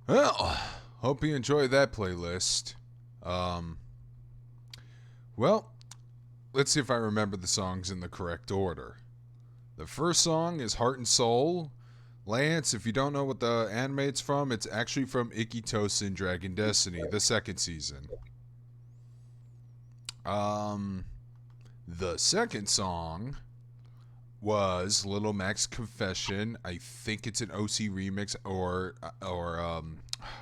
Well, hope you enjoy that playlist. Um, well, let's see if I remember the songs in the correct order. The first song is Heart and Soul. Lance, if you don't know what the anime it's from, it's actually from Ikitosen Dragon Destiny, the second season. Um, the second song was Little Mac's Confession. I think it's an OC remix or I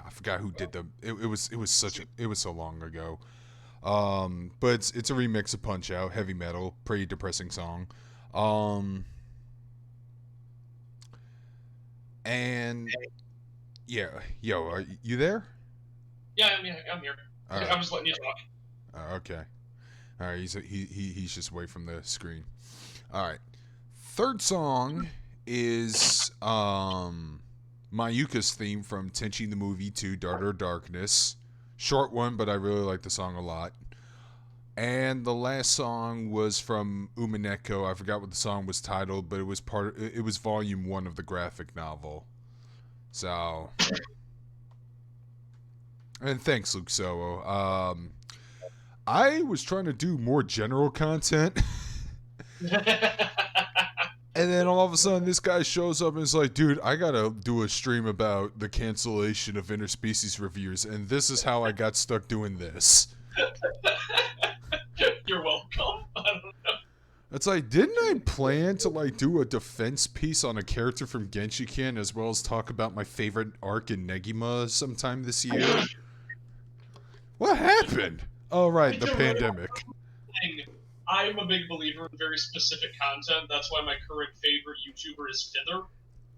forgot who did the. It was so long ago. But it's a remix of Punch Out, heavy metal, pretty depressing song. Um, and yeah, yo, are you there? Yeah, I'm here. All I'm right. just letting you talk. Okay. All right. He's just away from the screen. All right. Third song is Mayuka's theme from Tenchi the Movie 2 Daughter of Darkness. Short one, but I really like the song a lot. And the last song was from Umineko. I forgot what the song was titled, but it was volume 1 of the graphic novel. So, and thanks, Luke Soho. I was trying to do more general content. And then all of a sudden, this guy shows up and is like, dude, I gotta do a stream about the cancellation of interspecies reviewers, and this is how I got stuck doing this. You're welcome. I don't know. It's like, didn't I plan to like do a defense piece on a character from Genshiken as well as talk about my favorite arc in Negima sometime this year? What happened? Oh, right, the pandemic. I'm a big believer in very specific content. That's why my current favorite YouTuber is Fither,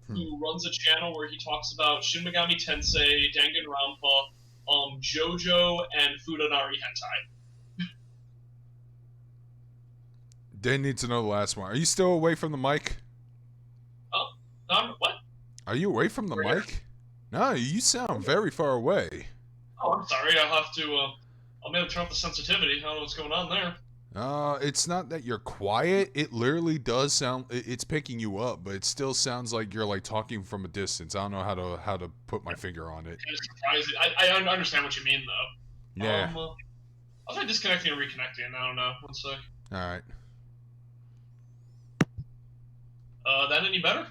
who runs a channel where he talks about Shin Megami Tensei, Danganronpa, JoJo, and Fudanari Hentai. They need to know the last one. Are you still away from the mic? Oh, what? Are you away from the mic? No, you sound very far away. Oh, I'm sorry. I'll have to. I'll maybe turn off the sensitivity. I don't know what's going on there. It's not that you're quiet. It literally does sound. It's picking you up, but it still sounds like you're like talking from a distance. I don't know how to put my finger on it. I understand what you mean though. Yeah. I'll try disconnecting and reconnecting. I don't know. One sec. All right. That any better?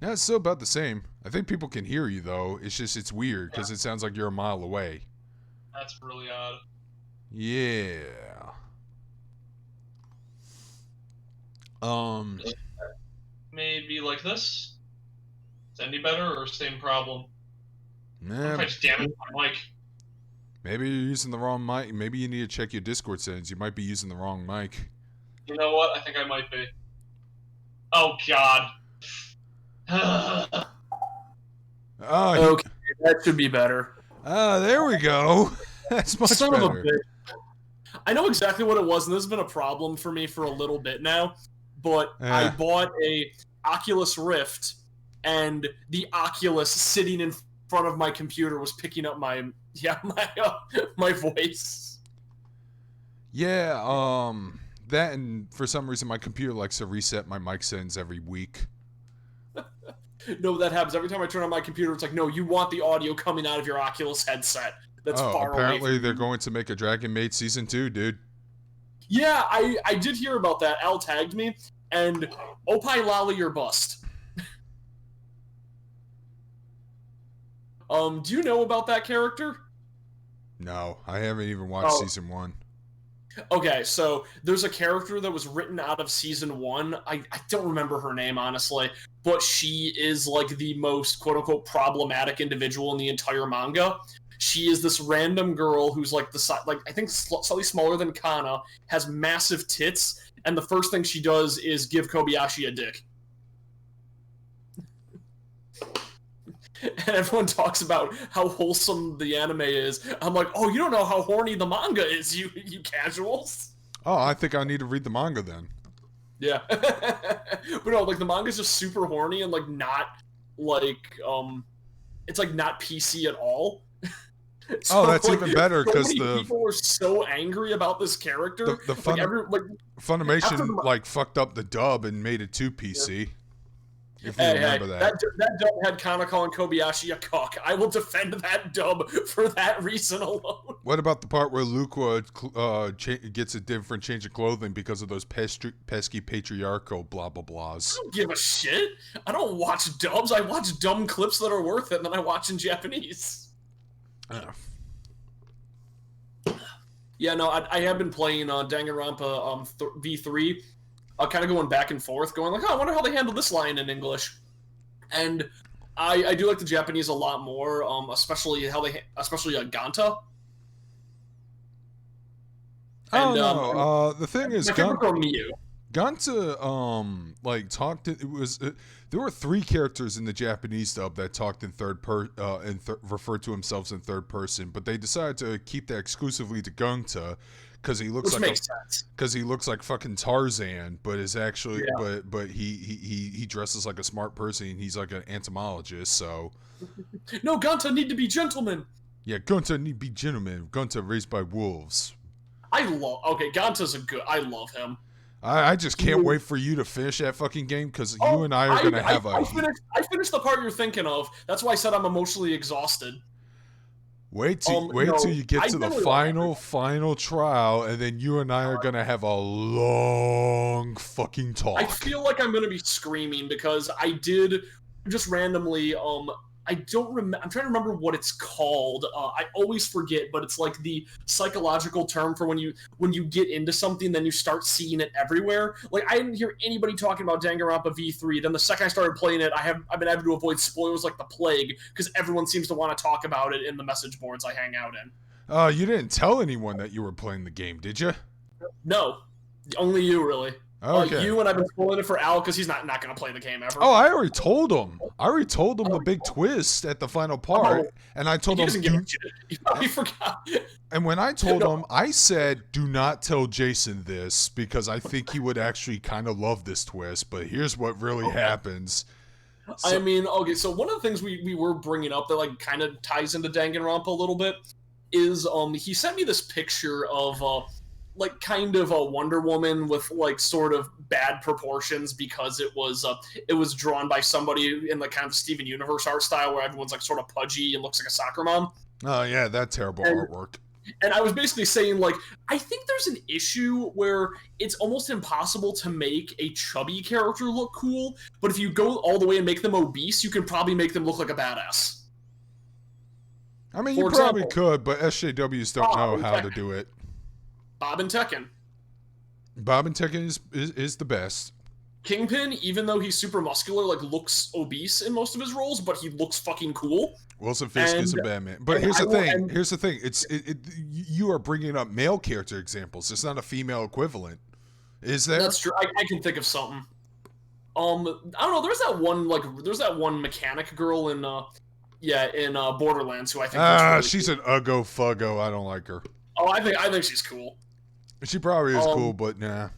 Yeah, it's still about the same. I think people can hear you though. It's weird because it sounds like you're a mile away. That's really odd. Yeah. Maybe like this. Is that any better or same problem? Nah, I just damaged my mic. maybe you're using the wrong mic. Maybe you need to check your Discord settings. You might be using the wrong mic. You know what? I think I might be. Oh God. Oh, okay, that should be better. There we go. That's much Son better. of a bitch. I know exactly what it was, and this has been a problem for me for a little bit now. But I bought a Oculus Rift, and the Oculus sitting in front of my computer was picking up my voice. Yeah, that and for some reason my computer likes to reset my mic settings every week. No, that happens every time I turn on my computer. It's like, no, you want the audio coming out of your Oculus headset. That's far away. Apparently they're going to make a Dragon Maid season 2, dude. Yeah, I did hear about that. Al tagged me, and Opie Lolly or bust. Do you know about that character? No, I haven't even watched season 1. Okay, so there's a character that was written out of season 1. I don't remember her name, honestly, but she is like the most quote-unquote problematic individual in the entire manga. She is this random girl who's like I think slightly smaller than Kana, has massive tits, and the first thing she does is give Kobayashi a dick. And everyone talks about how wholesome the anime is. I'm like, oh, you don't know how horny the manga is, you casuals. Oh, I think I need to read the manga then. Yeah. But no, like the manga's just super horny and like not like it's like not PC at all. So, that's like, even better because the people were so angry about this character. Funimation fucked up the dub and made it too PC. If you Hey, remember that dub had Kaneko and Kobayashi a cock. I will defend that dub for that reason alone. What about the part where Luke gets a different change of clothing because of those pesky patriarchal blah blah blahs? I don't give a shit. I don't watch dubs. I watch dumb clips that are worth it, and then I watch in Japanese. Oh. Yeah, no, I have been playing Danganronpa V3, kind of going back and forth, going like, oh, I wonder how they handle this line in English. And I do like the Japanese a lot more, especially Ganta. Oh no! The thing is, my favorite girl, Miyu. Ganta talked. There were 3 characters in the Japanese dub that talked in referred to themselves in third person, but they decided to keep that exclusively to Ganta because he looks he looks like fucking Tarzan, but is actually but he dresses like a smart person. And he's like an entomologist, so no, Ganta need to be gentlemen. Yeah, Ganta need to be gentlemen. Ganta raised by wolves. Ganta's I love him. I just can't wait for you to finish that fucking game because you and I are gonna have I finished the part you're thinking of. That's why I said I'm emotionally exhausted. Wait till you get to the final trial, and then you and I are gonna have a long fucking talk. I feel like I'm gonna be screaming because I did just randomly I don't remember. I'm trying to remember what it's called. I always forget, but it's like the psychological term for when you get into something, then you start seeing it everywhere. Like I didn't hear anybody talking about Danganronpa V3. Then the second I started playing it, I've been having to avoid spoilers like the plague because everyone seems to want to talk about it in the message boards I hang out in. You didn't tell anyone that you were playing the game, did you? No, only you really. Okay. You and I've been spoiling it for Al because he's not going to play the game ever. Oh, I already told him. The big twist at the final part, and I told him. You probably forgot. And when I told him, I said, "Do not tell Jason this because I think he would actually kind of love this twist." But here's what really happens. So one of the things we were bringing up that like kind of ties into Danganronpa a little bit is he sent me this picture of kind of a Wonder Woman with like sort of bad proportions because it was drawn by somebody in like kind of Steven Universe art style where everyone's like sort of pudgy and looks like a soccer mom. Oh yeah, that terrible artwork. And I was basically saying like I think there's an issue where it's almost impossible to make a chubby character look cool, but if you go all the way and make them obese, you can probably make them look like a badass. I mean, you probably could, but SJWs don't know how to do it. Bob and Tekken. Bob and Tekken is the best. Kingpin, even though he's super muscular, like looks obese in most of his roles, but he looks fucking cool. Wilson Fisk is a bad man. But here's the thing. You are bringing up male character examples. It's not a female equivalent. Is there? That's true. I can think of something. I don't know. There's that one mechanic girl in Borderlands who I think. Really she's cool. An uggo fuggo. I don't like her. Oh, I think she's cool. She probably is cool, but nah.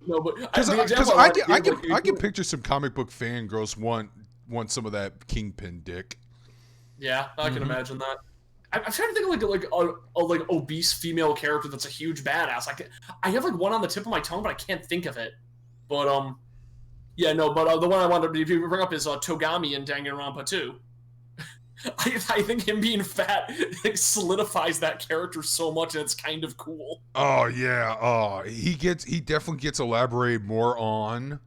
No, but because I can picture some comic book fangirls want some of that Kingpin dick. Yeah, I can imagine that. I'm trying to think of a obese female character that's a huge badass. I have like one on the tip of my tongue, but I can't think of it. But the one I wanted to bring up is Togami in Danganronpa 2. I think him being fat solidifies that character so much, and it's kind of cool. Oh yeah, he definitely gets elaborated more on.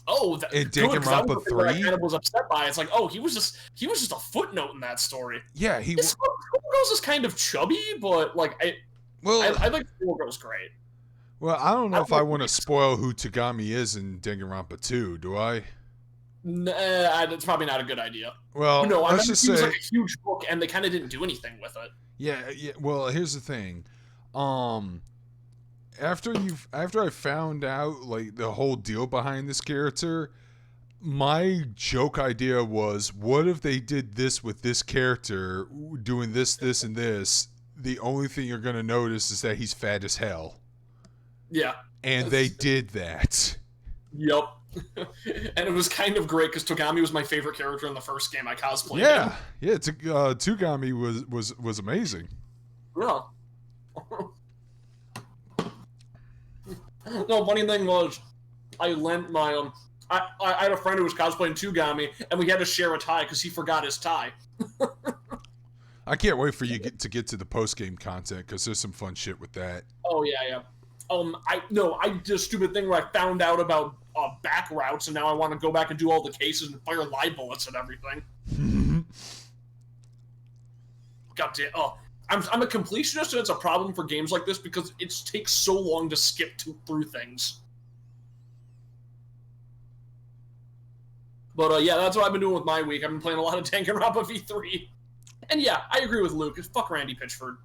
Oh, in Danganronpa 3, I kind of was upset by. It's like, oh, he was just a footnote in that story. Yeah, Schoolgirls is kind of chubby, but like I think Schoolgirl's great. Well, I don't know if I want to spoil who Togami is in Danganronpa 2, do I? Nah, it's probably not a good idea. Well, no, let's just say it was like a huge book, and they kind of didn't do anything with it. Yeah. Well, here's the thing. After I found out like the whole deal behind this character, my joke idea was, what if they did this with this character, doing this, and this? The only thing you're gonna notice is that he's fat as hell. Yeah. And they did that. Yep. And it was kind of great because Togami was my favorite character in the first game I cosplayed. Yeah, Togami was amazing. Yeah. No, funny thing was, I lent my I had a friend who was cosplaying Tugami, and we had to share a tie because he forgot his tie. I can't wait for you to get to the post game content because there's some fun shit with that. Oh yeah. I did a stupid thing where I found out about back routes, and now I want to go back and do all the cases and fire live bullets and everything. God damn! Oh, I'm a completionist, and it's a problem for games like this because it takes so long to skip through things. But yeah, that's what I've been doing with my week. I've been playing a lot of Danganronpa V3. And yeah, I agree with Luke. Fuck Randy Pitchford.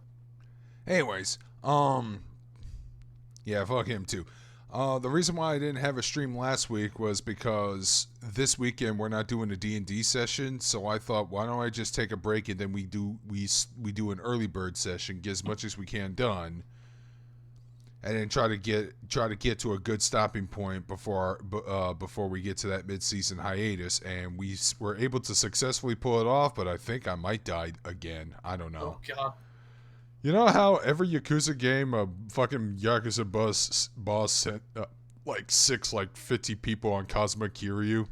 Anyways, yeah, fuck him too. The reason why I didn't have a stream last week was because this weekend we're not doing a D&D session, so I thought, why don't I just take a break and then we do an early bird session, get as much as we can done, and then try to get to a good stopping point before we get to that mid-season hiatus. And we were able to successfully pull it off, but I think I might die again. I don't know. Oh god. You know how every Yakuza game, a fucking Yakuza boss sent like 50 people on Kazuma Kiryu?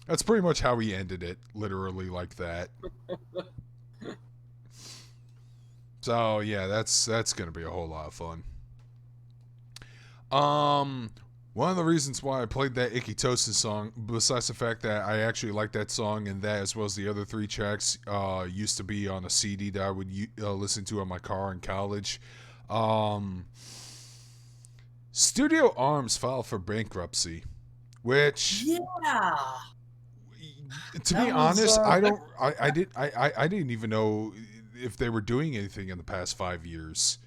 That's pretty much how he ended it, literally like that. So yeah, that's gonna be a whole lot of fun. One of the reasons why I played that Ikitosen song, besides the fact that I actually like that song and that as well as the other 3 tracks, used to be on a CD that I would listen to in my car in college. Studio Arms filed for bankruptcy, which, yeah, to be honest, I didn't even know if they were doing anything in the past 5 years.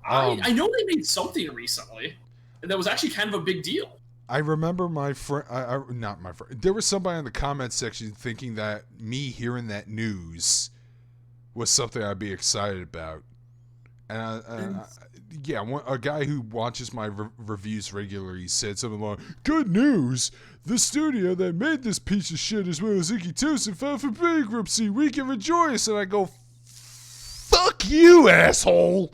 I know they made something recently. That was actually kind of a big deal. I remember my friend, not my friend, there was somebody in the comments section thinking that me hearing that news was something I'd be excited about. And a guy who watches my reviews regularly said something like, "Good news! The studio that made this piece of shit as well as Ikitosen filed for bankruptcy. We can rejoice." And I go, "Fuck you, asshole!"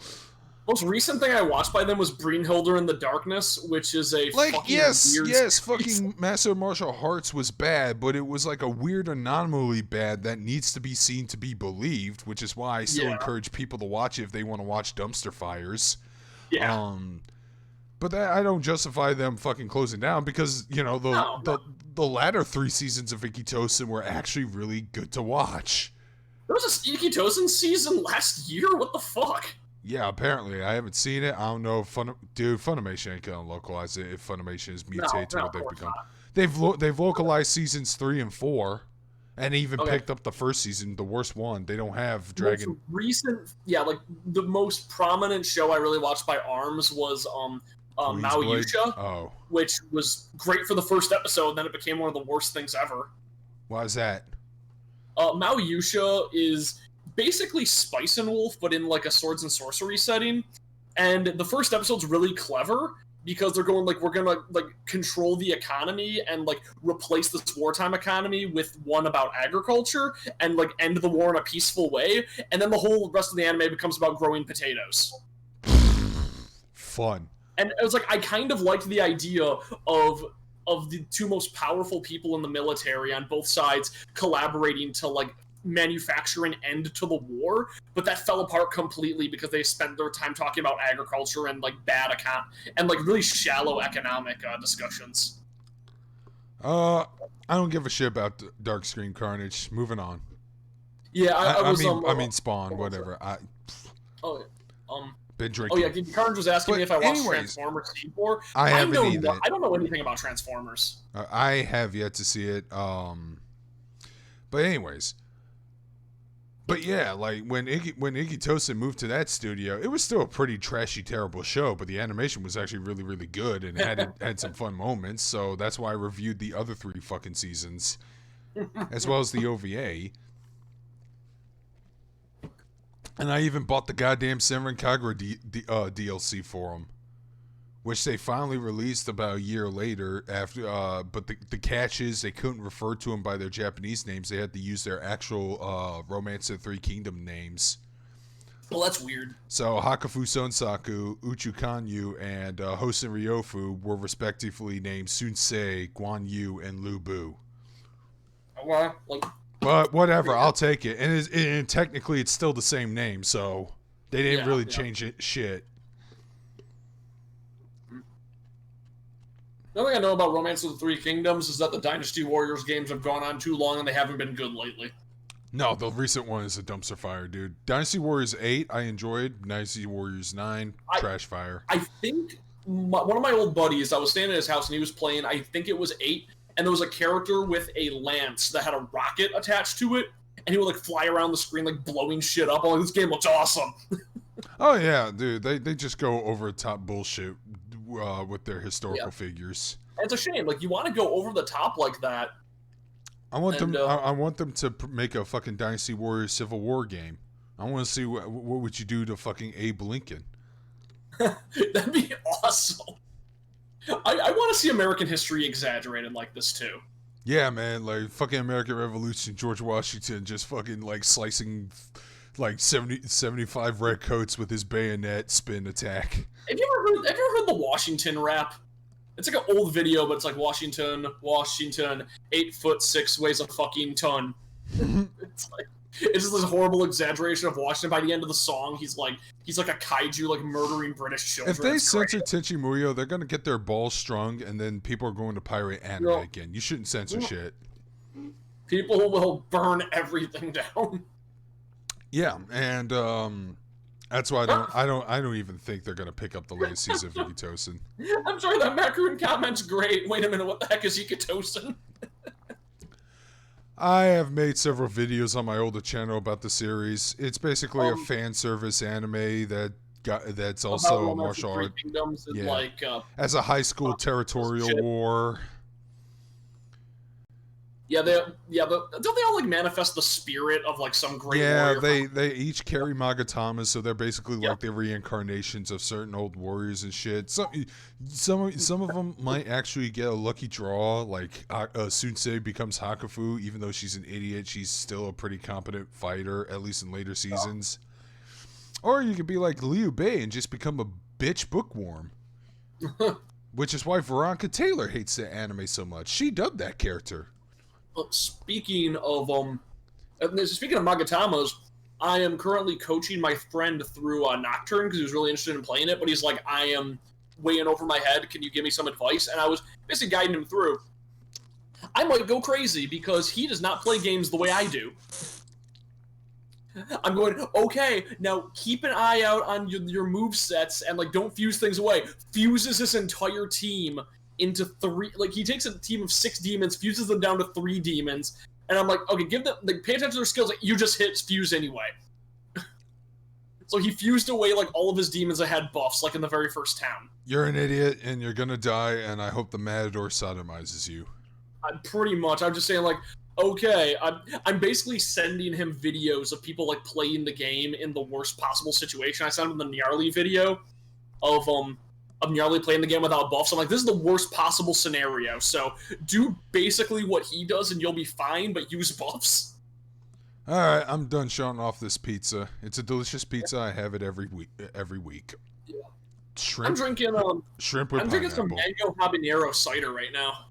Most recent thing I watched by them was Brynhilder in the Darkness, which is a fucking weird fucking Master Martial Arts was bad, but it was like a weird anomaly bad that needs to be seen to be believed, which is why I still encourage people to watch it if they want to watch dumpster fires. Yeah. But that, I don't justify them fucking closing down because, you know, the latter 3 seasons of Ikitosen were actually really good to watch. There was a Ikitosen season last year? What the fuck? Yeah, apparently. I haven't seen it. I don't know if Funimation ain't gonna localize it if Funimation is mutated to what they've become. They've localized seasons 3 and 4, and even picked up the first season, the worst one. They don't have Dragon. Most recent, like the most prominent show I really watched by Arms was Mao Yusha, which was great for the first episode, and then it became one of the worst things ever. Why is that? Mao Yusha is basically Spice and Wolf, but in like a swords and sorcery setting. And the first episode's really clever because they're going like, we're gonna like control the economy and like replace this wartime economy with one about agriculture and like end the war in a peaceful way. And then the whole rest of the anime becomes about growing potatoes. Fun. And it was like, I kind of liked the idea of the 2 most powerful people in the military on both sides collaborating to like manufacture an end to the war, but that fell apart completely because they spent their time talking about agriculture and like bad and like really shallow economic discussions. I don't give a shit about Dark Screen Carnage. Moving on. Yeah, I mean Spawn, whatever. Been drinking. Oh yeah, Carnage was asking me if I watched Transformers T4. I haven't either. I don't know anything about Transformers. I have yet to see it. But anyways. But yeah, like when Ikitosen moved to that studio, it was still a pretty trashy, terrible show, but the animation was actually really, really good and had some fun moments. So that's why I reviewed the other 3 fucking seasons, as well as the OVA. And I even bought the goddamn Senran Kagura DLC for them, which they finally released about a year later. After, but the catch is they couldn't refer to them by their Japanese names. They had to use their actual Romance of the 3 Kingdom names. Well, that's weird. So Hakufu Sonsaku, Uchu Kanyu, and Hosen Ryofu were respectively named Sunsei, Guan Yu, and Lu Bu. Well, like, But whatever, I'll take it. And technically, it's still the same name, so they didn't really change it. Shit. The only thing I know about Romance of the Three Kingdoms is that the Dynasty Warriors games have gone on too long and they haven't been good lately. No, the recent one is a dumpster fire, dude. Dynasty Warriors 8, I enjoyed. Dynasty Warriors 9, trash fire. I think one of my old buddies, I was staying at his house and he was playing, I think it was 8, and there was a character with a lance that had a rocket attached to it, and he would like fly around the screen like blowing shit up. I'm like, this game looks awesome. Oh yeah, dude. They just go over the top bullshit with their historical figures. And it's a shame. Like, you want to go over the top like that. I want them to make a fucking Dynasty Warriors Civil War game. I want to see what would you do to fucking Abe Lincoln. That'd be awesome. I want to see American history exaggerated like this too. Yeah, man, like fucking American Revolution, George Washington just fucking like slicing like 75 redcoats with his bayonet spin attack. Have you ever heard the Washington rap? It's like an old video, but it's like Washington, 8'6", weighs a fucking ton. It's just this horrible exaggeration of Washington. By the end of the song, he's like a kaiju, like murdering British children. If they censor Tenchi Muyo, they're gonna get their balls strung, and then people are going to pirate anime again. You shouldn't censor shit. People will burn everything down. Yeah, and that's why I don't even think they're gonna pick up the latest season of Ikitosen. I'm sorry, that macaroon comment's great. Wait a minute, what the heck is Ikitosen? I have made several videos on my older channel about the series. It's basically a fan service anime that's also a martial art. Like, as a high school territorial war. Yeah, don't they all like manifest the spirit of like some great warrior? Yeah, they each carry Magatamas, so they're basically like the reincarnations of certain old warriors and shit. Some of them might actually get a lucky draw, like Sunsei becomes Hakufu, even though she's an idiot, she's still a pretty competent fighter, at least in later seasons. Or you could be like Liu Bei and just become a bitch bookworm. Which is why Veronica Taylor hates the anime so much. She dubbed that character. Speaking of Magatamas, I am currently coaching my friend through Nocturne because he was really interested in playing it, but he's like, I am way in over my head. Can you give me some advice? And I was basically guiding him through. I might go crazy because he does not play games the way I do. I'm going, okay, now keep an eye out on your move sets and like don't fuse things away. Fuses his entire team into 3, like he takes a team of 6 demons, fuses them down to 3 demons, and I'm like, okay, give them, like, pay attention to their skills, like, you just hit fuse anyway. So he fused away, like, all of his demons that had buffs, like in the very first town. You're an idiot, and you're gonna die, and I hope the Matador sodomizes you. Pretty much, I'm just saying, like, okay, I'm basically sending him videos of people, like, playing the game in the worst possible situation. I sent him the Gnarly video of Gnarly playing the game without buffs. I'm like, this is the worst possible scenario, so do basically what he does and you'll be fine, but use buffs. Alright, I'm done showing off this pizza. It's a delicious pizza. I have it every week. Yeah. Shrimp. I'm drinking shrimp with I'm drinking some pineapple. mango habanero cider right now.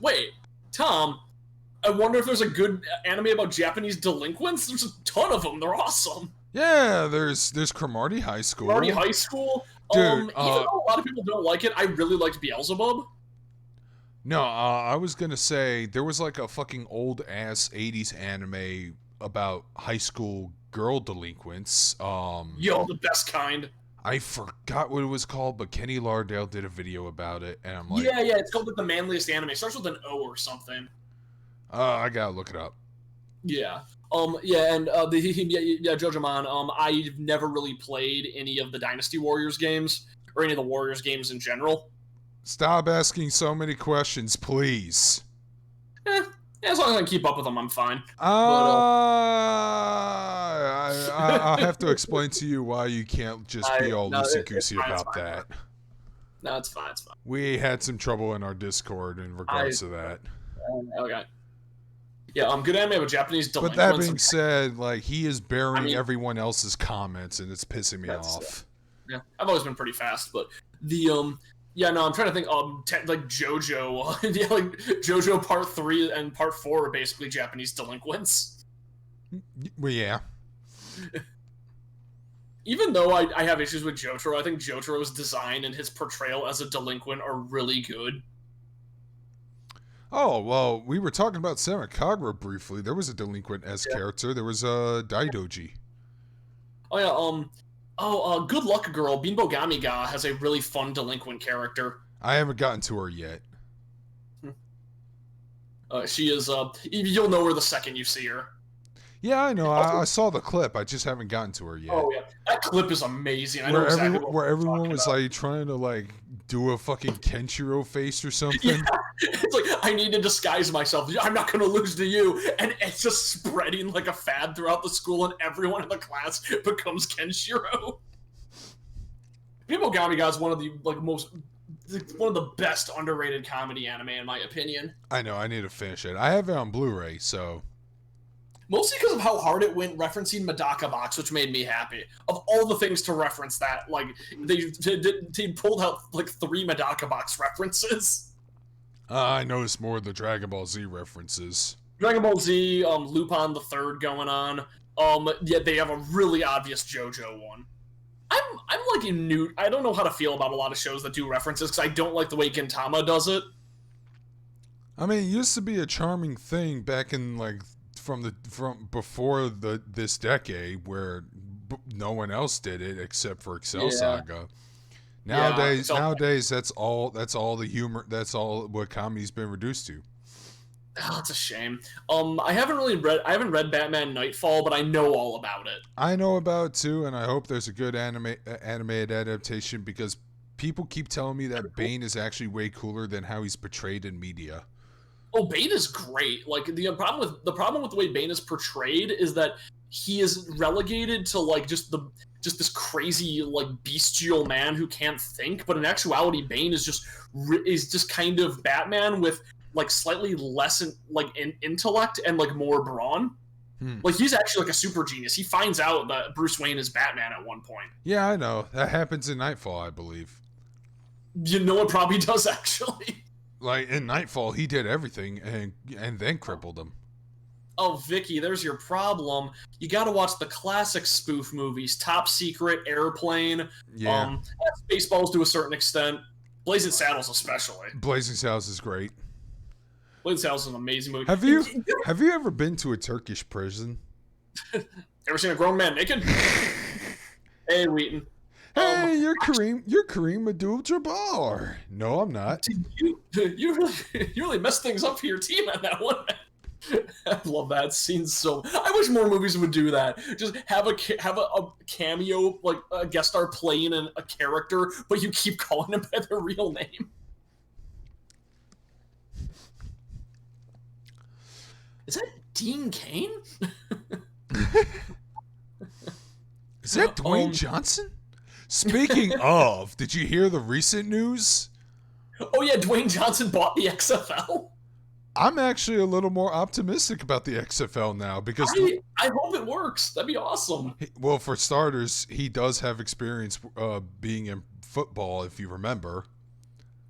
Wait, Tom, I wonder if there's a good anime about Japanese delinquents? There's a ton of them. They're awesome. Yeah, there's Cromartie High School. Cromartie High School? Dude, even though a lot of people don't like it, I really liked Beelzebub. No, I was gonna say, there was like a fucking old-ass 80s anime about high school girl delinquents. Yo, the best kind. I forgot what it was called, but Kenny Lardale did a video about it, and I'm like... Yeah, it's called like the manliest anime. It starts with an O or something. I gotta look it up. Yeah. Jojomon, I've never really played any of the Dynasty Warriors games, or any of the Warriors games in general. Stop asking so many questions, please. As long as I can keep up with them, I'm fine. I'll have to explain to you why you can't just be all loosey-goosey about that. No, it's fine, We had some trouble in our Discord in regards to that. Okay. Yeah, good anime with Japanese But delinquents. that being said, like, he is burying I mean, everyone else's comments, and it's pissing me off. Yeah, I've always been pretty fast, but the yeah, no, I'm trying to think. Like JoJo, yeah, like JoJo Part 3 and Part 4 are basically Japanese delinquents. Well, yeah. Even though I have issues with Jotaro, I think Jotaro's design and his portrayal as a delinquent are really good. Oh, well, we were talking about Samakagura briefly. There was a delinquent-esque character. There was a Daidoji. Oh yeah, Good Luck Girl, Binbo Gamiga has a really fun delinquent character. I haven't gotten to her yet. She is, you'll know her the second you see her. Yeah, I know. I saw the clip. I just haven't gotten to her yet. Oh yeah, that clip is amazing. I know Where, exactly where everyone was like trying to like do a fucking Kenshiro face or something. Yeah. It's like, I need to disguise myself. I'm not going to lose to you. And it's just spreading like a fad throughout the school, and everyone in the class becomes Kenshiro. Binbo Gamiga is one of the one of the best underrated comedy anime in my opinion. I know. I need to finish it. I have it on Blu-ray, so. Mostly because of how hard it went referencing Medaka Box, which made me happy. Of all the things to reference that, like, they pulled out, like, 3 Medaka Box references. I noticed more of the Dragon Ball Z references. Dragon Ball Z, Lupin the Third going on. Yeah, they have a really obvious JoJo one. I'm like a new... I don't know how to feel about a lot of shows that do references, because I don't like the way Gintama does it. I mean, it used to be a charming thing back in, like... From before this decade, where no one else did it except for Excel Saga. Nowadays, that's all the humor. That's all what comedy's been reduced to. Oh, it's a shame. I haven't read Batman Nightfall, but I know all about it. I know about it too, and I hope there's a good animated adaptation, because people keep telling me that Bane is actually way cooler than how he's portrayed in media. Oh, Bane is great. Like the problem with the way Bane is portrayed is that he is relegated to like just this crazy like bestial man who can't think. But in actuality, Bane is just kind of Batman with like slightly less intellect and like more brawn. Like he's actually like a super genius. He finds out that Bruce Wayne is Batman at one point. Yeah, I know. That happens in Nightfall, I believe. You know, it probably does actually. Like, in Nightfall, he did everything and then crippled him. Oh, Vicky, there's your problem. You gotta watch the classic spoof movies. Top Secret, Airplane, Spaceballs to a certain extent. Blazing Saddles especially. Blazing Saddles is great. Blazing Saddles is an amazing movie. Have you ever been to a Turkish prison? Ever seen a grown man naked? Hey, Wheaton. Hey, you're Kareem Abdul-Jabbar. No, I'm not. You really messed things up for your team on that one. I love that scene so. I wish more movies would do that. Just have a cameo, like a guest star playing a character, but you keep calling him by their real name. Is that Dean Cain? Is that Dwayne Johnson? Speaking of, did you hear the recent news? Oh yeah, Dwayne Johnson bought the XFL. I'm actually a little more optimistic about the XFL now, because I hope it works. That'd be awesome. Well, for starters, he does have experience being in football, if you remember.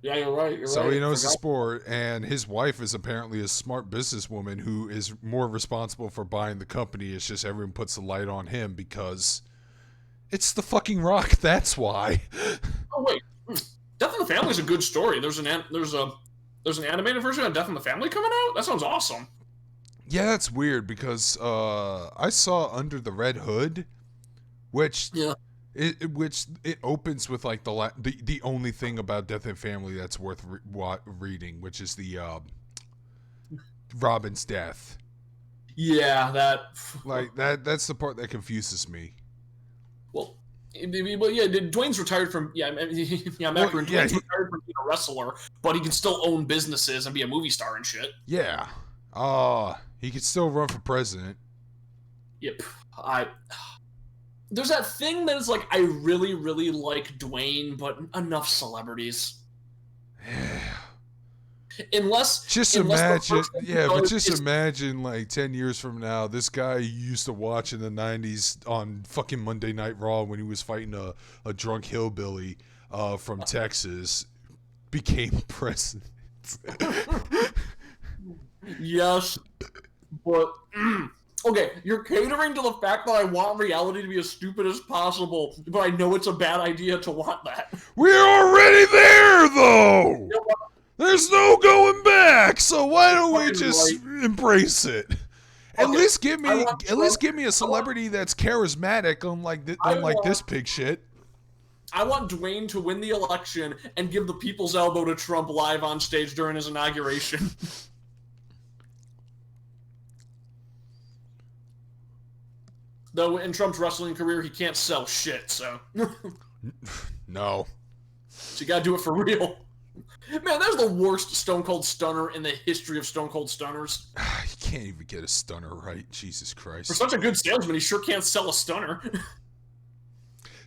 Yeah, you're right. So he knows the sport, and his wife is apparently a smart businesswoman who is more responsible for buying the company. It's just everyone puts the light on him because it's the fucking Rock. That's why. Oh wait, Death in the Family is a good story. There's an animated version of Death in the Family coming out. That sounds awesome. Yeah, that's weird because I saw Under the Red Hood, which it opens with like the only thing about Death in the Family that's worth reading, which is the Robin's death. Yeah, that's the part that confuses me. Well, Dwayne's retired from Dwayne's retired from being a wrestler, but he can still own businesses and be a movie star and shit. Yeah, he could still run for president. Yep, there's that thing that is like I really, really like Dwayne, but enough celebrities. Just imagine, yeah, but just imagine like 10 years from now, this guy you used to watch in the 90s on fucking Monday Night Raw when he was fighting a drunk hillbilly from Texas became president. Yes, but okay, you're catering to the fact that I want reality to be as stupid as possible, but I know it's a bad idea to want that. We're already there, though. You know what? There's no going back. So why don't we just embrace it? At least give me a celebrity that's charismatic, unlike this pig shit. I want Dwayne to win the election and give the people's elbow to Trump live on stage during his inauguration. Though in Trump's wrestling career, he can't sell shit, so. No. So you gotta do it for real. Man, that's the worst Stone Cold Stunner in the history of Stone Cold Stunners. You can't even get a stunner right. Jesus Christ. For such a good salesman, he sure can't sell a stunner.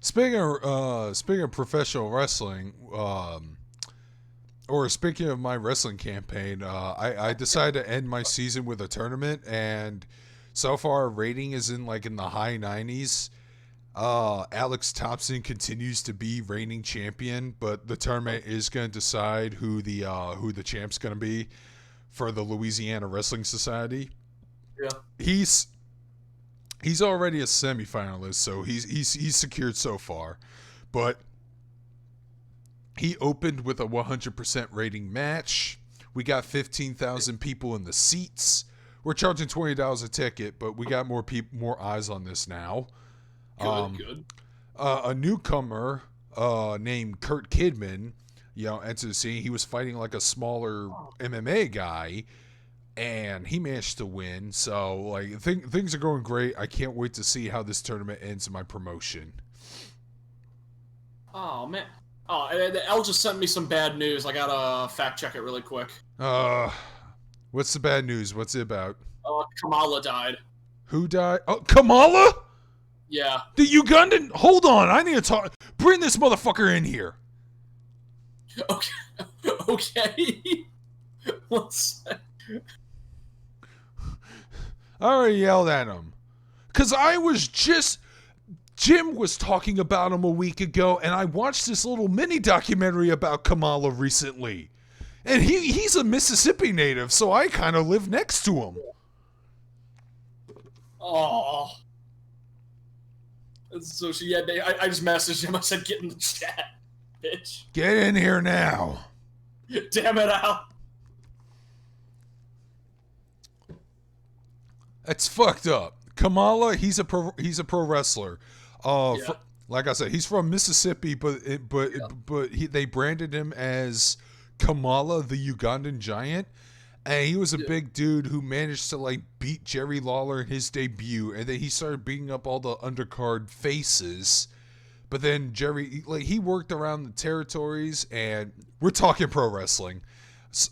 Speaking of professional wrestling, or speaking of my wrestling campaign, I decided to end my season with a tournament, and so far our rating is in the high 90s. Alex Thompson continues to be reigning champion, but the tournament is going to decide who the champ's going to be for the Louisiana Wrestling Society. Yeah, he's already a semifinalist, so he's secured so far, but he opened with a 100% rating match. We got 15,000 people in the seats. We're charging $20 a ticket, but we got more eyes on this now. Good. A newcomer named Kurt Kidman, entered the scene. He was fighting like a smaller MMA guy, and he managed to win. So things are going great. I can't wait to see how this tournament ends in my promotion. Oh man. Oh, Elle just sent me some bad news. I gotta fact check it really quick. What's the bad news? What's it about? Kamala died. Who died? Oh, Kamala? Yeah. The Ugandan? Hold on, I need to talk. Bring this motherfucker in here. Okay. One sec. I already yelled at him. Because Jim was talking about him a week ago, and I watched this little mini documentary about Kamala recently. And he's a Mississippi native, so I kind of live next to him. Oh. So I just messaged him. I said, "Get in the chat, bitch." Get in here now. Damn it, Al. That's fucked up. Kamala, he's a pro wrestler. Like I said, he's from Mississippi, but they branded him as Kamala, the Ugandan giant. And he was a big dude who managed to beat Jerry Lawler in his debut, and then he started beating up all the undercard faces. But then Jerry, he worked around the territories, and we're talking pro wrestling.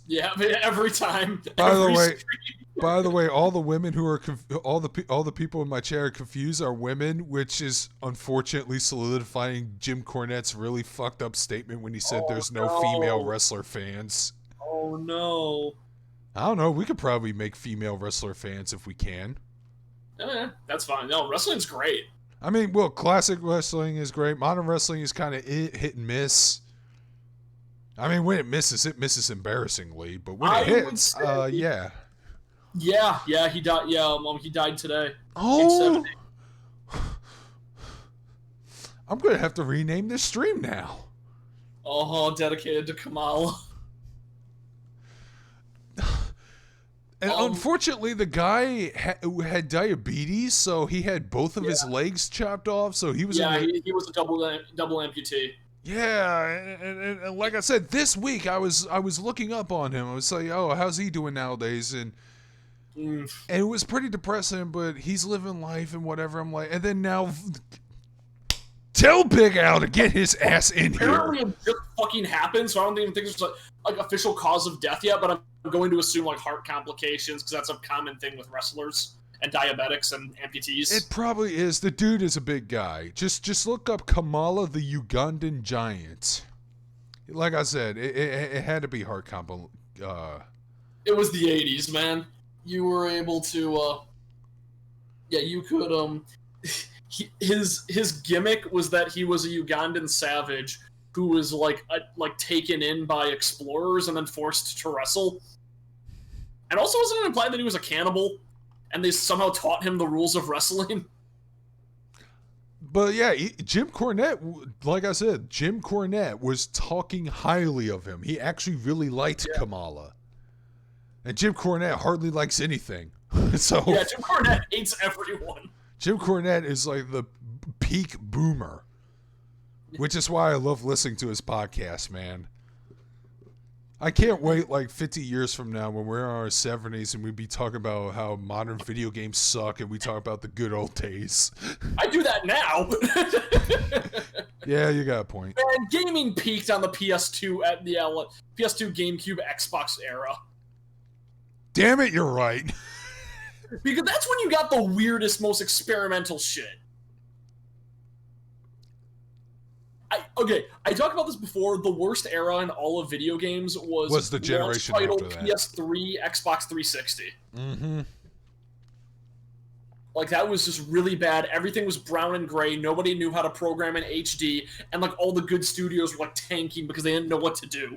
Yeah, every time. By the way, all the women who are all the people in my chair confused are women, which is unfortunately solidifying Jim Cornette's really fucked up statement when he said there's no female wrestler fans. Oh no. I don't know. We could probably make female wrestler fans if we can. That's fine. No, wrestling's great. I mean, well, classic wrestling is great. Modern wrestling is kind of hit and miss. I mean, when it misses embarrassingly. But when it hits, yeah. Yeah, he died. Yeah, he died today. Oh. I'm going to have to rename this stream now. Oh, dedicated to Kamala. And unfortunately, the guy had diabetes, so he had both of his legs chopped off. So he was he was a double amputee. Yeah, and like I said, this week I was looking up on him. I was like, oh, how's he doing nowadays? And it was pretty depressing, but he's living life and whatever. I'm like, and then now, tell Big Al to get his ass in here. Apparently, it just fucking happened. So I don't even think there's like official cause of death yet. But I'm going to assume heart complications because that's a common thing with wrestlers and diabetics and amputees. It probably is. The dude is a big guy. Just look up Kamala, the Ugandan giant. Like I said, it had to be heart It was the 80s, man. You were able to, you could, his gimmick was that he was a Ugandan savage who was, like taken in by explorers and then forced to wrestle. And also wasn't it implied that he was a cannibal, and they somehow taught him the rules of wrestling? But yeah, Jim Cornette, like I said, Jim Cornette was talking highly of him. He actually really liked Kamala. And Jim Cornette hardly likes anything. So yeah, Jim Cornette hates everyone. Jim Cornette is like the peak boomer, which is why I love listening to his podcast, man. I can't wait like 50 years from now when we're in our 70s and we be talking about how modern video games suck and we talk about the good old days. I do that now. Yeah, you got a point. And gaming peaked on the PS2 at the PS2, GameCube, Xbox era. Damn it, you're right. Because that's when you got the weirdest, most experimental shit. I talked about this before. The worst era in all of video games was the generation title after that. PS3, Xbox 360. Mm-hmm. Like, that was just really bad. Everything was brown and gray. Nobody knew how to program in HD. And, like, all the good studios were, like, tanking because they didn't know what to do.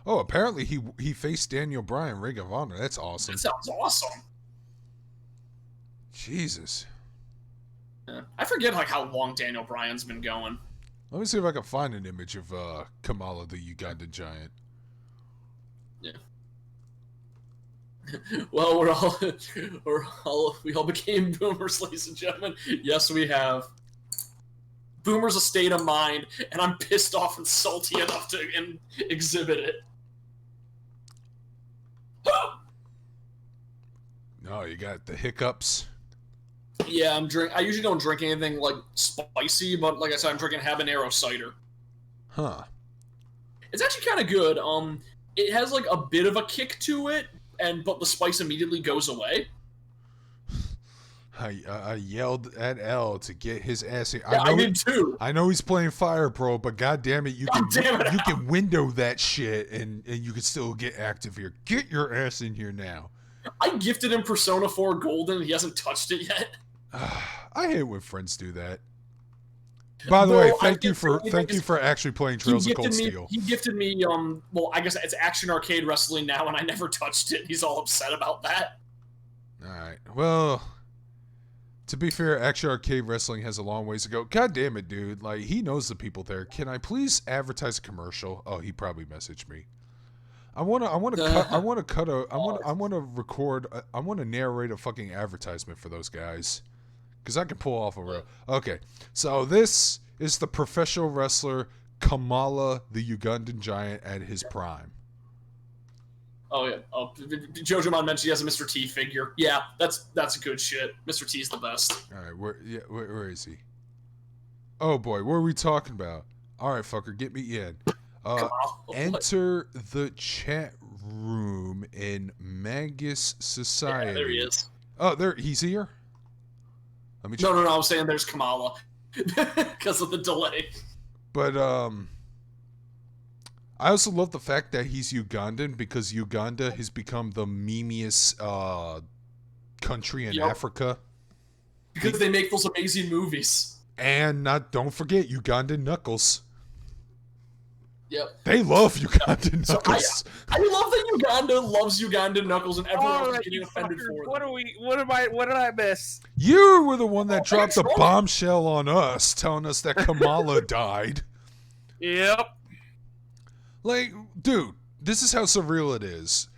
Oh, apparently he faced Daniel Bryan, Ring of Honor. That's awesome. That sounds awesome. Jesus. Yeah. I forget, like, how long Daniel Bryan's been going. Let me see if I can find an image of Kamala, the Ugandan giant. Yeah. Well, we all became boomers, ladies and gentlemen. Yes, we have. Boomer's a state of mind, and I'm pissed off and salty enough to exhibit it. No, you got the hiccups. Yeah, I usually don't drink anything like spicy, but like I said, I'm drinking habanero cider. Huh. It's actually kind of good. It has like a bit of a kick to it, but the spice immediately goes away. I yelled at L to get his ass in. Yeah, I did too. I know he's playing Fire Pro, but goddamn it, you can window that shit and you can still get active here. Get your ass in here now. I gifted him Persona 4 Golden and he hasn't touched it yet. I hate when friends do that. By the way, thank you for actually playing Trails of Cold Steel. He gifted me well, I guess it's Action Arcade Wrestling now, and I never touched it. He's all upset about that. All right. Well, to be fair, Action Arcade Wrestling has a long ways to go. God damn it, dude! Like, he knows the people there. Can I please advertise a commercial? Oh, he probably messaged me. I want to narrate a fucking advertisement for those guys. Because I can pull off a real... Okay, so this is the professional wrestler Kamala, the Ugandan giant, at his prime. Oh, yeah. Oh, Jojomon mentioned he has a Mr. T figure. Yeah, that's good shit. Mr. T's the best. All right, where is he? Oh, boy, what are we talking about? All right, fucker, get me in. Enter the chat room in Magus Society. Yeah, there he is. Oh, he's here? Let me check. No, I'm saying there's Kamala. Because of the delay. But, I also love the fact that he's Ugandan because Uganda has become the memeiest country in Africa. Because they make those amazing movies. And don't forget Ugandan Knuckles. Yep. They love Ugandan Knuckles. So I love that Uganda loves Ugandan Knuckles and everyone else is getting offended for them. What did I miss? You were the one that dropped the bombshell on us, telling us that Kamala died. Yep. Like, dude, this is how surreal it is.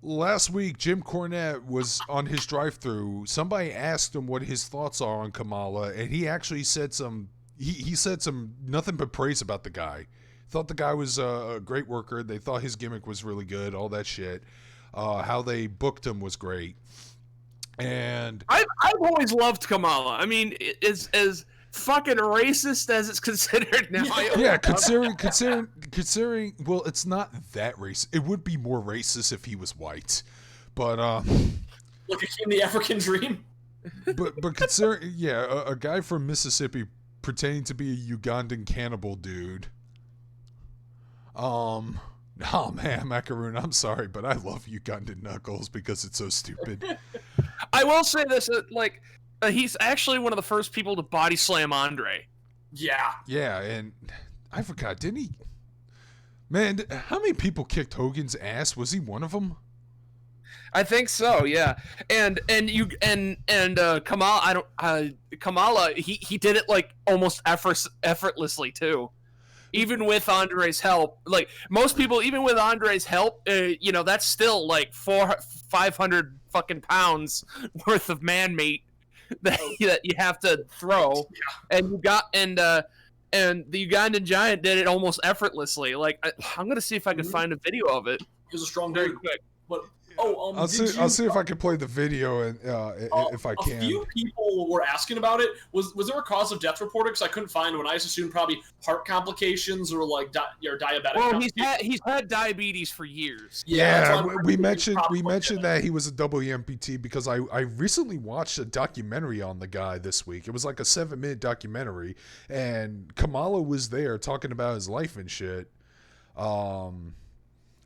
Last week, Jim Cornette was on his drive-thru. Somebody asked him what his thoughts are on Kamala, and he actually said he said some nothing but praise about the guy. Thought the guy was a great worker. They thought his gimmick was really good, all that shit. How they booked him was great. And I've always loved Kamala. I mean, as fucking racist as it's considered now. Yeah, considering, well, it's not that racist. It would be more racist if he was white. But look at the African dream. But considering, yeah, a guy from Mississippi pretending to be a Ugandan cannibal dude. Oh man, Macaroon, I'm sorry, but I love Ugandan Knuckles because it's so stupid. I will say this, he's actually one of the first people to body slam Andre. Yeah. Yeah, and I forgot, didn't he? Man, how many people kicked Hogan's ass? Was he one of them? I think so, yeah. And Kamala, Kamala, he did it like almost effortlessly too. Even with Andre's help, like most people, even with Andre's help, that's still like 500 fucking pounds worth of man meat that you have to throw, and the Ugandan giant did it almost effortlessly. Like I'm gonna see if I can find a video of it. He was a strong Very dude. quick. But I'll see if I can play the video and if I can. A few people were asking about it. Was there a cause of death reported? Because I couldn't find one. I just assumed probably heart complications or like diabetic. Well, he's had diabetes for years. Yeah, we mentioned that he was a double amputee because I recently watched a documentary on the guy this week. It was like a 7-minute documentary, and Kamala was there talking about his life and shit.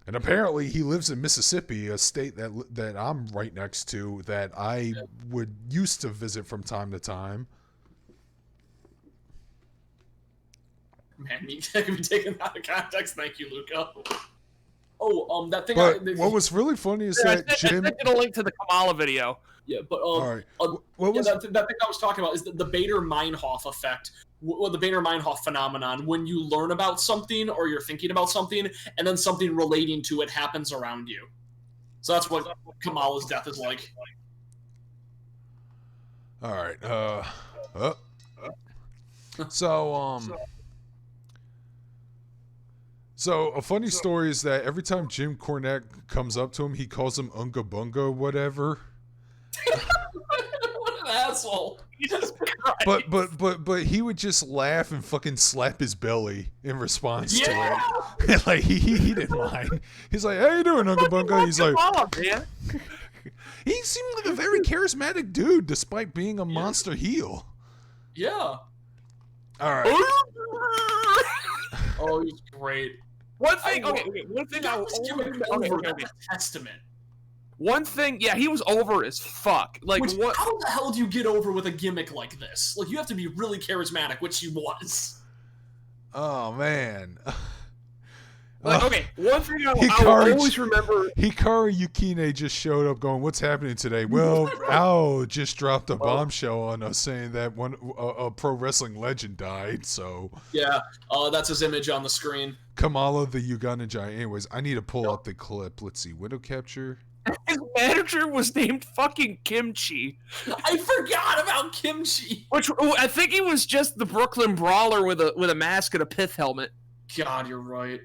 And apparently he lives in Mississippi, a state that I'm right next to, that I would used to visit from time to time. Man, that can be taken out of context. Thank you, Luca. That thing. But what was really funny is that Jim. I a link to the Kamala video. Yeah, but all right. that thing I was talking about is the Bader-Meinhof effect, the Bader-Meinhof phenomenon. When you learn about something or you're thinking about something, and then something relating to it happens around you. So that's what Kamala's death is like. All right. So a funny story is that every time Jim Cornette comes up to him, he calls him Unga Bunga, whatever. What an asshole! But he would just laugh and fucking slap his belly in response to it. Like he didn't mind. He's like, "How you doing, Unga Bunga?" He's like, man. He seemed like a very charismatic dude, despite being a monster heel. Yeah. All right. Oh, he's great. One thing I Testament. One thing, yeah, he was over as fuck. Like, what? How the hell do you get over with a gimmick like this? Like, you have to be really charismatic, which he was. Oh man. Like, okay, one thing I always remember. Hikaru Yukine just showed up going, "What's happening today?" Well, Al just dropped a bombshell on us saying that a pro wrestling legend died, so... Yeah, that's his image on the screen. Kamala, the Ugandan giant. Anyways, I need to pull up the clip. Let's see, window capture. His manager was named fucking Kimchi. I forgot about Kimchi. Which, I think he was just the Brooklyn Brawler with a mask and a pith helmet. God, you're right.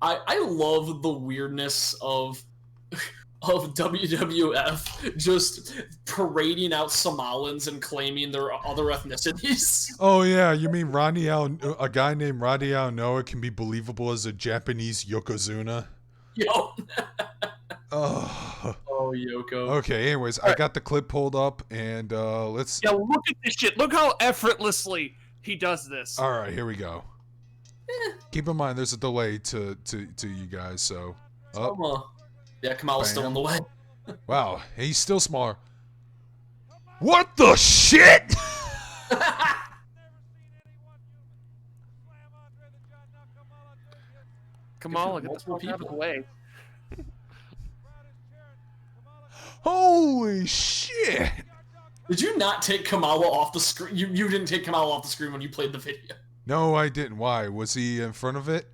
I love the weirdness of WWF just parading out Somalans and claiming their other ethnicities. Oh yeah, you mean a guy named Radial Noah can be believable as a Japanese Yokozuna? Yo. Oh, Yoko. Okay, anyways, I got the clip pulled up, and let's... Yeah, look at this shit. Look how effortlessly he does this. All right, here we go. Keep in mind, there's a delay to you guys, so... Yeah, Kamala's still in the way. Wow, he's still smaller. What the shit?! Kamala, get the fuck out of the way. Holy shit! Did you not take Kamala off the screen? You didn't take Kamala off the screen when you played the video. No, I didn't. Why? Was he in front of it?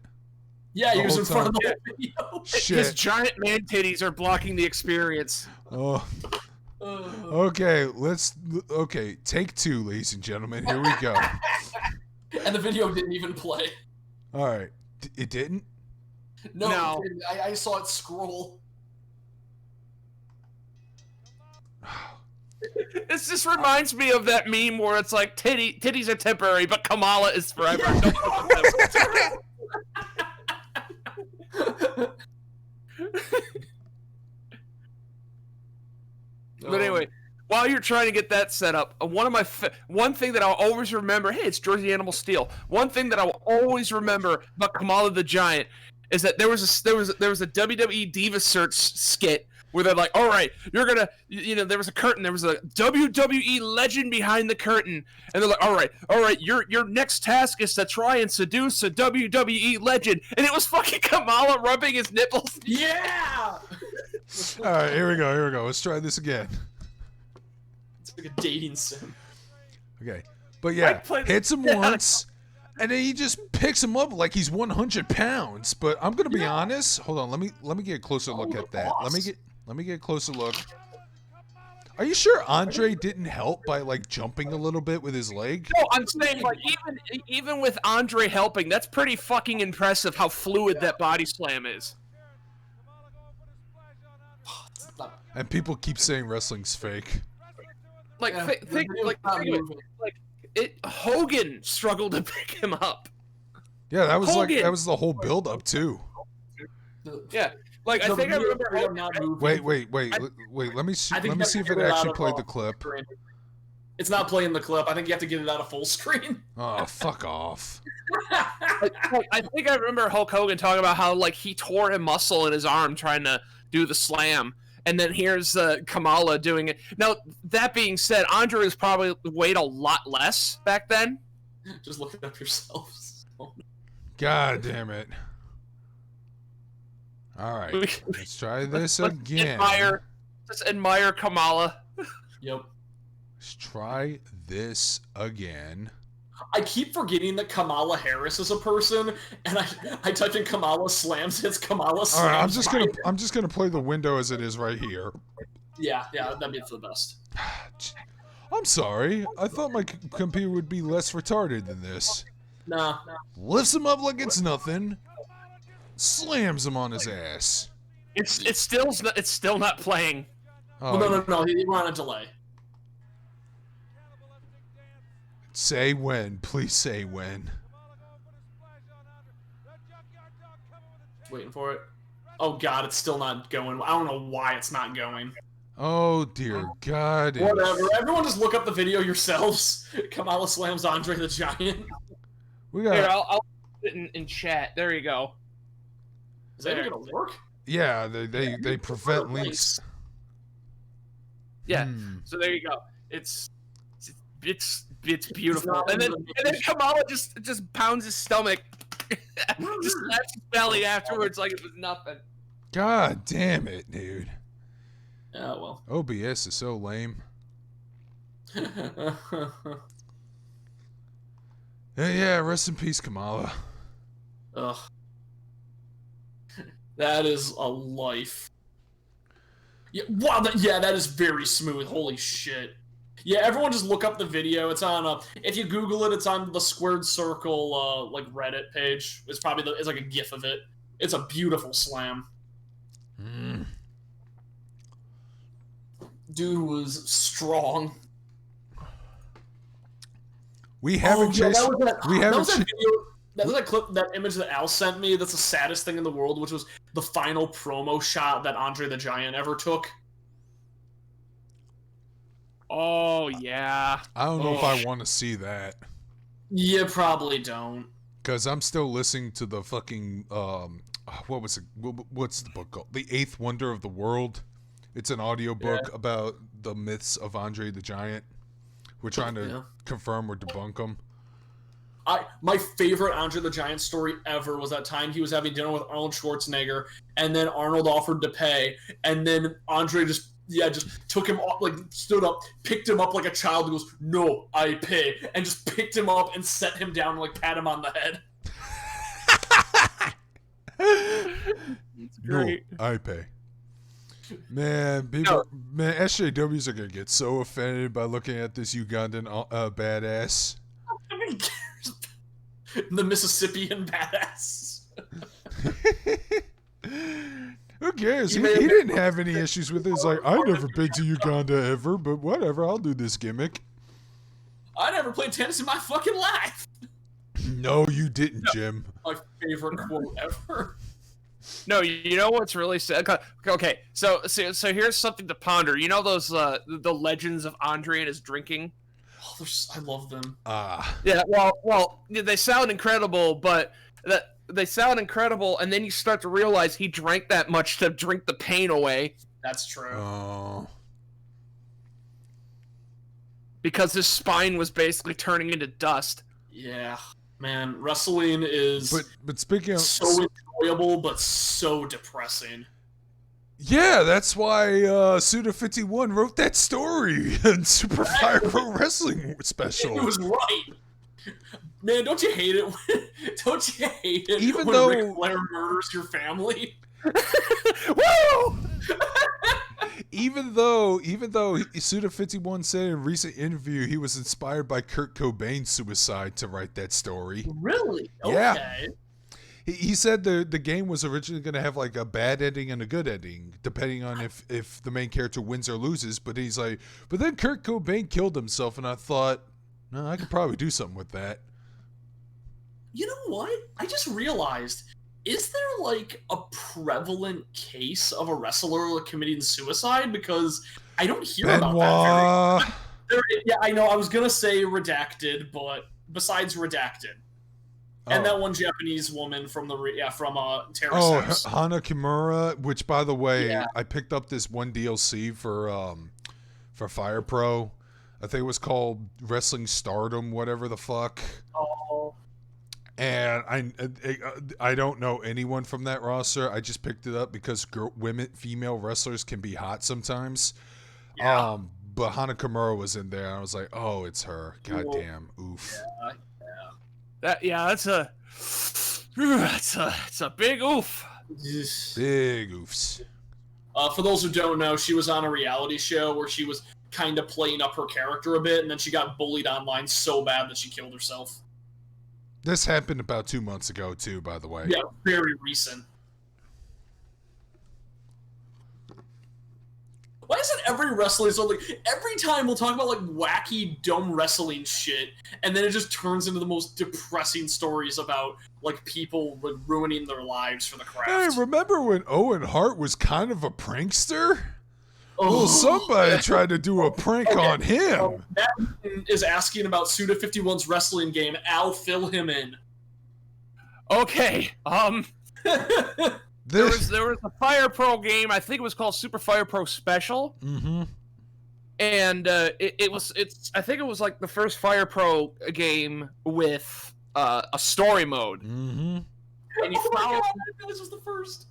Yeah, he was in front of the video. Shit. His giant man titties are blocking the experience. Oh. Okay, okay, take 2, ladies and gentlemen. Here we go. And the video didn't even play. All right. It didn't? No. It didn't. I saw it scroll. This just reminds me of that meme where it's like titties are temporary, but Kamala is forever. Yeah. But anyway, while you're trying to get that set up, one thing that I'll always remember, hey, it's George the Animal Steel. One thing that I will always remember about Kamala the Giant is that there was a WWE Diva Search skit where they're like, all right, you're gonna, there was a curtain, there was a WWE legend behind the curtain, and they're like, all right, your next task is to try and seduce a WWE legend, and it was fucking Kamala rubbing his nipples. Yeah. All right, here we go. Let's try this again. It's like a dating sim. Okay, but yeah, hits him once, and then he just picks him up like he's 100 pounds. But I'm gonna be honest. Hold on, let me get a closer look at that. Let me get a closer look. Are you sure Andre didn't help by like jumping a little bit with his leg? No, I'm saying like even with Andre helping, that's pretty fucking impressive how fluid that body slam is. And people keep saying wrestling's fake. Like think Hogan struggled to pick him up. Yeah, that was Hogan. that was the whole build up too. Yeah. Like I think I remember. Wait. Let me see if it actually played the clip. It's not playing the clip. I think you have to get it out of full screen. Oh, fuck off. I think I remember Hulk Hogan talking about how like he tore a muscle in his arm trying to do the slam, and then here's Kamala doing it. Now that being said, Andre was probably weighed a lot less back then. Just look it up yourselves. God damn it. All right, let's try this again. Just admire Kamala. Yep. Let's try this again. I keep forgetting that Kamala Harris is a person, and I type in Kamala slams, it's Kamala slams. All right, I'm just gonna play the window as it is right here. Yeah, that'd be for the best. I'm sorry. I thought my computer would be less retarded than this. Nah. Lifts him up like it's nothing. Slams him on his ass. It's still not playing. Oh, Well, no. We're on a delay. Say when. Please say when. Waiting for it. Oh god, it's still not going. I don't know why it's not going. Oh dear God. Whatever. Everyone just look up the video yourselves. Kamala slams Andre the Giant. We got. Here, I'll put it in chat. There you go. Is that even gonna work? Yeah, they prevent links. Yeah. So there you go. It's beautiful. And then Kamala just pounds his stomach, just slaps his belly afterwards like it was nothing. God damn it, dude. Oh well. OBS is so lame. Yeah, rest in peace, Kamala. Ugh. That is a life. Yeah, wow, that is very smooth. Holy shit. Yeah, everyone just look up the video. It's on, if you Google it, it's on the Squared Circle, like, Reddit page. It's probably, it's like a gif of it. It's a beautiful slam. Dude was strong. We haven't chased... That was that clip, that image that Al sent me. That's the saddest thing in the world, which was the final promo shot that Andre the Giant ever took. Oh yeah. I don't know if I want to see that. You probably don't. Because I'm still listening to the fucking what's the book called? The Eighth Wonder of the World. It's an audiobook about the myths of Andre the Giant. We're trying to confirm or debunk them. My favorite Andre the Giant story ever was that time he was having dinner with Arnold Schwarzenegger, and then Arnold offered to pay, and then Andre just took him off, like stood up, picked him up like a child, and goes, "No, I pay," and just picked him up and set him down and like pat him on the head. No, I pay. Man, SJWs are gonna get so offended by looking at this Ugandan badass. The Mississippian badass. Who cares? He didn't have any issues with it. It's like, I've never been to Uganda ever, but whatever, I'll do this gimmick. I never played tennis in my fucking life. No, you didn't, Jim. My favorite quote ever. No, you know what's really sad? Okay, so here's something to ponder. You know those the legends of Andre and his drinking? Oh, I love them. Yeah, well, they sound incredible, but they sound incredible, and then you start to realize he drank that much to drink the pain away. That's true. Oh. Because his spine was basically turning into dust. Yeah, man, wrestling is But speaking of so enjoyable, but so depressing. yeah, that's why Suda51 wrote that story in Super Fire Pro Wrestling special. It was right. Man, don't you hate it? Don't you hate it Even when though- Ric Flair murders your family? Woo! Even though Suda51 said in a recent interview he was inspired by Kurt Cobain's suicide to write that story. Really? Yeah. Okay. He said the game was originally going to have like a bad ending and a good ending, depending on if the main character wins or loses. But he's like, but then Kurt Cobain killed himself, and I thought, no, I could probably do something with that. You know what? I just realized, is there like a prevalent case of a wrestler committing suicide? Because I don't hear about that Benoit. yeah, I know. I was gonna say redacted, but besides redacted, and that one Japanese woman from Terrace Oh, House. Hana Kimura, which by the way, Yeah. I picked up this one DLC for Fire Pro. I think it was called Wrestling Stardom, whatever the fuck. Oh, And I don't know anyone from that roster. I just picked it up because female wrestlers can be hot sometimes. yeah. But Hana Kimura was in there. And I was like, oh, it's her. Goddamn. Oof. That's a big oof. Big oofs. For those who don't know, she was on a reality show where she was kind of playing up her character a bit, and then she got bullied online so bad that she killed herself. This happened about 2 months ago, too, by the way. Yeah, very recent. Why isn't every wrestler so like every time we'll talk about like wacky dumb wrestling shit, and then it just turns into the most depressing stories about like people like ruining their lives for the Hey, craft. remember when Owen Hart was kind of a prankster? Oh. Well, somebody tried to do a prank on him. Matt is asking about Suda51's wrestling game. Al, fill him in. Okay, there was a Fire Pro game. I think it was called Super Fire Pro Special, Mm-hmm. and I think it was like the first Fire Pro game with a story mode, Mm-hmm. and you Oh my follow. God, I didn't know this was the first.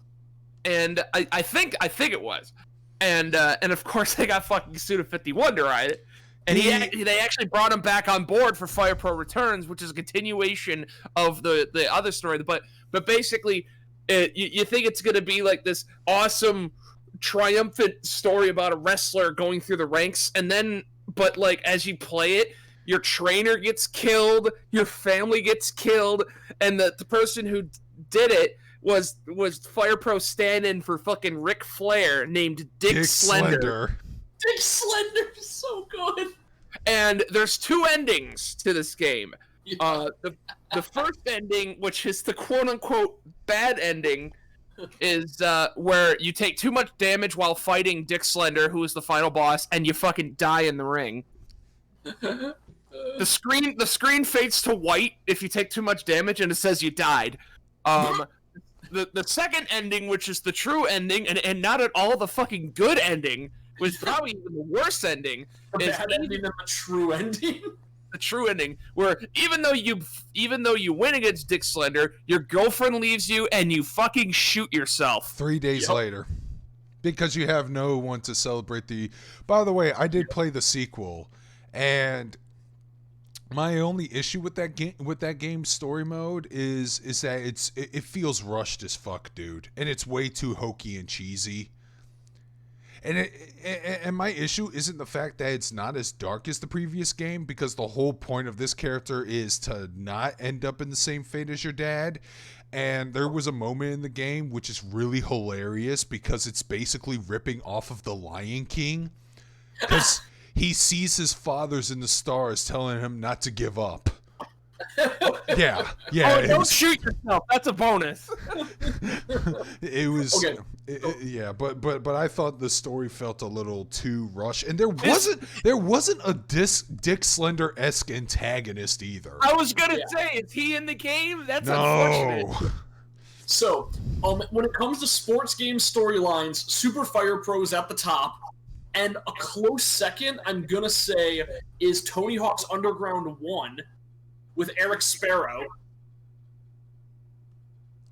And I think it was, and of course they got fucking Suda51 to ride it, and they actually brought him back on board for Fire Pro Returns, which is a continuation of the other story, but basically. You think it's going to be like this awesome, triumphant story about a wrestler going through the ranks, and then, but like as you play it, your trainer gets killed, your family gets killed, and the person who did it was Fire Pro stand-in for fucking Ric Flair named Dick Slender. Dick Slender is so good. And there's two endings to this game. The first ending, which is the quote-unquote bad ending, is where you take too much damage while fighting Dick Slender, who is the final boss, and you fucking die in the ring. The screen fades to white if you take too much damage, and it says you died. The second ending, which is the true ending, and not at all the fucking good ending, was probably even the worst ending. The is bad ending and the true ending. The true ending, where even though you win against Dick Slender, your girlfriend leaves you and you fucking shoot yourself 3 days later. Because you have no one to celebrate the... By the way, I did play the sequel, and my only issue with that game's story mode is that it feels rushed as fuck, dude. And it's way too hokey and cheesy. And my issue isn't the fact that it's not as dark as the previous game, because the whole point of this character is to not end up in the same fate as your dad. And there was a moment in the game which is really hilarious because it's basically ripping off of The Lion King. Because he sees his father's in the stars telling him not to give up. Yeah. Oh, don't shoot yourself. That's a bonus. It was, Okay. Yeah, but I thought the story felt a little too rushed, and there wasn't a Dick Slender-esque antagonist either. I was gonna say, is he in the game? That's No, unfortunate. So, when it comes to sports game storylines, Super Fire Pro is at the top, and a close second, I'm gonna say, is Tony Hawk's Underground 1 with Eric Sparrow.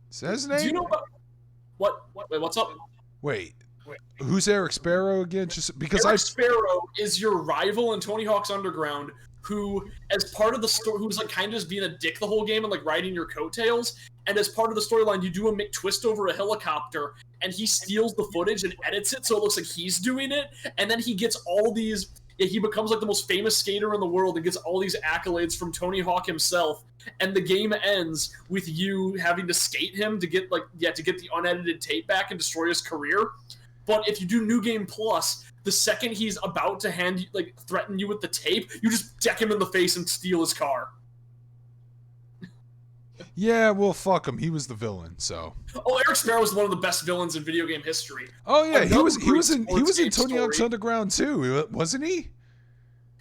Is that his name? Do you know about what? Wait, what's up? Wait, who's Eric Sparrow again? Just because Eric Sparrow is your rival in Tony Hawk's Underground, who, as part of the story, who's like kind of just being a dick the whole game and like riding your coattails. And as part of the storyline, you do a McTwist over a helicopter, and he steals the footage and edits it so it looks like he's doing it. And then he gets all these. He becomes like the most famous skater in the world and gets all these accolades from Tony Hawk himself. And the game ends with you having to skate him to get the unedited tape back and destroy his career. But if you do New Game Plus, the second he's about to threaten you with the tape, you just deck him in the face and steal his car. Yeah, well, fuck him. He was the villain, so. Oh, Eric Sparrow was one of the best villains in video game history. Oh yeah, he was in Tony story. Hawk's Underground too, wasn't he?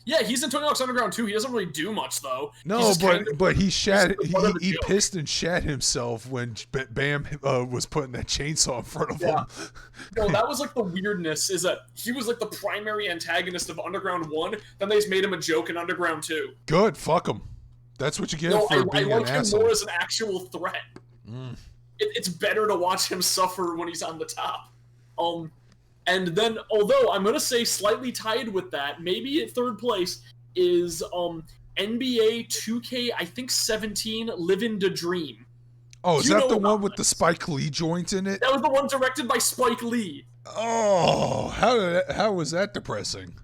Yeah, he's in Tony Hawk's Underground too. He doesn't really do much though. No, but he pissed and shat himself when Bam was putting that chainsaw in front of him. No, that was like the weirdness, is that he was like the primary antagonist of Underground 1, then they just made him a joke in Underground 2. Good, fuck him. That's what you get for being I an like him asshole. more as an actual threat. It's better to watch him suffer when he's on the top. And then, although I'm gonna say slightly tied with that, maybe at third place is NBA 2K, I think 17, Living the Dream. Oh, is that the one with the Spike Lee joint in it? That was the one directed by Spike Lee. Oh, how was that depressing?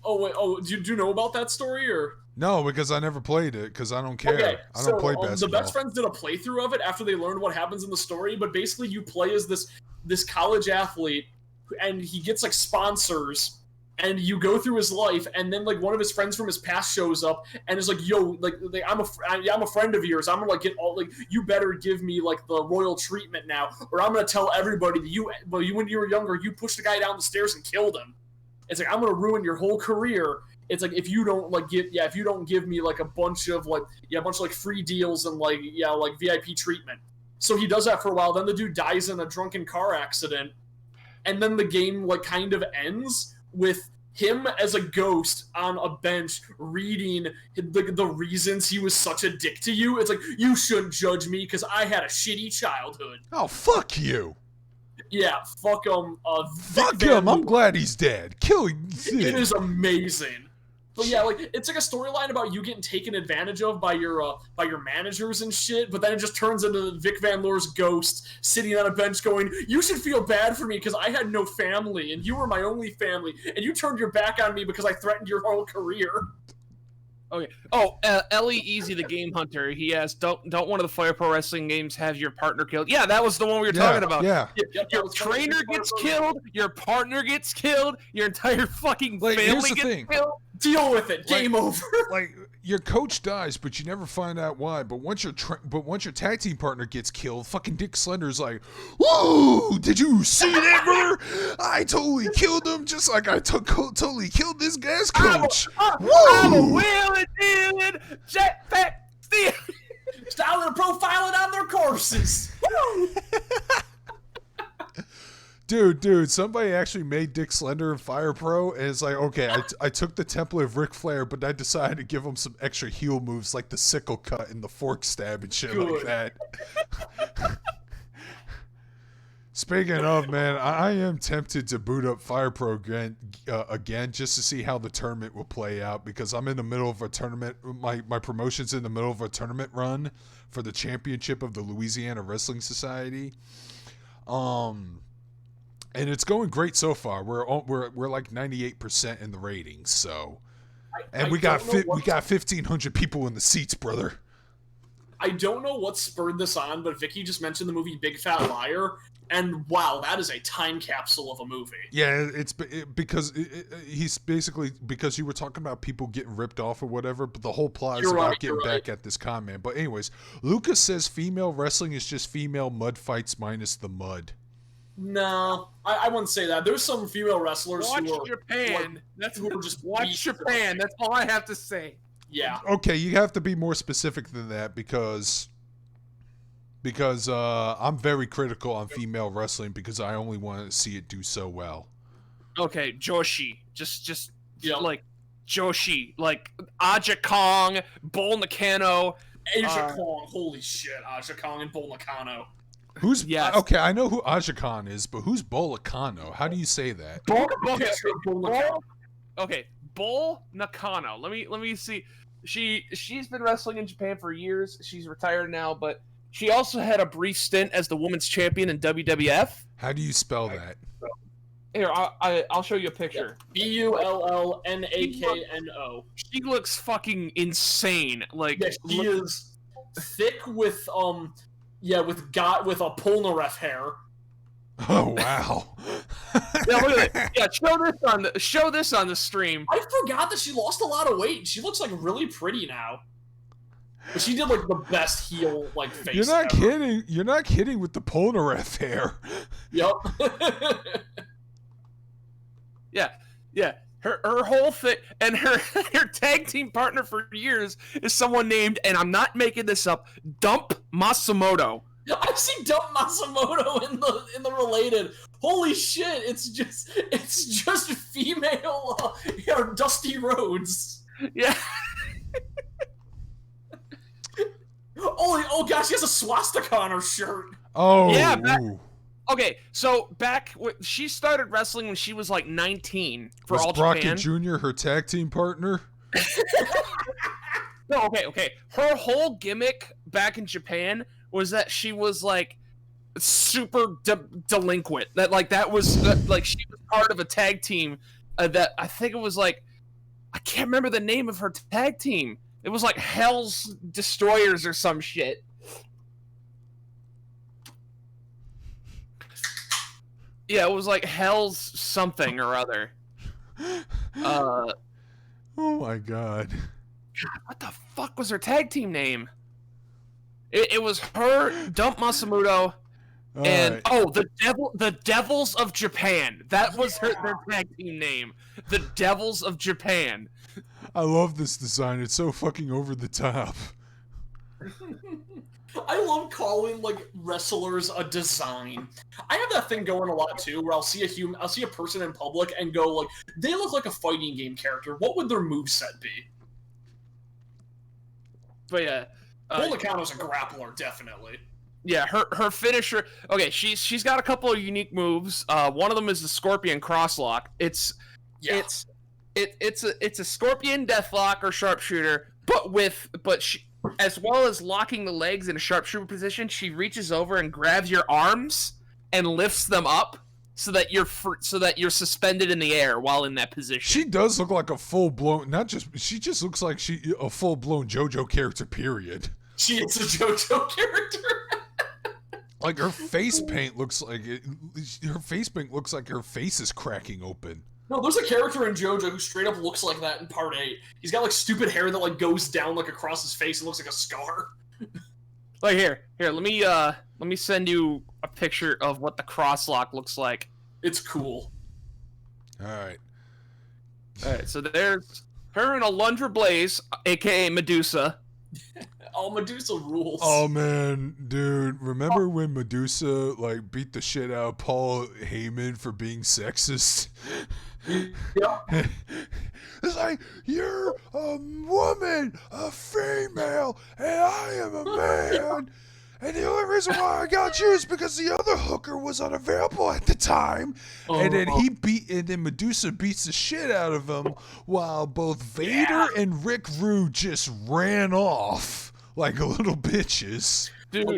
Oh wait, do you know about that story or? No, because I never played it, because I don't care. Okay, I don't play basketball. The best friends did a playthrough of it after they learned what happens in the story, but basically you play as this college athlete, and he gets like sponsors, and you go through his life, and then like one of his friends from his past shows up and is like, "Yo, like I'm a friend of yours. I'm gonna like get all like you better give me like the royal treatment now, or I'm gonna tell everybody that you when you were younger you pushed the guy down the stairs and killed him. It's like I'm gonna ruin your whole career." It's like if you don't give me like a bunch of free deals and like VIP treatment. So he does that for a while. Then the dude dies in a drunken car accident, and then the game like kind of ends with him as a ghost on a bench reading the reasons he was such a dick to you. It's like, you shouldn't judge me because I had a shitty childhood. Oh, fuck you. Yeah, fuck him. Fuck him. I'm glad he's dead. Kill him. It is amazing. But yeah, like it's like a storyline about you getting taken advantage of by your managers and shit. But then it just turns into Vic Van Loor's ghost sitting on a bench going, "You should feel bad for me because I had no family and you were my only family, and you turned your back on me because I threatened your whole career." Okay. Oh, Ellie Easy, the game hunter. He asked, "Don't one of the Fire Pro Wrestling games have your partner killed?" Yeah, that was the one we were talking about. Yeah. Your trainer gets killed. Your partner gets killed. Your entire fucking family gets killed. Deal with it. Game over. Like your coach dies, but you never find out why. But once your tag team partner gets killed, fucking Dick Slender's like, "Whoa! Did you see that, brother? I totally killed him, just like I totally killed this guy's coach." I'm a wheeling, dealing, jetpack stealing, styling and profiling on their courses. Dude, somebody actually made Dick Slender in Fire Pro, and it's like, okay, I took the template of Ric Flair, but I decided to give him some extra heel moves like the sickle cut and the fork stab and shit like that. Speaking of, man, I am tempted to boot up Fire Pro again just to see how the tournament will play out, because I'm in the middle of a tournament. My promotion's in the middle of a tournament run for the championship of the Louisiana Wrestling Society. And it's going great so far. We're like 98% in the ratings. So, and we got 1,500 people in the seats, brother. I don't know what spurred this on, but Vicky just mentioned the movie Big Fat Liar, and wow, that is a time capsule of a movie. Yeah, because he's basically, because you were talking about people getting ripped off or whatever, but the whole plot is about getting back at this con man. But anyways, Lucas says female wrestling is just female mud fights minus the mud. No, I wouldn't say that. There's some female wrestlers Watch who are Japan. who are just Watch Japan. That's all I have to say. Yeah. Okay, you have to be more specific than that, because because I'm very critical on female wrestling because I only want to see it do so well. Okay, Joshi. Just Yep. like Joshi. Like Aja Kong, Bull Nakano. Aja Kong, holy shit, Aja Kong and Bull Nakano. Who's Yes. okay? I know who Aja Khan is, but who's Bolakano? How do you say that? Bull Nakano. Let me see. She's been wrestling in Japan for years. She's retired now, but she also had a brief stint as the women's champion in WWF. How do you spell that? Here, I'll show you a picture. Bullnakno. She looks fucking insane. Like, Yeah, she is thick with with a Polnareff hair. Oh wow! Yeah, look at it. Yeah, show this on the stream. I forgot that she lost a lot of weight. She looks like really pretty now. But she did like the best heel like face. You're not ever. kidding. You're not kidding with the Polnareff hair. Yep. Yeah. Her whole thing, and her tag team partner for years is someone named, and I'm not making this up, Dump Masamoto. I've seen Dump Masamoto in the related. Holy shit! It's just female Dusty Rhodes. Yeah. Oh gosh, she has a swastika on her shirt. Oh Yeah, ooh. Okay, so she started wrestling when she was like 19 for Was All Brocky Japan. Jr. her tag team partner? No, okay. Her whole gimmick back in Japan was that she was like super delinquent. That was she was part of a tag team that I think it was like, I can't remember the name of her tag team. It was like Hell's Destroyers or some shit. Yeah, it was like Hell's something or other. Oh my god. What the fuck was her tag team name? It was her, Dump Masamoto, and Alright. the Devils of Japan. That was their tag team name. The Devils of Japan. I love this design. It's so fucking over the top. I love calling like wrestlers a design. I have that thing going a lot too, where I'll see a person in public and go like, they look like a fighting game character. What would their moveset be? But yeah, Bull Nakano's a grappler, definitely. yeah, her finisher. Okay, she's got a couple of unique moves. One of them is the Scorpion Crosslock. It's a Scorpion Deathlock or Sharpshooter, but she, as well as locking the legs in a sharpshooter position, she reaches over and grabs your arms and lifts them up so that you're suspended in the air while in that position. She does look like a full-blown, she just looks like a full-blown JoJo character, period. She is a JoJo character. Like her face paint looks like her face is cracking open. No, there's a character in JoJo who straight up looks like that in Part 8. He's got like stupid hair that like goes down like across his face and looks like a scar. Like here, let me send you a picture of what the crosslock looks like. It's cool. Alright. Alright, so there's her in Alundra Blaze, aka Medusa. Oh, Medusa rules. Oh man, dude, remember when Medusa like beat the shit out of Paul Heyman for being sexist? Yeah. It's like, you're a woman, a female, and I am a man. And the only reason why I got you is because the other hooker was unavailable at the time. And then Medusa beats the shit out of him while both Vader and Rick Rude just ran off like little bitches. Dude,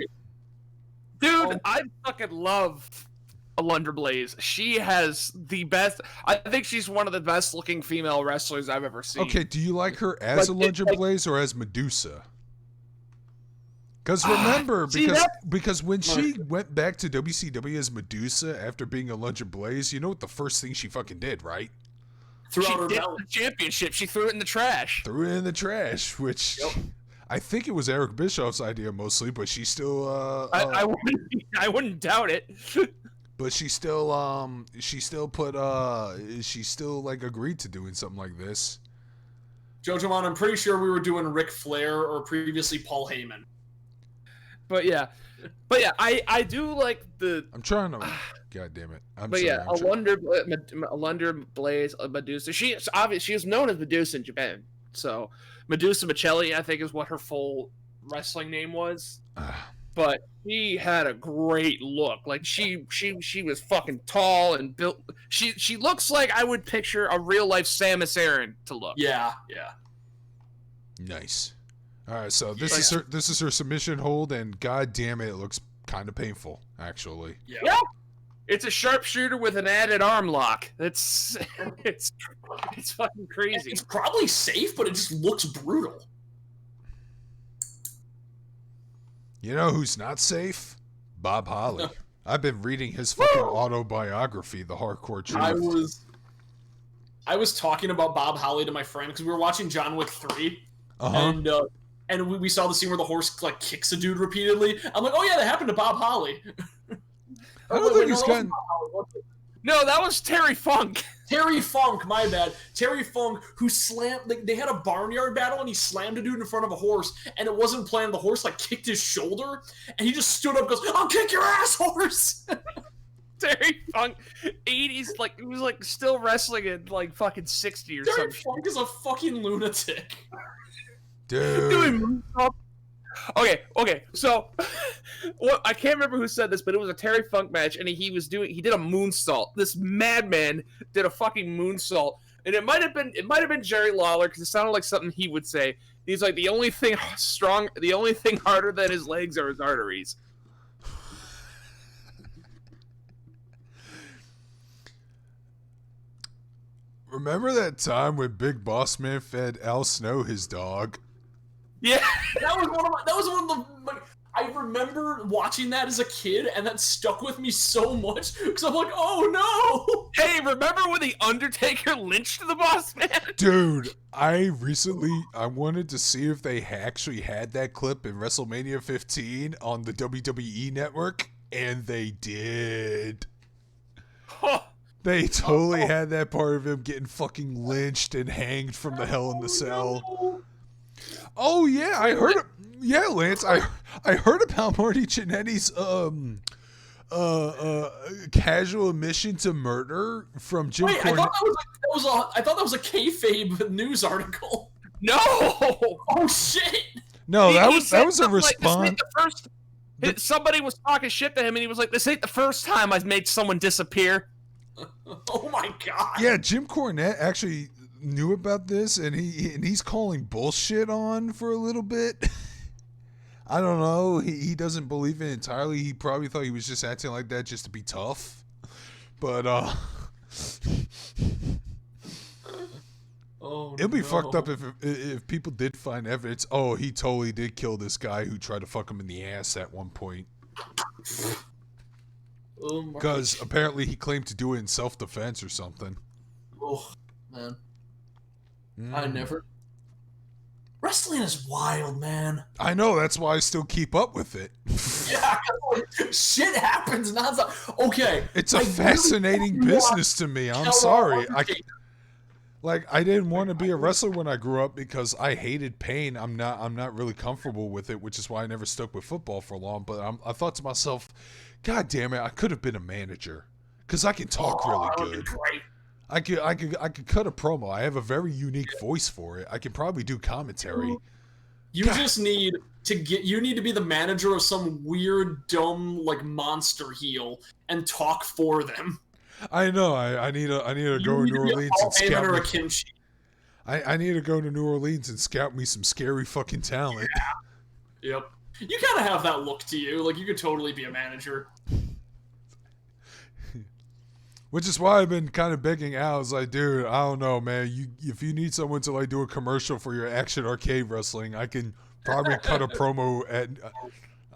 I fucking love Alundra Blaze. She has the best. I think she's one of the best looking female wrestlers I've ever seen. Okay, do you like her as Alundra Blaze or as Medusa? Because remember, because when she went back to WCW as Medusa after being Alundra Blaze, you know what the first thing she fucking did, right? Threw She out her did belt. the championship. She threw it in the trash. Threw it in the trash, which I think it was Eric Bischoff's idea mostly, but she still I wouldn't doubt it. but she still like agreed to doing something like this. JoJo, I'm pretty sure we were doing Ric Flair or previously Paul Heyman. But yeah, I do like the. I'm trying to. God damn it! But yeah, Alundra Blaze, Medusa. She is known as Medusa in Japan. So Medusa Michelli, I think, is what her full wrestling name was. But she had a great look. Like she was fucking tall and built. She looks like I would picture a real life Samus Aran to look. Yeah. Nice. All right, so this is her submission hold, and god damn it looks kind of painful, actually. Yeah. It's a sharpshooter with an added arm lock. It's fucking crazy. It's probably safe, but it just looks brutal. You know who's not safe? Bob Holly. I've been reading his fucking autobiography, The Hardcore Truth. I was talking about Bob Holly to my friend because we were watching John Wick 3, and we saw the scene where the horse like kicks a dude repeatedly. I'm like, oh yeah, that happened to Bob Holly. I don't think he's gotten. No, that was Terry Funk. Terry Funk, my bad. Terry Funk, who slammed. They had a barnyard battle, and he slammed a dude in front of a horse, and it wasn't planned. The horse like kicked his shoulder, and he just stood up, and goes, "I'll kick your ass, horse." Terry Funk, 80s, like he was like still wrestling at like fucking 60 or Terry something. Funk is a fucking lunatic. Dude. Okay. So, I can't remember who said this, but it was a Terry Funk match, and he did a moonsault. This madman did a fucking moonsault, and it might have been Jerry Lawler because it sounded like something he would say. He's like, the only thing harder than his legs are his arteries. Remember that time when Big Boss Man fed Al Snow his dog? Yeah, that was one of the. I remember watching that as a kid, and that stuck with me so much because I'm like, oh no! Hey, remember when the Undertaker lynched the Boss Man? Dude, I wanted to see if they actually had that clip in WrestleMania 15 on the WWE Network, and they did. Huh. They totally had that part of him getting fucking lynched and hanged from the Hell in the Cell. No. Oh yeah, I heard. Yeah, Lance, I heard about Marty Jannetty's casual admission to murder from Jim Cornette. I thought that was a kayfabe news article. No. Oh shit. No, that was a response. Like, somebody was talking shit to him, and he was like, "This ain't the first time I've made someone disappear." Oh my god. Yeah, Jim Cornette actually knew about this, and he's calling bullshit on for a little bit. I don't know. He doesn't believe it entirely. He probably thought he was just acting like that just to be tough. But it'd be fucked up if people did find evidence. Oh, he totally did kill this guy who tried to fuck him in the ass at one point. Because apparently he claimed to do it in self-defense or something. Oh, man. I never... Wrestling is wild, man. I know, that's why I still keep up with it. Yeah, shit happens nonstop. Okay. It's a fascinating business to me. I'm sorry. I didn't want to be a wrestler when I grew up because I hated pain. I'm not really comfortable with it, which is why I never stuck with football for long. But I thought to myself, God damn it, I could have been a manager because I can talk really good. I could cut a promo. I have a very unique voice for it. I can probably do commentary. You just need to be the manager of some weird, dumb, like monster heel and talk for them. I know. I need to go to New Orleans and scout me. I need to go to New Orleans and scout me some scary fucking talent. Yeah. Yep. You kind of have that look to you. Like, you could totally be a manager. Which is why I've been kind of begging Al. I was like, dude, I don't know, man. If you need someone to, like, do a commercial for your Action Arcade Wrestling, I can probably cut a promo at...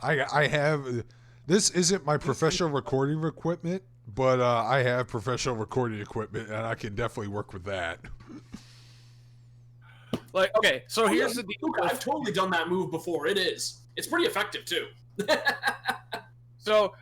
I have... This isn't my professional recording equipment, but I have professional recording equipment, and I can definitely work with that. Like, okay, so here's the deal. I've totally done that move before. It's pretty effective too. So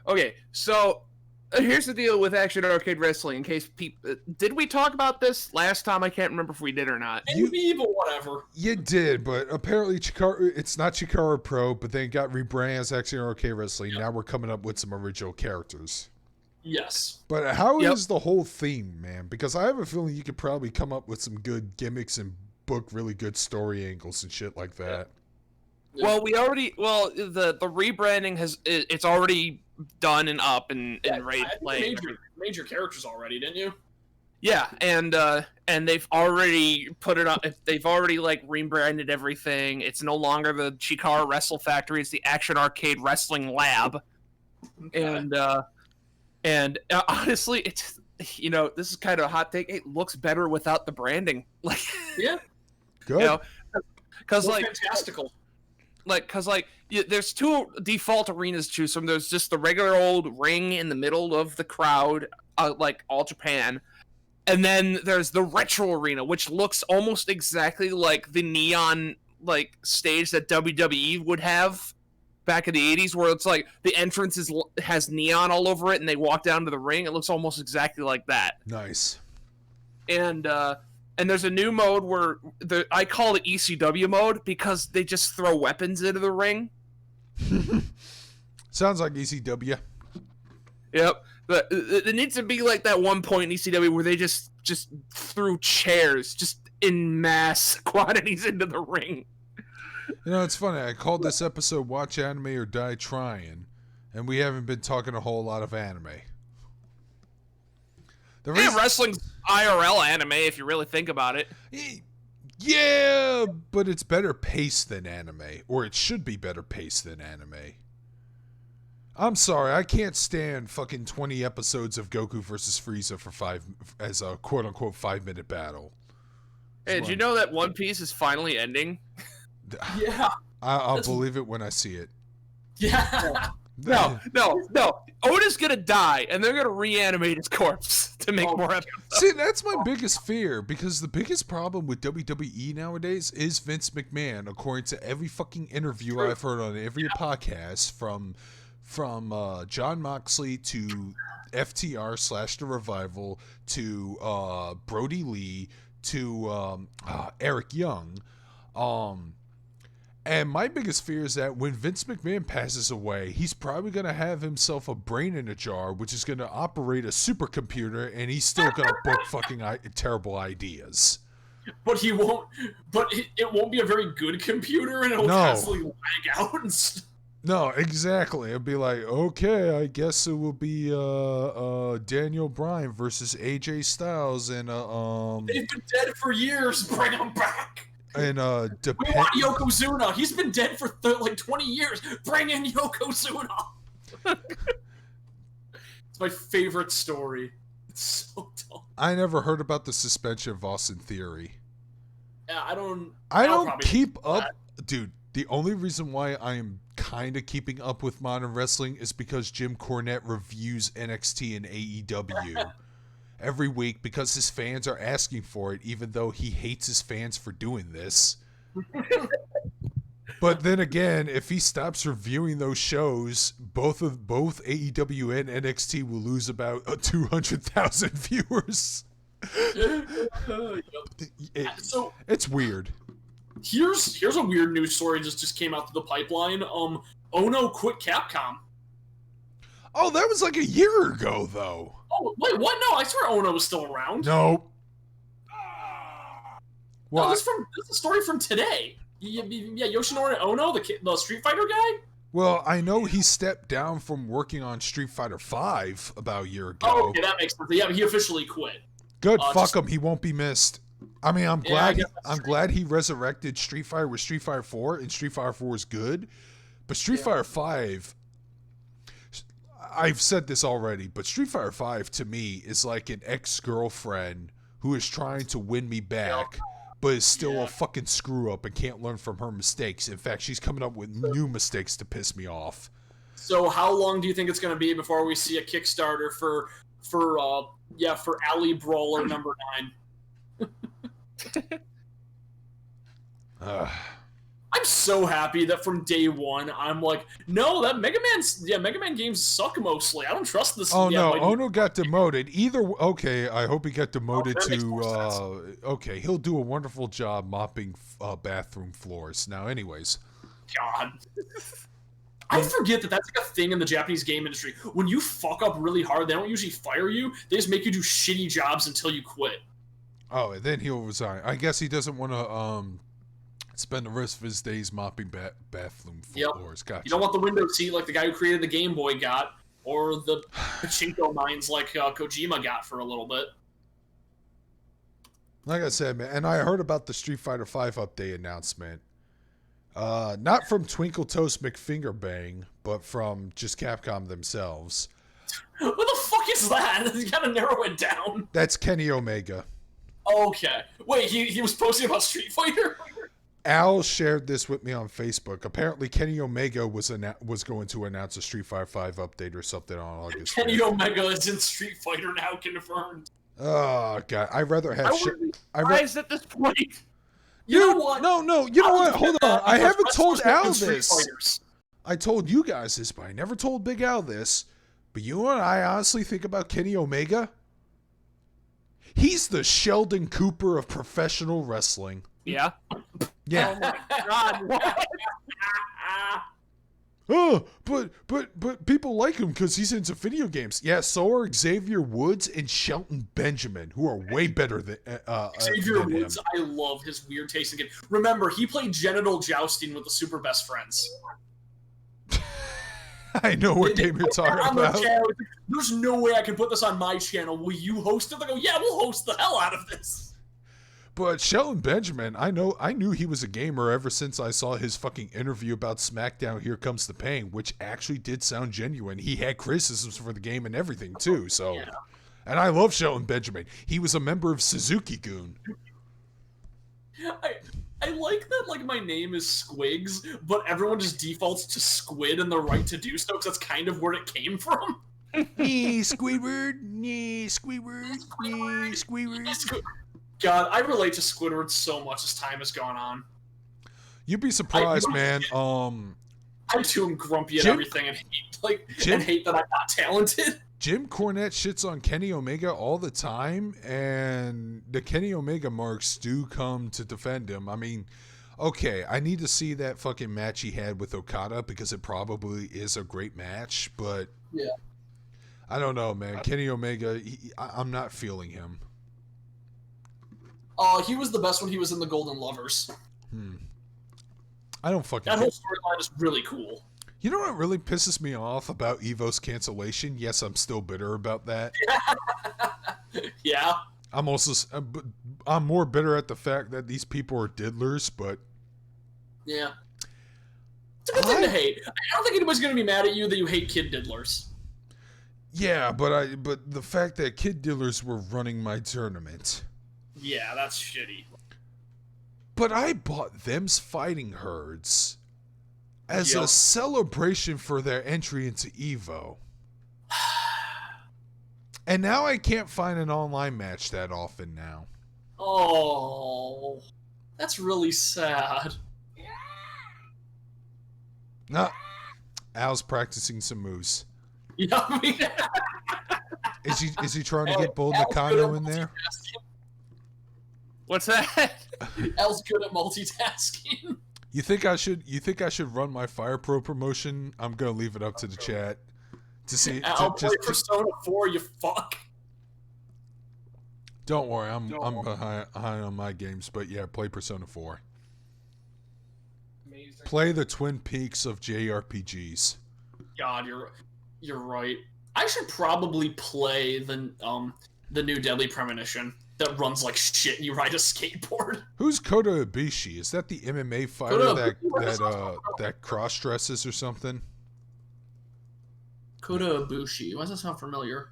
here's the deal with Action Arcade Wrestling. In case people, did we talk about this last time? I can't remember if we did or not. Maybe, but whatever. You did, but apparently it's not Chikara Pro, but they got rebranded as Action Arcade Wrestling. Yep. Now we're coming up with some original characters. Yes. But how is the whole theme, man? Because I have a feeling you could probably come up with some good gimmicks and book really good story angles and shit like that. Well, the rebranding it's already done and up and ready to play. Major characters already, didn't you? Yeah, and they've already put it on. They've already like rebranded everything. It's no longer the Chikara Wrestle Factory. It's the Action Arcade Wrestling Lab. Okay. And honestly, it's this is kind of a hot take. It looks better without the branding. Like yeah, good. Because fantastical. There's two default arenas to choose from. There's just the regular old ring in the middle of the crowd, like All Japan. And then there's the retro arena, which looks almost exactly like the neon stage that WWE would have back in the 80s, where it's like the entrance has neon all over it and they walk down to the ring. It looks almost exactly like that. Nice. And there's a new mode where I call it ECW mode because they just throw weapons into the ring. Sounds like ECW. Yep. But it needs to be like that one point in ECW where they just threw chairs just in mass quantities into the ring. It's funny. I called this episode Watch Anime or Die Trying, and we haven't been talking a whole lot of anime. Wrestling's IRL anime, if you really think about it. Yeah, but it's better paced than anime, or it should be better paced than anime. I'm sorry, I can't stand fucking 20 episodes of Goku versus Frieza as a quote-unquote 5-minute battle. Hey, did you know that One Piece is finally ending? Yeah. I'll believe it when I see it. Yeah. No. Oda's gonna die, and they're gonna reanimate his corpse to make more episodes. See, that's my biggest fear, because the biggest problem with WWE nowadays is Vince McMahon, according to every fucking interview I've heard on every podcast, from John Moxley to FTR / The Revival to Brody Lee to Eric Young. And my biggest fear is that when Vince McMahon passes away, he's probably going to have himself a brain in a jar, which is going to operate a supercomputer, and he's still going to book fucking terrible ideas. But he won't. But it won't be a very good computer, and it'll constantly lag out. No, exactly. It'll be like, okay, I guess it will be Daniel Bryan versus AJ Styles, and they've been dead for years. Bring them back. And we want Yokozuna. He's been dead for 20 years. Bring in Yokozuna. It's my favorite story. It's so dumb. I never heard about the suspension of Austin Theory. Yeah, I don't keep up, dude. The only reason why I am kind of keeping up with modern wrestling is because Jim Cornette reviews NXT and AEW. Every week, because his fans are asking for it, even though he hates his fans for doing this. But then again, if he stops reviewing those shows, both AEW and NXT will lose about 200,000 viewers. It's weird. Here's a weird news story just came out through the pipeline. Ono quit Capcom. Oh, that was like a year ago, though. Oh, wait, what? No, I swear Ono was still around. No. Well, this is a story from today. Yeah, Yoshinori Ono, the Street Fighter guy? Well, I know he stepped down from working on Street Fighter V about a year ago. Oh, okay, that makes sense. Yeah, he officially quit. Good, fuck him. He won't be missed. I mean, I'm glad he resurrected Street Fighter with Street Fighter 4, and Street Fighter 4 is good. But Street Fighter 5... I've said this already, but Street Fighter V to me is like an ex-girlfriend who is trying to win me back, but is still a fucking screw-up and can't learn from her mistakes. In fact, she's coming up with new mistakes to piss me off. So how long do you think it's going to be before we see a Kickstarter for Alley Brawler number 9? I I'm so happy that from day one, I'm like, no, that Mega Man games suck mostly. I don't trust this. Oh yeah, no, like, Ono got demoted. Okay, I hope he got demoted that makes to. more sense. Okay, he'll do a wonderful job mopping bathroom floors. Now, anyways, God. I forget that that's like a thing in the Japanese game industry. When you fuck up really hard, they don't usually fire you. They just make you do shitty jobs until you quit. oh, and then he'll resign. I guess he doesn't want to spend the rest of his days mopping bathroom floors. Gotcha. You don't want the window seat like the guy who created the Game Boy got, or the pachinko mines like Kojima got for a little bit. Like I said, man, and I heard about the Street Fighter V update announcement. Not from Twinkle Toast McFingerbang, but from just Capcom themselves. What the fuck is that? You gotta narrow it down. That's Kenny Omega. Okay. Wait, he was posting about Street Fighter? Al shared this with me on Facebook. Apparently, Kenny Omega was going to announce a Street Fighter V update or something on August 5th. Kenny Omega is in Street Fighter now, confirmed. Oh god, I'd rather have shit. Surprised at this point. You know what? No, you know what? Hold on. I haven't told Al Wrestlers make this. Street Fighters. I told you guys this, but I never told Big Al this. But you know what I honestly think about Kenny Omega? He's the Sheldon Cooper of professional wrestling. Yeah. Yeah. Oh my god. What? Oh, but people like him because he's into video games. Yeah, so are Xavier Woods and Shelton Benjamin, who are way better than Xavier than Woods, him. I love his weird taste in games. Remember, he played genital jousting with the Super Best Friends. I know what game you're talking On their about. channel, there's no way I can put this on my channel. Will you host it? They go, yeah, we'll host the hell out of this. But Shelton Benjamin, I knew he was a gamer ever since I saw his fucking interview about SmackDown Here Comes the Pain, which actually did sound genuine. He had criticisms for the game and everything too, so Yeah. and I love Shelton Benjamin. He was a member of Suzuki Goon. I like that, like, my name is Squigs, but everyone just defaults to Squid and the right to do so, because that's kind of where it came from. Squidward, Squidward, Squidward. God, I relate to Squidward so much as time has gone on. You'd be surprised, man. I too am grumpy at Jim- everything and hate that I'm not talented. Jim Cornette shits on Kenny Omega all the time, and the Kenny Omega marks do come to defend him. I mean, okay, I need to see that fucking match he had with Okada because it probably is a great match, but Yeah. I don't know, man. Kenny Omega, I'm not feeling him. He was the best when he was in the Golden Lovers. I don't fucking. That whole storyline is really cool. You know what really pisses me off about Evo's cancellation? Yes, I'm still bitter about that. Yeah. I'm more bitter at the fact that these people are diddlers, but Yeah. It's a good thing to hate. I don't think anybody's going to be mad at you that you hate kid diddlers. yeah, but the fact that kid diddlers were running my tournament. Yeah, that's shitty. But I bought them's fighting herds as Yep. a celebration for their entry into Evo. And now I can't find an online match that often now. Oh, that's really sad. Nah, Al's practicing some moves. Yeah, I mean, Is he trying to get Bull Nakano in there? What's that? Al's good at multitasking. You think I should run my Fire Pro promotion? I'm gonna leave it up to the chat to see. Al, play Persona 4, you fuck. Don't worry, I'm behind on my games, but yeah, play Persona 4. Amazing. Play the Twin Peaks of JRPGs. God, you're right. I should probably play the new Deadly Premonition that runs like shit and you ride a skateboard. Who's Kota Ibushi? Is that the MMA fighter Kota that cross dresses or something? Kota Ibushi. Why does that sound familiar?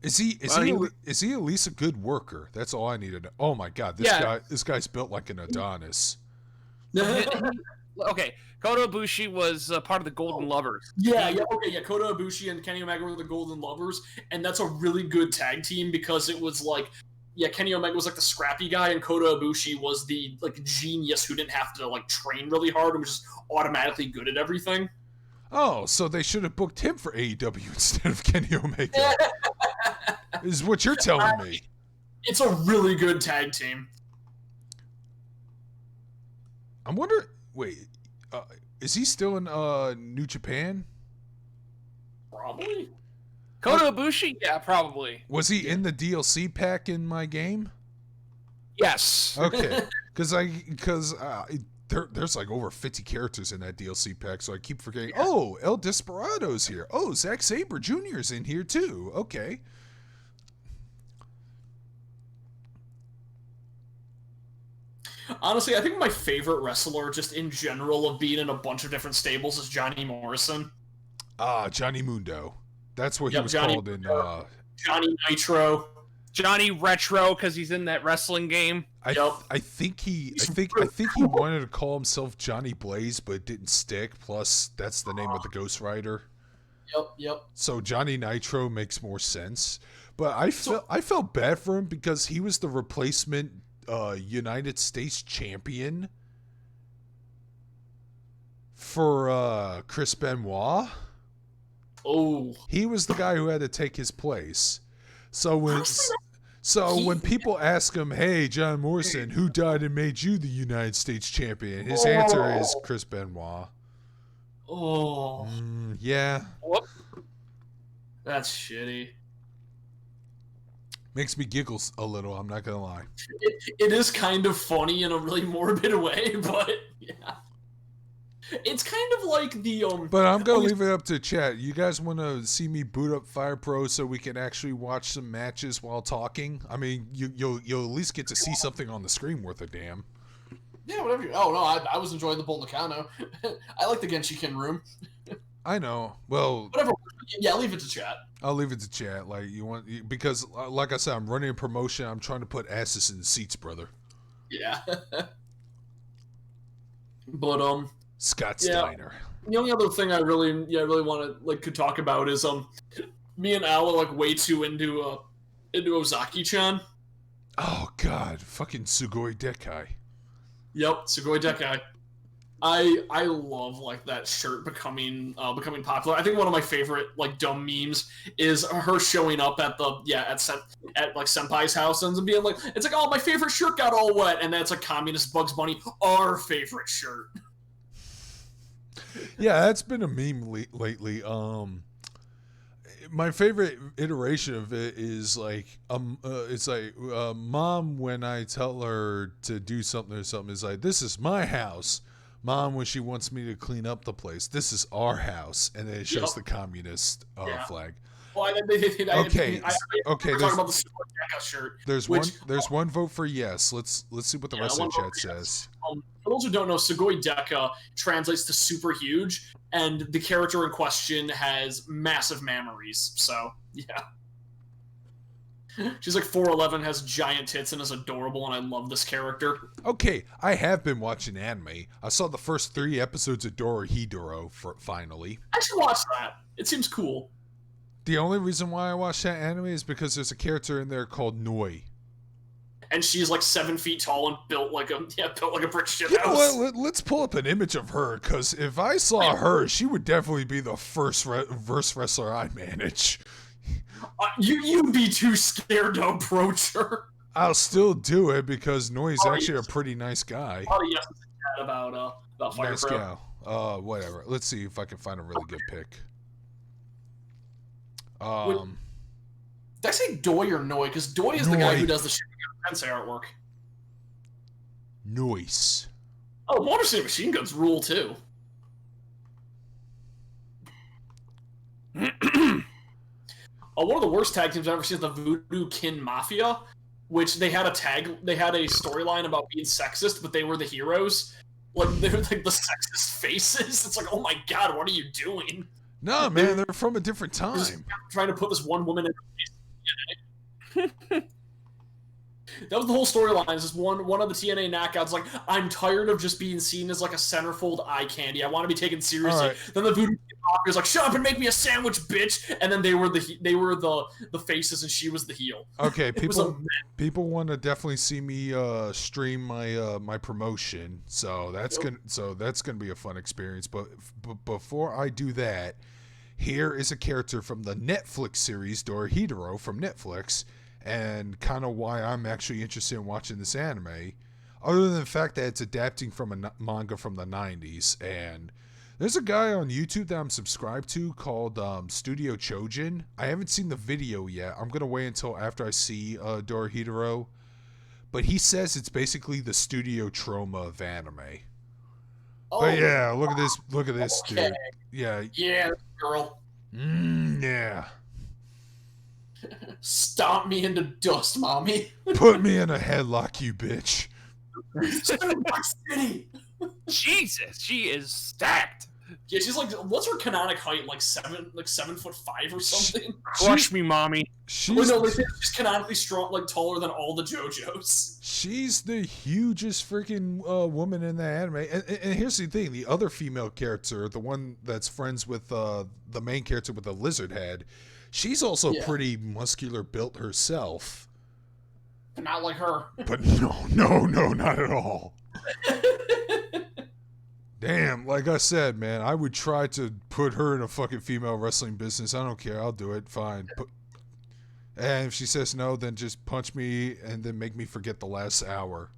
Is he at least a good worker? That's all I need to know. Oh my god, this guy's built like an Adonis. Okay, Kota Ibushi was part of the Golden Lovers. Yeah. Kota Ibushi and Kenny Omega were the Golden Lovers, and that's a really good tag team because it was like Kenny Omega was like the scrappy guy, and Kota Ibushi was the like genius who didn't have to like train really hard and was just automatically good at everything. Oh, so they should have booked him for AEW instead of Kenny Omega. Is what you're telling me. It's a really good tag team. I'm wondering. Wait, is he still in New Japan? Probably. Kota Ibushi? Yeah, probably. Was he in the DLC pack in my game? Yes. Okay, because there's like over 50 characters in that DLC pack, so I keep forgetting. Yeah. Oh, El Desperado's here. Oh, Zack Sabre Jr.'s in here too. Okay. Honestly, I think my favorite wrestler, just in general, of being in a bunch of different stables, is Johnny Morrison. Johnny Mundo. That's what he was Johnny called in. Johnny Nitro. Johnny Retro, because he's in that wrestling game. I think he wanted to call himself Johnny Blaze, but it didn't stick. Plus, that's the name of the Ghost Rider. Yep. So Johnny Nitro makes more sense. But I felt bad for him because he was the replacement United States champion for Chris Benoit. Oh, he was the guy who had to take his place. So when people ask him, "Hey, John Morrison, who died and made you the United States champion?" His answer is Chris Benoit. Oh, yeah. Whoop. That's shitty. Makes me giggle a little, I'm not gonna lie. It is kind of funny in a really morbid way, but yeah. It's kind of like the But I'm gonna leave it up to chat. You guys want to see me boot up Fire Pro so we can actually watch some matches while talking? I mean, you'll at least get to see something on the screen worth a damn. Yeah, whatever. Oh no, I was enjoying the Bull Nakano. I like the Genshiken room. I know. Well, whatever. Yeah, leave it to chat. I'll leave it to chat. Like because like I said, I'm running a promotion. I'm trying to put asses in the seats, brother. Yeah. But Scott Steiner. The only other thing I really want to could talk about is me and Al are way too into Ozaki-chan. Oh God, fucking Sugoi Dekai. Yep, Sugoi Dekai. I love that shirt becoming popular. I think one of my favorite dumb memes is her showing up at Senpai's house and being like, it's like, oh, my favorite shirt got all wet, and that's communist Bugs Bunny, our favorite shirt. Yeah, that's been a meme lately. My favorite iteration of it is it's like mom when I tell her to do something or something is like, this is my house. Mom when she wants me to clean up the place, this is our house, and then it shows the communist flag. Well, okay. About the shirt. There's one vote for yes. Let's see what the rest of the chat says. For those who don't know, Sugoi Deka translates to super huge, and the character in question has massive mammaries. So yeah, she's 4'11", has giant tits, and is adorable, and I love this character. Okay, I have been watching anime. I saw the first 3 episodes of Dorohedoro finally. I should watch that. It seems cool. The only reason why I watched that anime is because there's a character in there called Noi. And she's 7 feet tall and built like a brick shit house. You know what? Let's pull up an image of her, because if I saw her, she would definitely be the first verse wrestler I manage. You'd be too scared to approach her. I'll still do it because Noi's actually a pretty nice guy. Oh yes, about Fire nice Pro. gal. Whatever. Let's see if I can find a really good pic. Did I say Doi or Noi? Because Doi is the guy who does the Sensei artwork. Noise. Oh, Motor City Machine Guns rule too. One of the worst tag teams I've ever seen is the Voodoo Kin Mafia, which they had a storyline about being sexist, but they were the heroes. They were the sexist faces. It's oh my god, what are you doing? No, man, they're from a different time. Trying to put this one woman in her face. That was the whole storyline. Is one of the TNA knockouts I'm tired of just being seen as a centerfold eye candy. I want to be taken seriously. Right. Then the Voodoo He was like, "Shut up and make me a sandwich, bitch!" And then they were the faces, and she was the heel. Okay, It was a people want to definitely see me stream my promotion, so that's gonna be a fun experience. But before I do that, here is a character from the Netflix series Dorohedoro from Netflix, and kind of why I'm actually interested in watching this anime, other than the fact that it's adapting from a manga from the 90s. And there's a guy on YouTube that I'm subscribed to called Studio Chojin. I haven't seen the video yet. I'm going to wait until after I see Dorohedoro. But he says it's basically the Studio Trauma of anime. Oh, but yeah, look at this, okay. dude. Yeah. Yeah, girl. Yeah. Stomp me into dust, mommy. Put me in a headlock, you bitch. City. Jesus, she is stacked. Yeah, she's like, what's her canonic height? Like 7'5" or something. Crush me, mommy. She's canonically strong, like taller than all the JoJos. She's the hugest freaking woman in the anime. And here's the thing: the other female character, the one that's friends with the main character with the lizard head, she's also pretty muscular built herself. But not like her. But no, not at all. Damn, like I said, man, I would try to put her in a fucking female wrestling business. I don't care. I'll do it. Fine. And if she says no, then just punch me and then make me forget the last hour.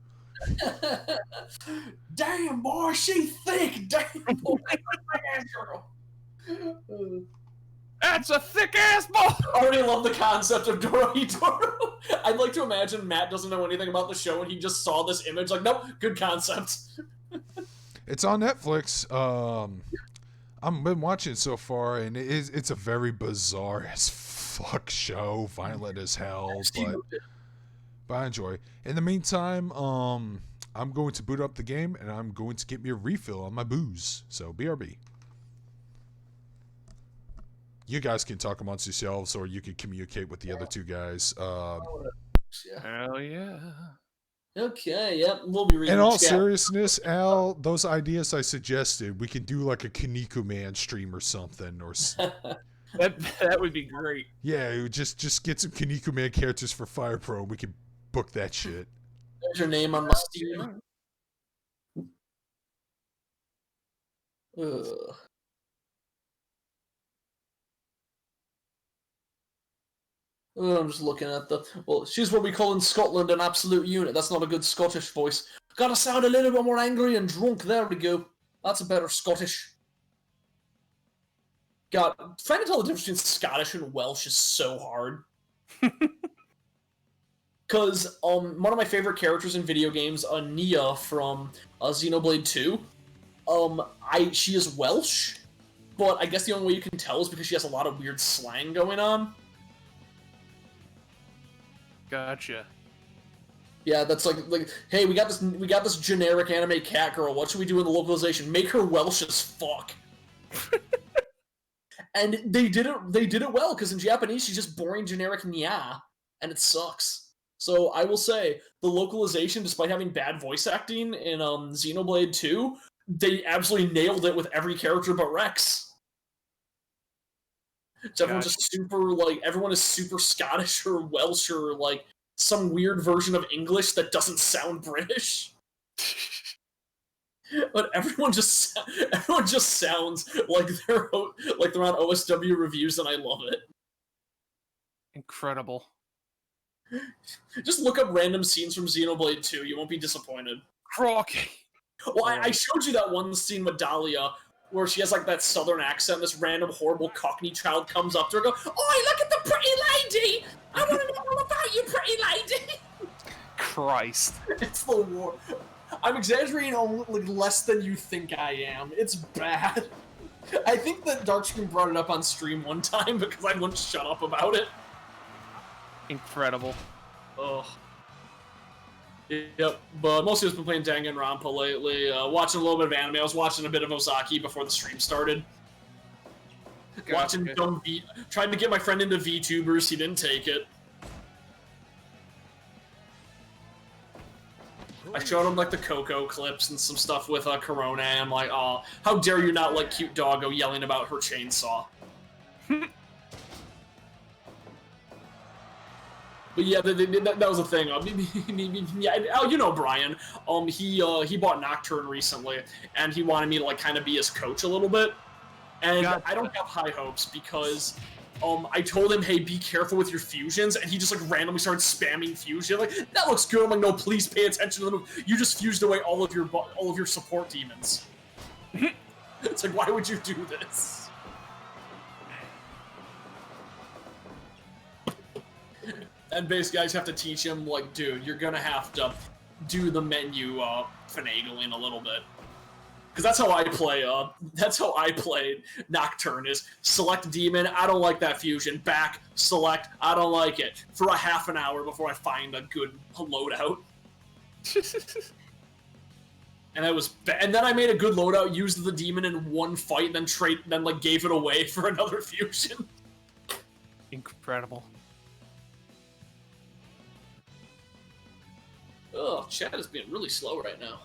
Damn, boy, she thick. Damn, boy, girl. That's a thick ass ball. I already love the concept of Dorohedoro. I'd like to imagine Matt doesn't know anything about the show and he just saw this image like, nope, good concept. It's on Netflix. I've been watching it so far, and it's a very bizarre as fuck show, violent as hell, but I enjoy. In the meantime, I'm going to boot up the game, and I'm going to get me a refill on my booze. So BRB. You guys can talk amongst yourselves, or you can communicate with the other two guys. Hell yeah. Okay, yep, we'll be reading. In all seriousness, Al, those ideas I suggested, we can do like a Kaneko Man stream or something, or that would be great. Yeah, just get some Kaneko Man characters for Fire Pro. We can book that shit. There's your name on my Steam. Ugh. I'm just looking at she's what we call in Scotland an absolute unit. That's not a good Scottish voice. Gotta sound a little bit more angry and drunk. There we go. That's a better Scottish. God, trying to tell the difference between Scottish and Welsh is so hard. Because one of my favorite characters in video games, Nia from Xenoblade 2, she is Welsh, but I guess the only way you can tell is because she has a lot of weird slang going on. Gotcha. Yeah, that's like, hey, we got this generic anime cat girl. What should we do in the localization? Make her Welsh as fuck. And they did it well, because in Japanese she's just boring generic nya, and it sucks. So I will say the localization, despite having bad voice acting in Xenoblade 2, they absolutely nailed it with every character but Rex. So everyone's just everyone is super Scottish or Welsh or like some weird version of English that doesn't sound British. But everyone just sounds like they're on OSW reviews, and I love it. Incredible. Just look up random scenes from Xenoblade 2. You won't be disappointed. Crocky. Well, I showed you that one scene with Dahlia where she has like that southern accent. This random horrible Cockney child comes up to her and goes, "Oi, look at the pretty lady! I want to know all about you, pretty lady!" Christ. It's the war. I'm exaggerating less than you think I am. It's bad. I think that Darkscreen brought it up on stream one time because I wouldn't shut up about it. Incredible. Ugh. Yep, but mostly I've been playing Danganronpa lately, watching a little bit of anime. I was watching a bit of Ozaki before the stream started. Gotcha. Watching dumb trying to get my friend into VTubers, he didn't take it. I showed him like the Coco clips and some stuff with Corona, and I'm like, oh, how dare you not like cute doggo yelling about her chainsaw. But yeah, that was the thing. Yeah, you know Brian. He bought Nocturne recently, and he wanted me to like kind of be his coach a little bit. And I don't have high hopes because I told him, hey, be careful with your fusions, and he just like randomly started spamming fusion. Like, that looks good. I'm like, no, please pay attention to them. You just fused away all of your support demons. It's like, why would you do this? And basically, I just have to teach him, like, dude, you're gonna have to do the menu finagling a little bit. Because that's how I play Nocturne, is select demon, I don't like that fusion, back, select, I don't like it, for a half an hour before I find a good loadout. And then I made a good loadout, used the demon in one fight, then like gave it away for another fusion. Incredible. Oh, chat is being really slow right now.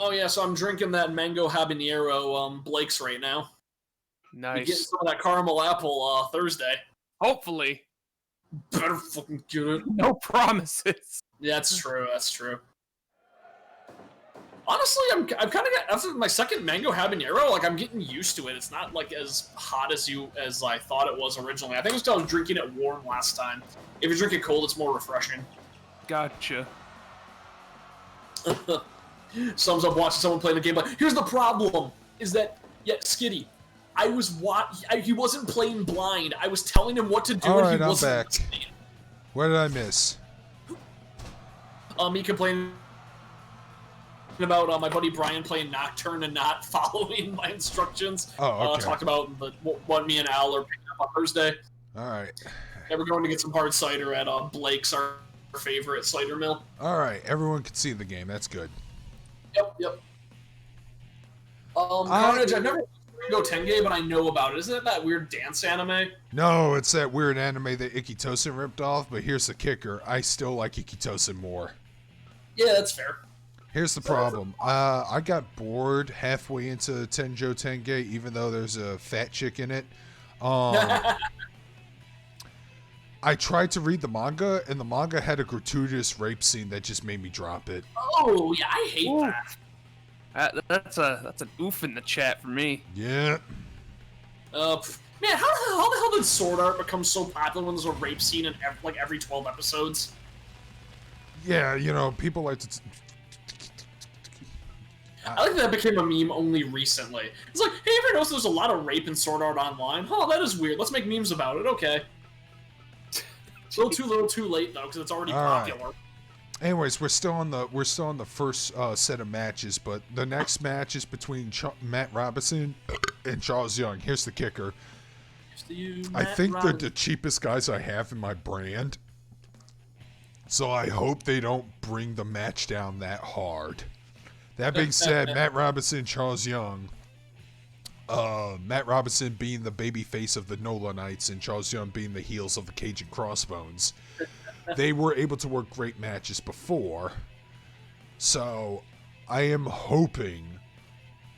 Oh yeah, so I'm drinking that mango habanero Blake's right now. Nice. We getting some of that caramel apple Thursday. Hopefully. Better fucking get it. No promises. Yeah, that's true. That's true. Honestly, I'm kind of after my second mango habanero, like I'm getting used to it. It's not like as hot as I thought it was originally. I think it's because I was drinking it warm last time. If you drink it cold, it's more refreshing. Gotcha. Sums up watching someone play the game. But here's the problem: is that Skitty, he wasn't playing blind. I was telling him what to do, All and right, he wasn't I'm back. listening. What did I miss? Me complaining about my buddy Brian playing Nocturne and not following my instructions. Oh, okay. Talked about what me and Al are picking up on Thursday. All right. Yeah, we're going to get some hard cider at Blake's, our favorite cider mill. All right. Everyone can see the game. That's good. Yep. Carnage, I've never Go Tenge, but I know about it. Isn't it that weird dance anime? No, it's that weird anime that Ikitosen ripped off, but here's the kicker. I still like Ikitosen more. Yeah, that's fair. Here's the problem. I got bored halfway into Tenjo Tenge, even though there's a fat chick in it. I tried to read the manga, and the manga had a gratuitous rape scene that just made me drop it. Oh, yeah, I hate that. That's an oof in the chat for me. Yeah. Man, how the hell did Sword Art become so popular when there's a rape scene in every 12 episodes? Yeah, you know, people like to... I like that became a meme only recently. It's like, hey, ever notice there's a lot of rape in Sword Art Online? Oh, that is weird. Let's make memes about it. Okay. A little too late though, because it's already popular. Right. Anyways, we're still on the first set of matches, but the next match is between Matt Robinson and Charles Young. Here's the kicker. I think they're the cheapest guys I have in my brand, so I hope they don't bring the match down that hard. That being said, Matt Robinson, Charles Young. Matt Robinson being the baby face of the Nola Knights and Charles Young being the heels of the Cajun Crossbones. They were able to work great matches before. So I am hoping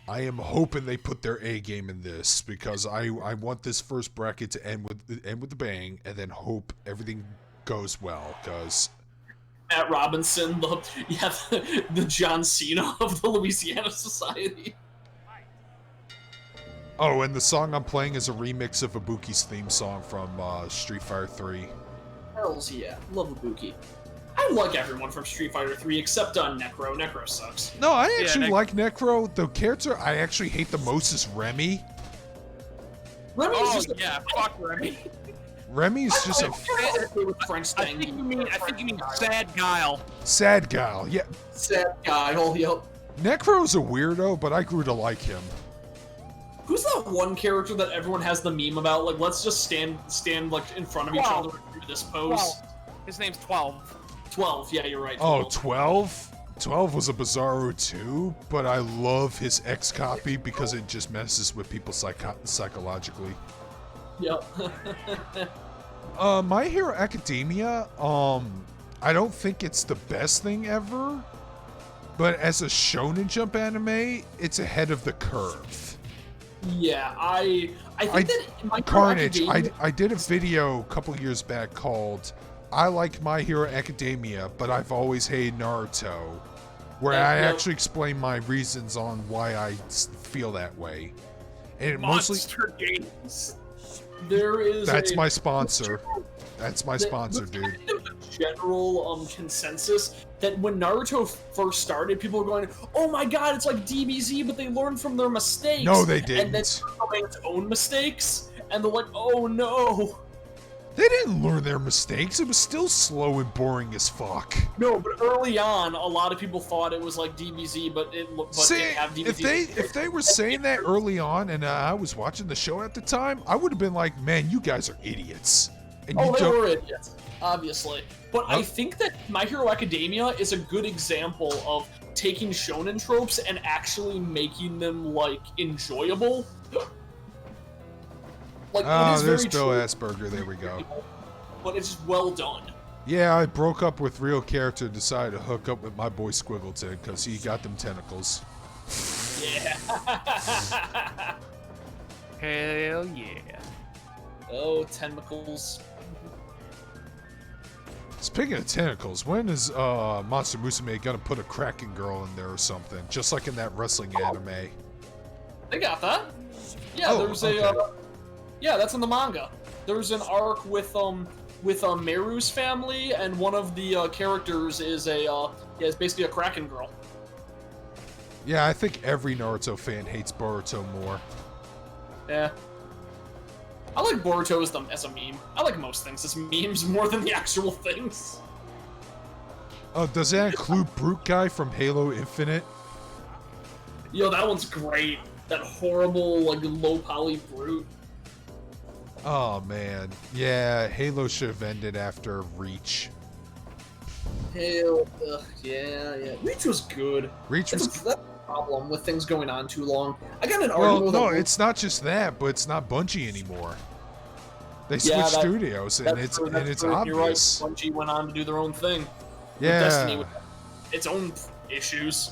they put their A game in this, because I want this first bracket to end with a bang, and then hope everything goes well, because Matt Robinson, the John Cena of the Louisiana Society. Oh, and the song I'm playing is a remix of Ibuki's theme song from Street Fighter 3. Hells yeah, love Ibuki. I like everyone from Street Fighter 3 except Necro. Necro sucks. No, I actually like Necro. The character I actually hate the most is Remy. Remy's fuck Remy. Remy's just a French I thing. think you mean Sad Guile. sad gal. Yeah, Sad guy. Oh, yep. Necro's a weirdo, but I grew to like him. Who's that one character that everyone has the meme about? Like, let's just stand like in front of each other and do this pose. 12. His name's 12. 12. Yeah, you're right. 12. Oh, 12? 12 was a Bizarro too, but I love his X copy because it just messes with people psychologically. Yep. My Hero Academia, I don't think it's the best thing ever, but as a Shonen Jump anime, it's ahead of the curve. Yeah, I think that My Hero Carnage, Academia, I did a video a couple years back called I Like My Hero Academia, but I've always hated Naruto, where I actually explain my reasons on why I feel that way. And it Monster Games. there is That's my sponsor. That's my sponsor, dude. Kind of a general consensus that when Naruto first started, people were going, "Oh my god, it's like DBZ, but they learned from their mistakes." No, they And then didn't. Naruto made its own mistakes, and they're like, "Oh no." They didn't learn their mistakes. It was still slow and boring as fuck. No, but early on, a lot of people thought it was like DBZ, but it See, didn't have DBZ. if they were saying that early on, and I was watching the show at the time, I would have been like, "Man, you guys are idiots." And Oh, you they don't- were idiots, obviously. But I think that My Hero Academia is a good example of taking shonen tropes and actually making them, like, enjoyable. Like, it is there's very Bill true, Asperger. There we go. but it's well done. Yeah, I broke up with real character and decided to hook up with my boy Squiggleton because he got them tentacles. Yeah. Hell yeah. Oh, tentacles. Speaking of tentacles, when is Monster Musume gonna put a Kraken girl in there or something? Just like in that wrestling anime. They got that. Yeah, Oh, there's okay. yeah, that's in the manga. There's an arc with Meru's family, and one of the characters is is basically a Kraken girl. Yeah, I think every Naruto fan hates Boruto more. Yeah. I like Boruto as a meme. I like most things as memes more than the actual things. Oh, does that include Brute Guy from Halo Infinite? Yo, that one's great. That horrible, like, low poly brute. Oh man, yeah, Halo should have ended after Reach. Hell, yeah. Reach was good. Reach was That's a problem with things going on too long. I got an well, argument with no, a- it's not just that, but it's not Bungie anymore. They Yeah, switched that- studios, and that's it's true, and that's it's true. You're right. obvious. Bungie went on to do their own thing. Yeah, Destiny with its own issues.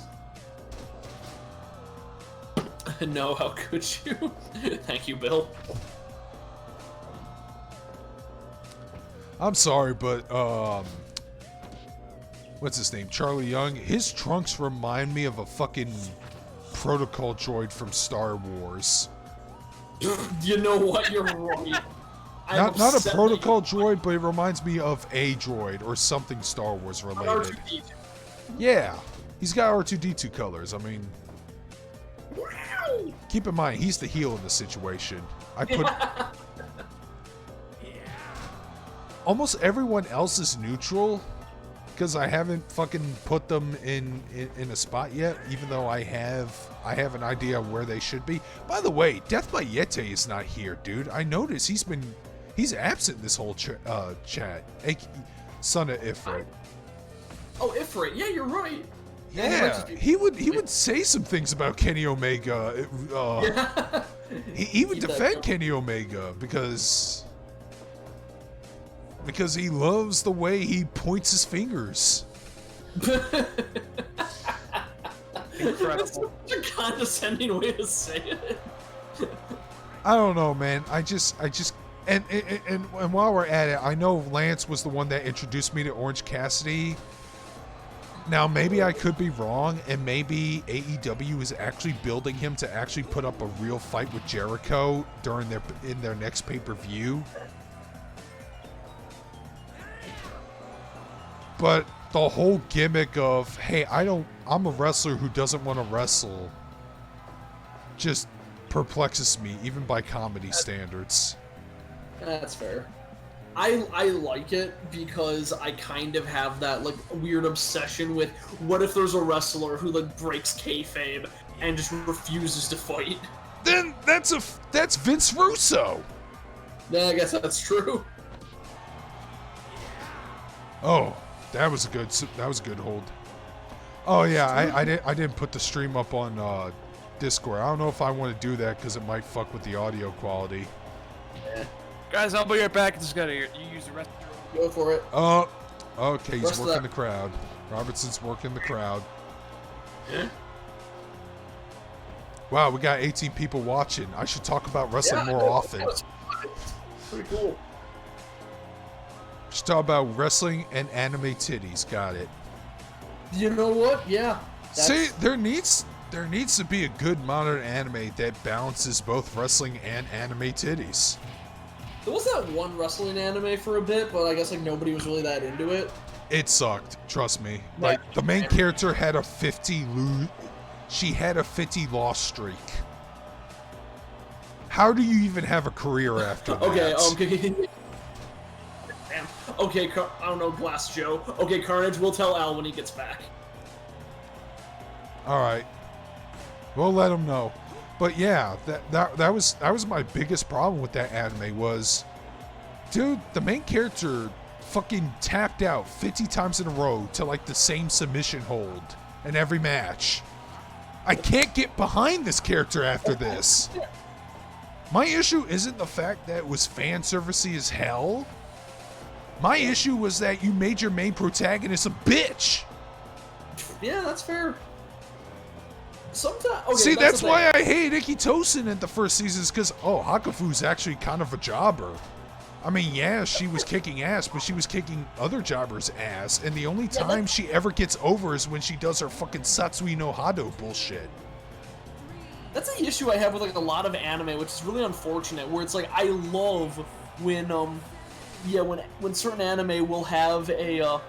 No, how could you? Thank you, Bill. I'm sorry, but what's his name? Charlie Young. His trunks remind me of a fucking protocol droid from Star Wars. You know what? You're right. Not a protocol droid, but it reminds me of a droid or something Star Wars related. R2D2. Yeah, he's got R2D2 colors. I mean, keep in mind he's the heel in the situation. I put almost everyone else is neutral because I haven't fucking put them in a spot yet, even though I have an idea of where they should be. By the way, Death by Yete is not here, dude. I noticed he's absent this whole chat. Son of Ifrit. Oh, Ifrit. Yeah, you're right. Yeah, he would say some things about Kenny Omega. He would defend Kenny Omega because he loves the way he points his fingers. That's such a condescending way to say it. I don't know, man. I just and while we're at it, I know Lance was the one that introduced me to Orange Cassidy. Now, maybe I could be wrong, and maybe AEW is actually building him to actually put up a real fight with Jericho in their next pay-per-view. But the whole gimmick of, hey, I'm a wrestler who doesn't want to wrestle, just perplexes me, even by comedy standards. That's fair. I like it because I kind of have that like weird obsession with what if there's a wrestler who like breaks kayfabe and just refuses to fight. Then that's Vince Russo. Yeah, I guess that's true. Oh, that was a good hold. Oh yeah, I didn't put the stream up on Discord. I don't know if I want to do that because it might fuck with the audio quality. Yeah. Guys, I'll be right back. Just gotta you use the rest. Go for it. Oh, okay, he's Rest of working that- the crowd. Robertson's working the crowd. Yeah. Wow, we got 18 people watching. I should talk about wrestling more often. Pretty cool. Should talk about wrestling and anime titties. Got it. You know what? Yeah. See, there needs to be a good modern anime that balances both wrestling and anime titties. There was that one wrestling anime for a bit, but I guess like nobody was really that into it. It sucked. Trust me. Like the main character had a 50 loss streak. How do you even have a career after that? Okay. Damn. Okay, I don't know, Glass Joe. Okay, Carnage. We'll tell Al when he gets back. All right. We'll let him know. But yeah, that was my biggest problem with that anime was, dude, the main character fucking tapped out 50 times in a row to like the same submission hold in every match. I can't get behind this character after this. My issue isn't the fact that it was fan servicey as hell. My issue was that you made your main protagonist a bitch. Yeah, that's fair. Sometimes. Okay, See, that's why I hate Ikki Tosin in the first seasons, because, Hakufu's actually kind of a jobber. I mean, yeah, she was kicking ass, but she was kicking other jobbers' ass, and the only time she ever gets over is when she does her fucking Satsui no Hado bullshit. That's the issue I have with like a lot of anime, which is really unfortunate, where it's like, I love when, when certain anime will have a,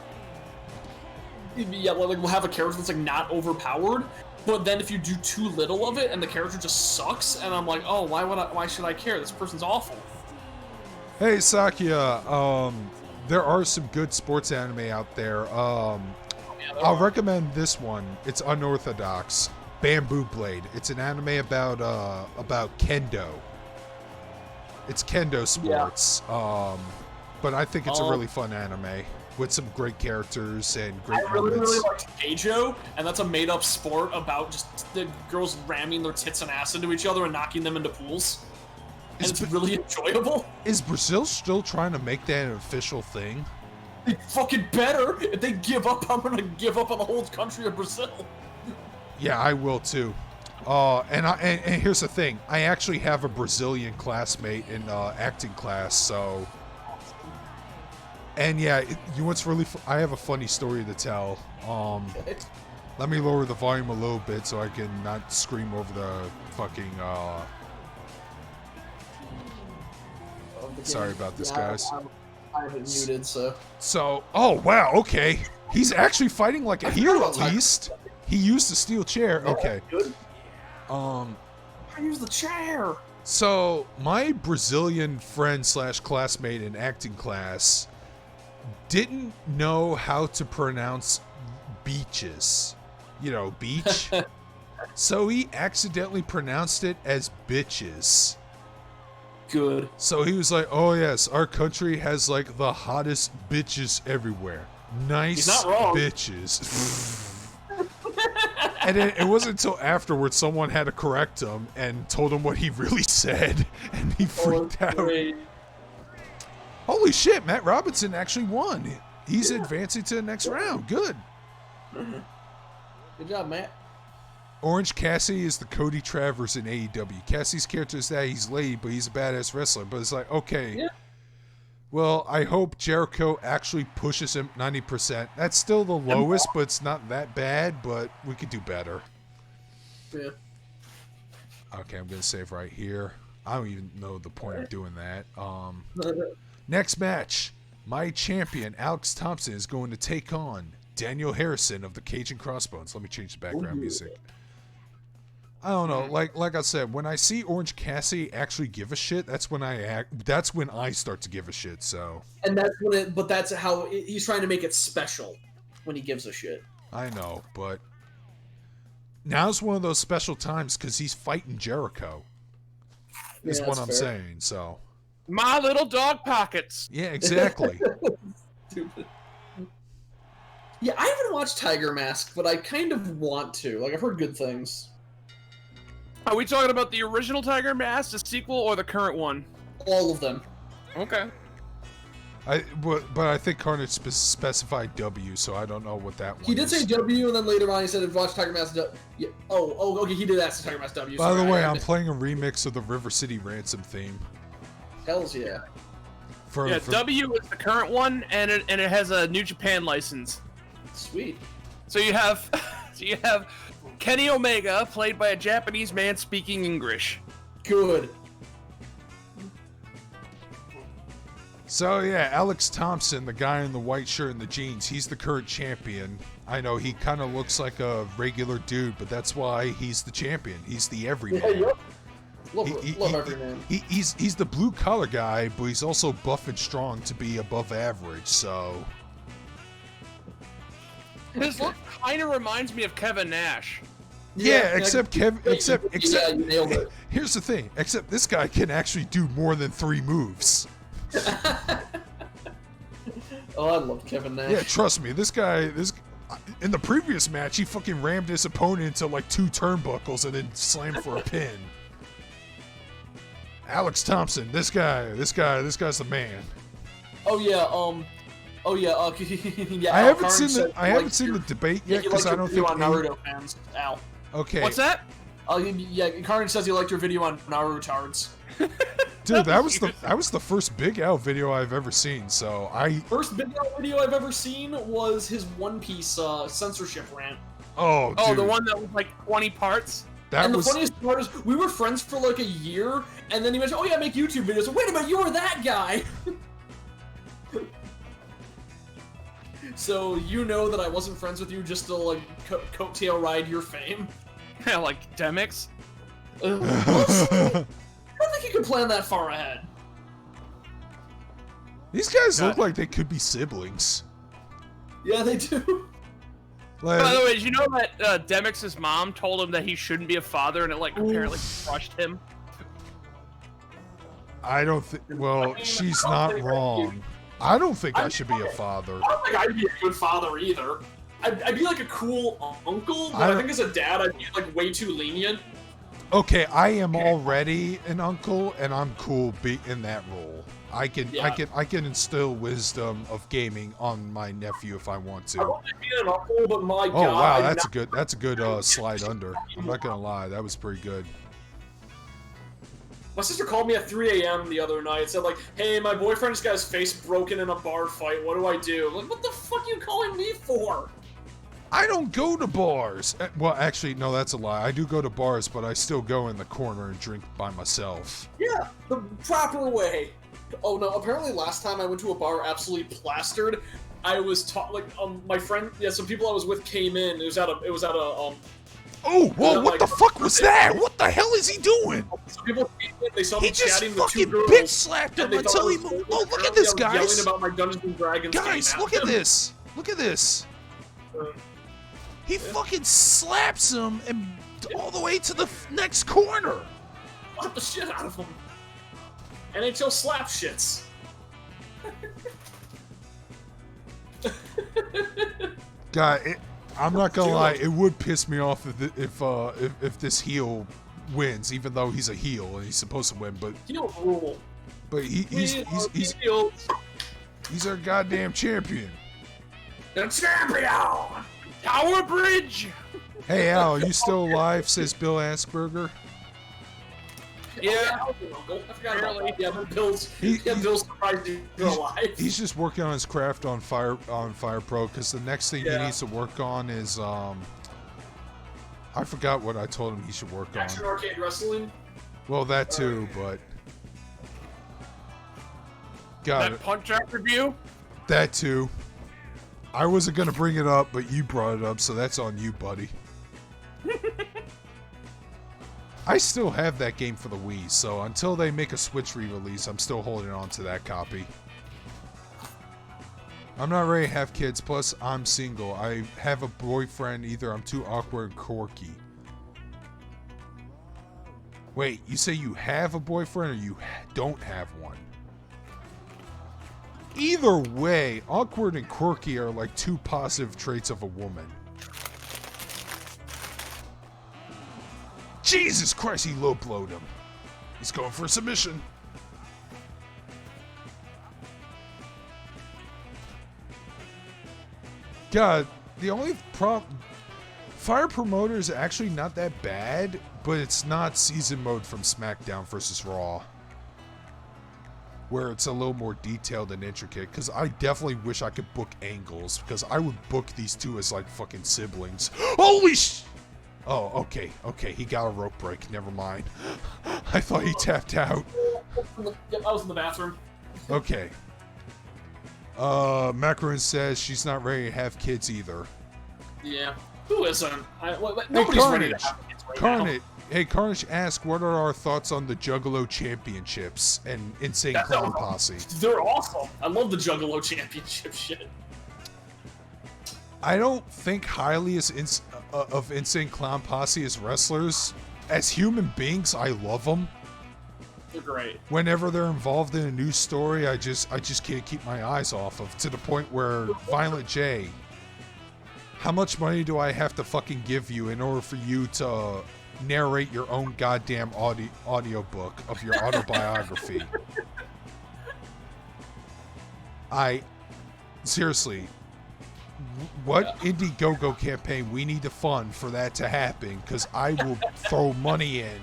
we'll have a character that's like not overpowered, but then if you do too little of it and the character just sucks, and I'm like, oh, why should I care? This person's awful. Hey, Sakia, there are some good sports anime out there. I'll recommend this one. It's unorthodox. Bamboo Blade. It's an anime about kendo. It's kendo sports. But I think it's a really fun anime with some great characters and great I really moments. like Keijo, and that's a made-up sport about just the girls ramming their tits and ass into each other and knocking them into pools. And it's really enjoyable. Is Brazil still trying to make that an official thing? They fucking better. If they give up, I'm gonna give up on the whole country of Brazil. Yeah, I will too. And here's the thing. I actually have a Brazilian classmate in acting class, so... And yeah, you know what's really... I have a funny story to tell. Let me lower the volume a little bit so I can not scream over the fucking... Sorry about this, guys. I have it muted, so... So, oh wow, okay. He's actually fighting like a heel at least. He used the steel chair. Okay. Good. I use the chair. So my Brazilian friend / classmate in acting class didn't know how to pronounce beaches. You know, beach. So he accidentally pronounced it as bitches. Good. So he was like, oh yes, our country has like the hottest bitches everywhere. Nice He's not wrong. bitches. And then it wasn't until afterwards someone had to correct him and told him what he really said, and he freaked out. Great. Holy shit, Matt Robinson actually won. He's advancing to the next round. Good. Good job, Matt. Orange Cassidy is the Cody Travers in AEW. Cassidy's character is that he's late, but he's a badass wrestler. But it's like, okay. Yeah. Well, I hope Jericho actually pushes him 90%. That's still the lowest, but it's not that bad, but we could do better. Yeah. Okay, I'm going to save right here. I don't even know the point of doing that. Next match. My champion, Alex Thompson, is going to take on Daniel Harrison of the Cajun Crossbones. Let me change the background music. I don't know. Like I said, when I see Orange Cassidy actually give a shit, that's when I start to give a shit. So. And that's how he's trying to make it special when he gives a shit. I know, but now's one of those special times because he's fighting Jericho. Is what I'm saying. So. My little dog pockets. Yeah, exactly. Stupid. Yeah, I haven't watched Tiger Mask, but I kind of want to. Like, I've heard good things. Are we talking about the original Tiger Mask, the sequel, or the current one? All of them. Okay. But I think Carnage specified W, so I don't know what that one He did is. say W, and then later on he said, "Watch Tiger Mask W." Yeah. Oh, okay. He did ask Tiger Mask W. By the sorry, way, I I'm playing a remix of the River City Ransom theme. Hells yeah. Yeah, W is the current one, and it has a New Japan license. Sweet. So you have Kenny Omega played by a Japanese man speaking English. Good. So yeah, Alex Thompson, the guy in the white shirt and the jeans, he's the current champion. I know he kind of looks like a regular dude, but that's why he's the champion. He's the everyman. Yep. Love every man. He's the blue collar guy, but he's also buff and strong to be above average. So His look kind of reminds me of Kevin Nash. yeah, except yeah, you nailed it. here's the thing. Except this guy can actually do more than 3 moves. Oh, I love Kevin Nash. Yeah, trust me. This in the previous match, he fucking rammed his opponent into like 2 turnbuckles and then slammed for a pin. Alex Thompson, this guy's the man. Oh yeah. Yeah. I haven't Carnage seen the debate yet he because liked I don't your think. video on Naruto fans. Ow. Okay. What's that? Yeah, Carnage says he liked your video on Narutards. Dude, that was the first Big Al video I've ever seen. So First Big Al video I've ever seen was his One Piece censorship rant. oh, Oh, dude, the one that was like 20 parts? And the funniest part is, we were friends for like a year, and then he mentioned, "Oh yeah, I make YouTube videos." Wait a minute, you were that guy. So you know that I wasn't friends with you just to like coattail ride your fame. Yeah, like Demix. I don't think you can plan that far ahead. These guys look like they could be siblings. Yeah, they do. Like, By the way, did you know that Demix's mom told him that he shouldn't be a father, and it like apparently crushed him? I don't think. Well, she's not wrong. I don't think I should be a father. I don't think I'd be a good father either. I'd be like a cool uncle, but I think as a dad, I'd be like way too lenient. Okay, I am already an uncle, and I'm cool in that role. I can instill wisdom of gaming on my nephew if I want I to. want to be an uncle, but my Oh God, wow, that's a good slide under. I'm not gonna lie, that was pretty good. My sister called me at 3 a.m. the other night and said like, "Hey, my boyfriend just got his face broken in a bar fight. What do I do?" I'm like, what the fuck are you calling me for? I don't go to bars. Well, actually, no, that's a lie. I do go to bars, but I still go in the corner and drink by myself. Yeah, the proper way. Oh no! Apparently, last time I went to a bar absolutely plastered. I was taught like my friend, some people I was with came in. It was at a Oh, whoa! What like, the fuck was that? What the hell is he doing? some people came in, they saw me He just chatting with two fucking girls. bitch slapped him and they thought until I he was moved. cool. Oh, look at Apparently this, I was guys! Yelling about my Dungeons and Dragons Guys, game look at this! Look at this! He fucking slaps him and all the way to the next corner. Slap the shit out of him. NHL slap shits. God, I'm not gonna lie. It would piss me off if this heel wins, even though he's a heel and he's supposed to win. But Heel rule. he's our goddamn champion. The champion. Tower Bridge! Hey Al, you still alive? Says Bill Asperger. Yeah. I forgot about that. Yeah, but Bill's surprised he's alive. He's just working on his craft on Fire Pro because the next thing he needs to work on is I forgot what I told him he should work on. Action arcade wrestling. Well, that too, but got That it. Punch-Out review? That too. I wasn't gonna bring it up, but you brought it up, so that's on you, buddy. I still have that game for the Wii, so until they make a Switch re-release, I'm still holding on to that copy. I'm not ready to have kids, plus I'm single. I have a boyfriend, either I'm too awkward and quirky. Wait, you say you have a boyfriend or you don't have one? Either way, awkward and quirky are like 2 positive traits of a woman. Jesus Christ, he low-blowed him. He's going for a submission. God, the only Fire Promoter is actually not that bad, but it's not season mode from SmackDown versus Raw, where it's a little more detailed and intricate, because I definitely wish I could book angles, because I would book these two as like fucking siblings. Holy sh... Oh, okay, he got a rope break, never mind. I thought he tapped out. Yep, I was in the bathroom. Okay. Macaron says she's not ready to have kids either. Yeah. Who isn't? Nobody's ready to Carnage. have kids right Carnage. Hey, Carnage asked, what are our thoughts on the Juggalo Championships and Insane Clown Posse? They're awesome. I love the Juggalo Championship shit. I don't think highly of Insane Clown Posse as wrestlers. As human beings, I love them. They're great. Whenever they're involved in a news story, I just can't keep my eyes off of, to the point where Violent J, how much money do I have to fucking give you in order for you to narrate your own goddamn audiobook of your autobiography? Seriously, what Indiegogo campaign we need to fund for that to happen, because I will throw money in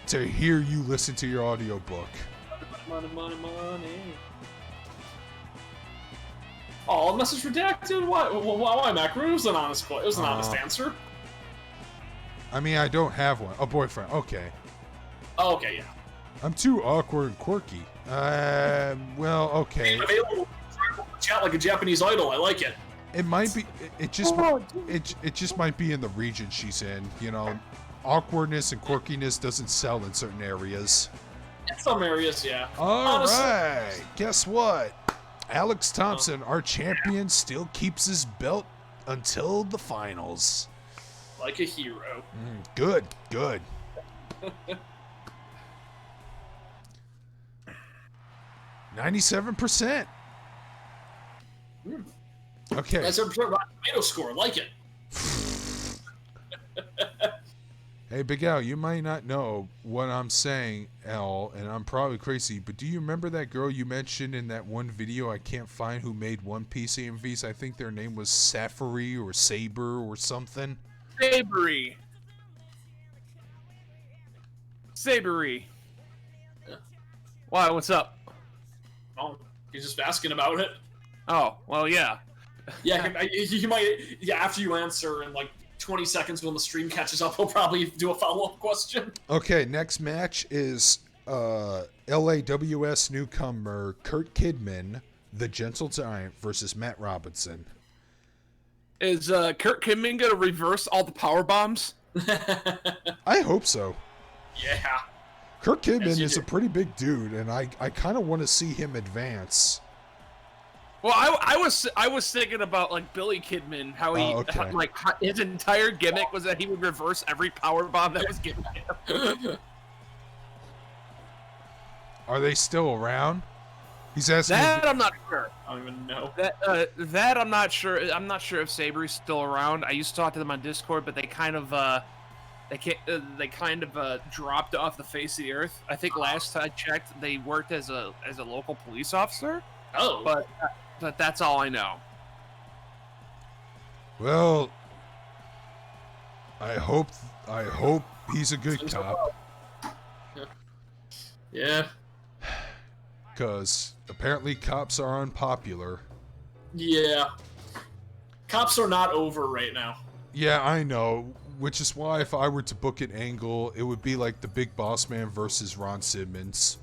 to hear you listen to your audiobook. Money. Oh, message redacted? Why, Macro? It was an honest point. It was an honest answer. I mean, I don't have one. A boyfriend. Okay. Oh, okay, yeah. I'm too awkward and quirky. Well, okay. Available. Chat like a Japanese idol. I like it. It might be. It just might be in the region she's in. You know, awkwardness and quirkiness doesn't sell in certain areas. In some areas, yeah. All right. Guess what? Alex Thompson, our champion, still keeps his belt until the finals. Like a hero. Good. 97%. Okay. 97% Rotten Tomato score. Like it. Hey, Big Al, you might not know what I'm saying, Al, and I'm probably crazy, but do you remember that girl you mentioned in that one video I can't find who made One Piece AMVs? I think their name was Safari or Saber or something. Sabery. Yeah. Why? What's up? Oh, he's just asking about it. Oh, well, yeah. Yeah, you might. Yeah, after you answer in like 20 seconds when the stream catches up, we'll probably do a follow-up question. Okay, next match is LAWS newcomer Kurt Kidman, the Gentle Giant, versus Matt Robinson. Is Kurt Kidman gonna reverse all the power bombs? I hope so. Yeah. Kurt Kidman is a pretty big dude, and I kind of want to see him advance. Well, I was thinking about like Billy Kidman, how he his entire gimmick was that he would reverse every power bomb that was given to him. Are they still around? He's asking. That I'm not sure. I don't even know. That I'm not sure. I'm not sure if Sabery's still around. I used to talk to them on Discord, but they kind of dropped off the face of the earth. I think last I checked, they worked as a local police officer. Oh, but that's all I know. Well, I hope he's a good cop. Yeah. Because apparently cops are unpopular. Yeah. Cops are not over right now. Yeah, I know. Which is why if I were to book an angle, it would be like the Big Boss Man versus Ron Simmons.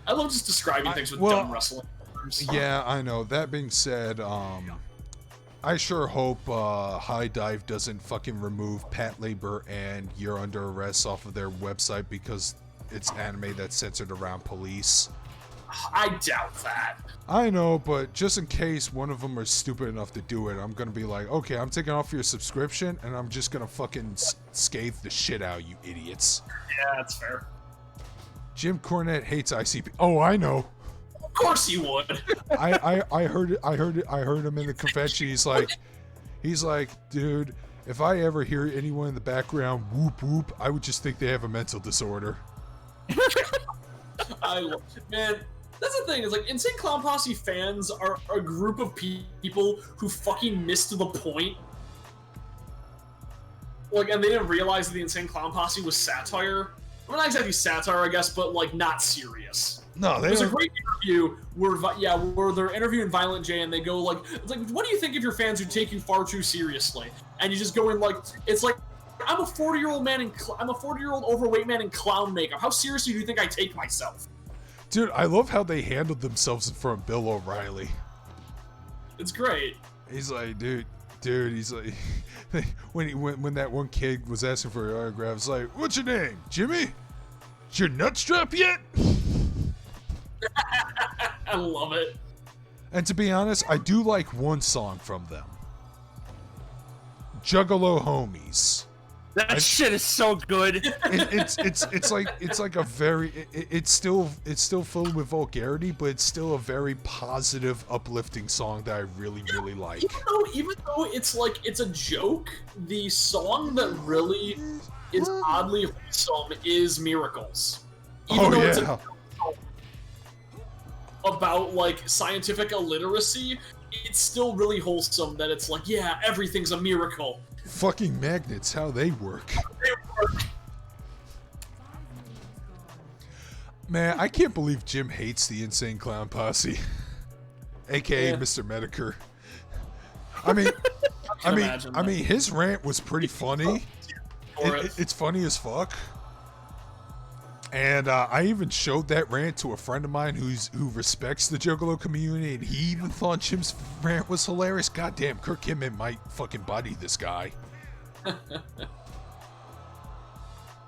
I love just describing things with dumb wrestling terms. Yeah, I know. That being said, I sure hope High Dive doesn't fucking remove Pat Labor and You're Under Arrest off of their website because it's anime that's censored around police. I doubt that. I know, but just in case one of them are stupid enough to do it, I'm gonna be like, okay, I'm taking off your subscription, and I'm just gonna fucking scathe the shit out of you idiots. Yeah, that's fair. Jim Cornette hates ICP. Oh, I know. Of course he would. I heard him in the convention. He's like, dude, if I ever hear anyone in the background whoop whoop, I would just think they have a mental disorder. Man, That's the thing, is like Insane Clown Posse fans are a group of people who fucking missed the point. Like, and they didn't realize that the Insane Clown Posse was satire. Well, not exactly satire, I guess, but like not serious. No, There's a great interview where they're interviewing Violent J and they go like, it's like, what do you think of your fans who take you far too seriously? And you just go in like, it's like, I'm a 40-year-old man I'm a 40-year-old overweight man in clown makeup. How seriously do you think I take myself? Dude, I love how they handled themselves in front of Bill O'Reilly. It's great. He's like, dude, he's like, when that one kid was asking for an autograph, it's like, what's your name, Jimmy? Is your nut strap yet? I love it. And to be honest, I do like one song from them. Juggalo Homies. That shit is so good. It's like a very it's still filled with vulgarity, but it's still a very positive, uplifting song that I really like. Even though it's like it's a joke, the song that really is oddly wholesome is Miracles. Even though it's a joke about like scientific illiteracy, it's still really wholesome that it's like, yeah, everything's a miracle. Fucking magnets, how they work. Man, I can't believe Jim hates the Insane Clown Posse, aka Mr. Medicare. I mean, his rant was pretty funny. It's funny as fuck. And I even showed that rant to a friend of mine who respects the Juggalo community, and he even thought Jim's rant was hilarious. Goddamn, Kirk Kidman might fucking buddy this guy.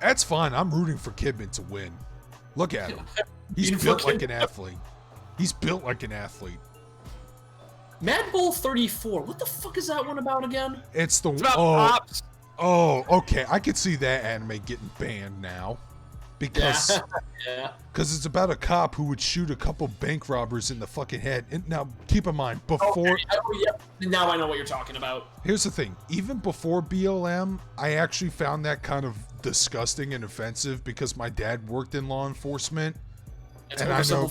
That's fine. I'm rooting for Kidman to win. Look at him. He's built like an athlete. He's built like an athlete. Mad Bull 34. What the fuck is that one about again? It's the about pops. Oh, okay. I could see that anime getting banned now. Because it's about a cop who would shoot a couple bank robbers in the fucking head. And now, keep in mind, before... Now I know what you're talking about. Here's the thing. Even before BLM, I actually found that kind of disgusting and offensive because my dad worked in law enforcement. And I know...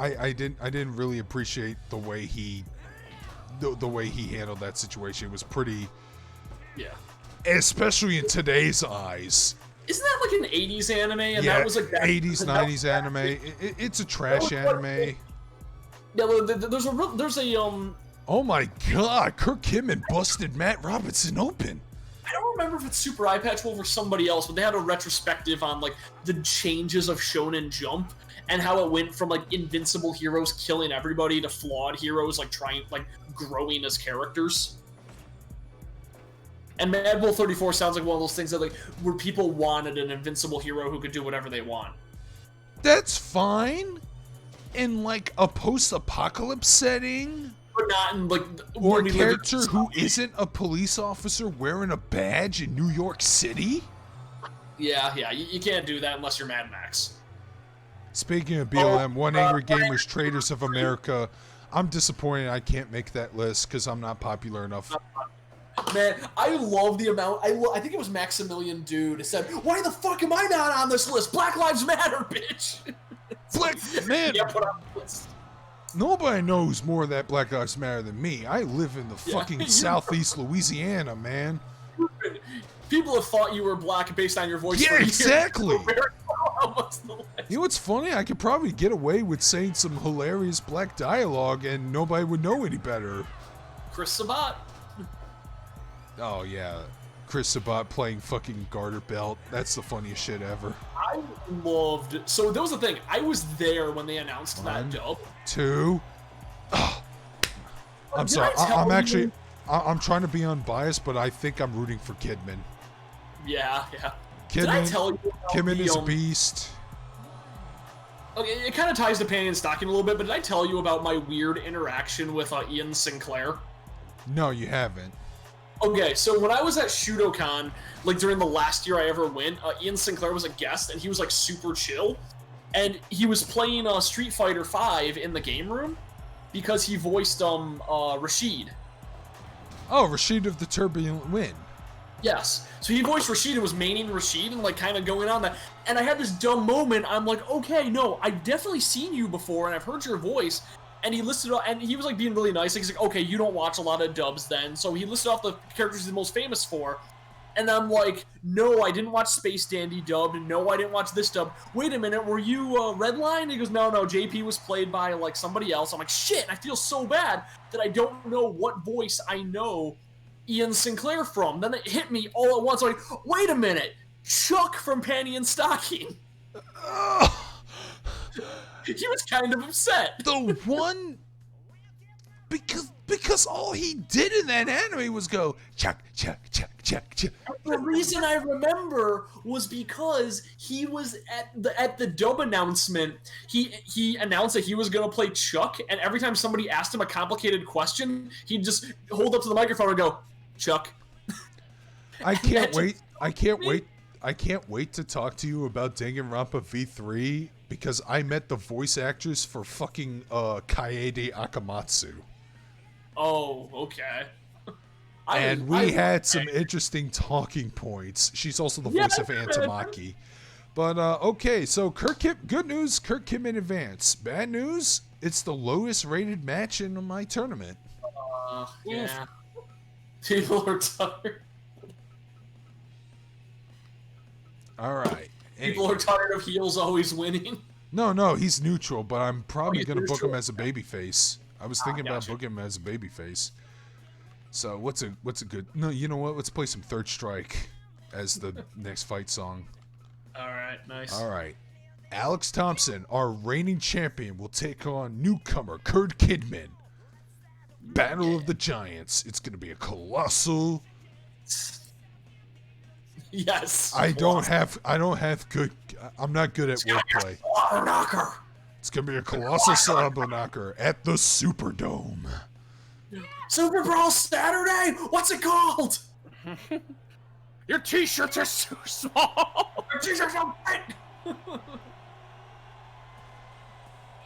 I didn't really appreciate the way he... The way he handled that situation. It was pretty... Yeah. Especially in today's eyes. Isn't that like an 80s anime? And yeah, that was like that, 80s, 90s anime. It's a trash anime. Yeah, there's a Oh my god, Kirk Kidman busted Matt Robinson open. I don't remember if it's Super Eye Patch Wolf or somebody else, but they had a retrospective on like the changes of Shonen Jump and how it went from like invincible heroes killing everybody to flawed heroes like growing as characters. And Mad Bull 34 sounds like one of those things that like where people wanted an invincible hero who could do whatever they want. That's fine in like a post-apocalypse setting. But not in like or a character who isn't a police officer wearing a badge in New York City? Yeah, you can't do that unless you're Mad Max. Speaking of BLM, One Angry Gamers Traders of America, I'm disappointed I can't make that list because I'm not popular enough. Man, I love the amount. I think it was Maximilian Dude said, "Why the fuck am I not on this list? Black Lives Matter, bitch." Black man. Yeah, put on the list. Nobody knows more of that Black Lives Matter than me. I live in the fucking southeast Louisiana, man. People have thought you were black based on your voice. Yeah, exactly. You know what's funny? I could probably get away with saying some hilarious black dialogue and nobody would know any better. Chris Sabat. Oh, yeah. Chris Sabat playing fucking Garter Belt. That's the funniest shit ever. I loved it. So that was the thing. I was there when they announced that dub. 2. Oh. I'm sorry. I'm trying to be unbiased, but I think I'm rooting for Kidman. Yeah. Kidman, Did I tell you Kidman is a beast. Okay, it kind of ties to Panty and Stocking a little bit, but did I tell you about my weird interaction with Ian Sinclair? No, you haven't. Okay, so when I was at Shudokan, like during the last year I ever went, Ian Sinclair was a guest, and he was like super chill, and he was playing Street Fighter V in the game room because he voiced Rashid. Oh, Rashid of the Turbulent Wind. Yes. So he voiced Rashid and was maining Rashid and like kind of going on that. And I had this dumb moment. I'm like, okay, no, I've definitely seen you before and I've heard your voice. And he listed, and he was like being really nice. He's like, okay, you don't watch a lot of dubs then. So he listed off the characters he's most famous for. And I'm like, no, I didn't watch Space Dandy dubbed. No, I didn't watch this dub. Wait a minute, were you Redline? He goes, no, JP was played by like somebody else. I'm like, shit, I feel so bad that I don't know what voice I know Ian Sinclair from. Then it hit me all at once. I'm like, wait a minute, Chuck from Panty and Stocking. He was kind of upset. The one, because all he did in that anime was go Chuck. The reason I remember was because he was at the dub announcement. He announced that he was gonna play Chuck, and every time somebody asked him a complicated question, he'd just hold up to the microphone and go, Chuck. I can't wait. I can't wait to talk to you about Danganronpa V3 because I met the voice actress for fucking Kaede Akamatsu. Oh, okay. And we had some interesting talking points. She's also the voice of Antamaki. But, okay, so good news, Kurt Kidman advance. Bad news, it's the lowest rated match in my tournament. Yeah. People are tired. All right. People are tired of heels always winning. No, he's neutral, but I'm probably going to book him neutral. as a babyface. I was thinking about booking him as a babyface. So what's a good? No, you know what? Let's play some Third Strike as the next fight song. All right, nice. All right. Alex Thompson, our reigning champion, will take on newcomer Kurt Kidman. Battle of the Giants. It's going to be a colossal. Yes. I'm not good at wordplay. Slobber knocker. It's going to be a colossal slobber knocker at the Superdome. Super Brawl Saturday. What's it called? Your t-shirts are so small. Your t-shirts are big.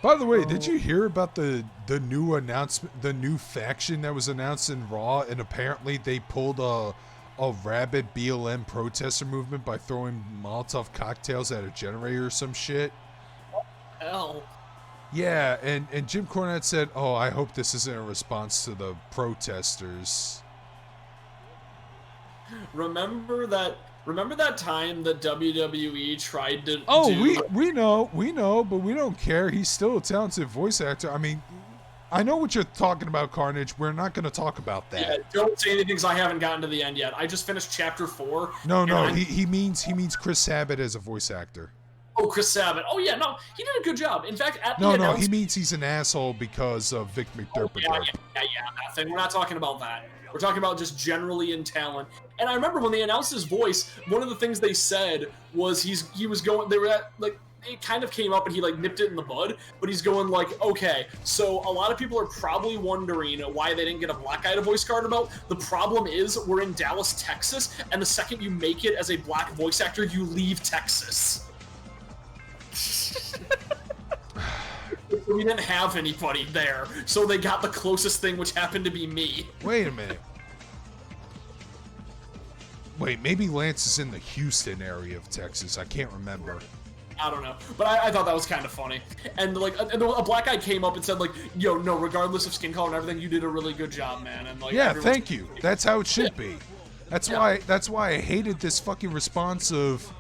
By the way, did you hear about the new announcement, the new faction that was announced in Raw, and apparently they pulled a rabid BLM protester movement by throwing Molotov cocktails at a generator or some shit? Hell. Yeah, and Jim Cornette said, "Oh, I hope this isn't a response to the protesters." Remember that time that WWE tried to Oh, do... we know, but we don't care. He's still a talented voice actor. I mean, I know what you're talking about, Carnage. We're not going to talk about that. Yeah, don't say anything because I haven't gotten to the end yet. I just finished chapter 4. No, he means Chris Sabat as a voice actor. Oh, Chris Sabat. Oh, yeah, no, he did a good job. In fact, at the No, announcement... he means he's an asshole because of Vic McDermott. Yeah, that thing. We're not talking about that. We're talking about just generally in talent. And I remember when they announced his voice, one of the things they said was he was going... They were at, like... It kind of came up and he like nipped it in the bud, but he's going like, okay, so a lot of people are probably wondering why they didn't get a black guy to voice Garderbelt. The problem is we're in Dallas, Texas, and the second you make it as a black voice actor, you leave Texas. We didn't have anybody there, so they got the closest thing, which happened to be me. Wait a minute. Wait, maybe Lance is in the Houston area of Texas. I can't remember. I don't know, but I thought that was kind of funny. And like a black guy came up and said like, "Yo, no, regardless of skin color and everything, you did a really good job, man." And like, Yeah, thank you. That's how it should be. That's Yeah. why I hated this fucking response of,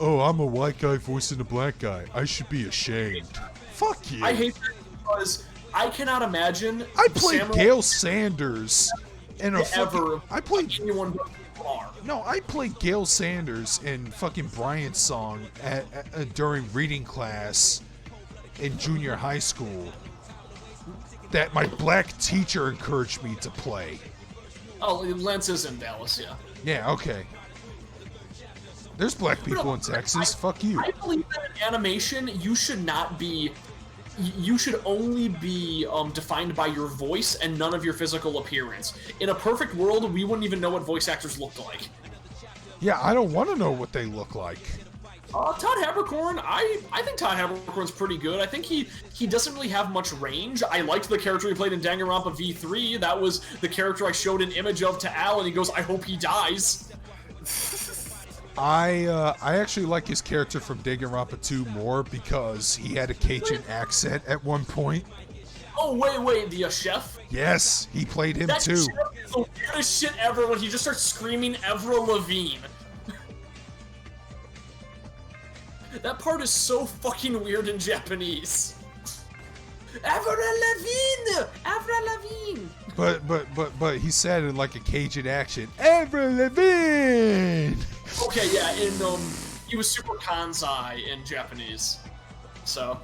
"Oh, I'm a white guy voicing a black guy. I should be ashamed." Fuck you. I hate that because I cannot imagine. I played Samurai Gail Sanders in a ever. fucking. I played. Anyone but are. No, I played Gail Sanders in fucking Brian's song during reading class in junior high school. That my black teacher encouraged me to play. Oh, Lance is in Dallas, yeah. Yeah, okay. There's black people in Texas. Fuck you. I believe that in animation, you should not be. You should only be defined by your voice and none of your physical appearance. In a perfect world, we wouldn't even know what voice actors looked like. Yeah, I don't want to know what they look like. Todd Haberkorn, I think Todd Haberkorn's pretty good. I think he doesn't really have much range. I liked the character he played in Danganronpa V3. That was the character I showed an image of to Al, and he goes, "I hope he dies." I actually like his character from Danganronpa 2 more because he had a Cajun accent at one point. Oh, wait, the chef? Yes, he played him That too. chef is the weirdest shit ever when he just starts screaming Avril Lavigne. That part is so fucking weird in Japanese. Avril Lavigne! Avril Lavigne! But he said in like a Cajun accent, Avril Lavigne! Okay, yeah, he was super Kansai in Japanese. So.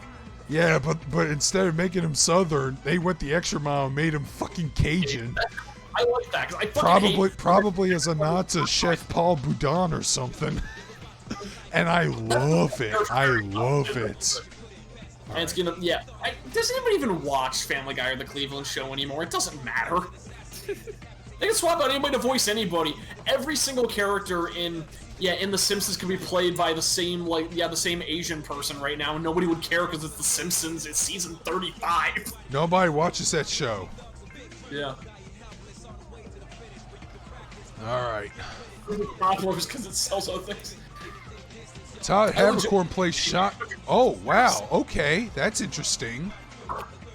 Yeah, but instead of making him Southern, they went the extra mile and made him fucking Cajun. I like that, because I fucking Probably as a nod to Chef Paul Boudin or something. And I love it. I love it. And it's gonna, yeah. Does anyone even watch Family Guy or The Cleveland Show anymore? It doesn't matter. They can swap out anybody to voice anybody. Every single character in The Simpsons can be played by the same Asian person right now. Nobody would care because it's The Simpsons. It's season 35. Nobody watches that show. Yeah. All right. Because it sells other things. Todd Haberkorn plays Oh, wow. Okay, that's interesting.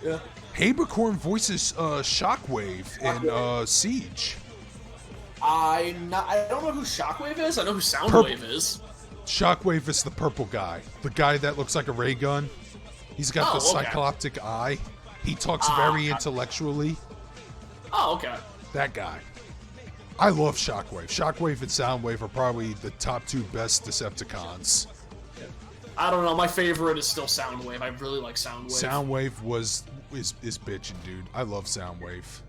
Yeah. Haberkorn voices Shockwave in Siege. I don't know who Shockwave is. I know who Soundwave is. Shockwave is the purple guy. The guy that looks like a ray gun. He's got the cycloptic eye. He talks very intellectually. Oh, okay. That guy. I love Shockwave. Shockwave and Soundwave are probably the top two best Decepticons. I don't know. My favorite is still Soundwave. I really like Soundwave. Soundwave is bitchin', dude. I love Soundwave.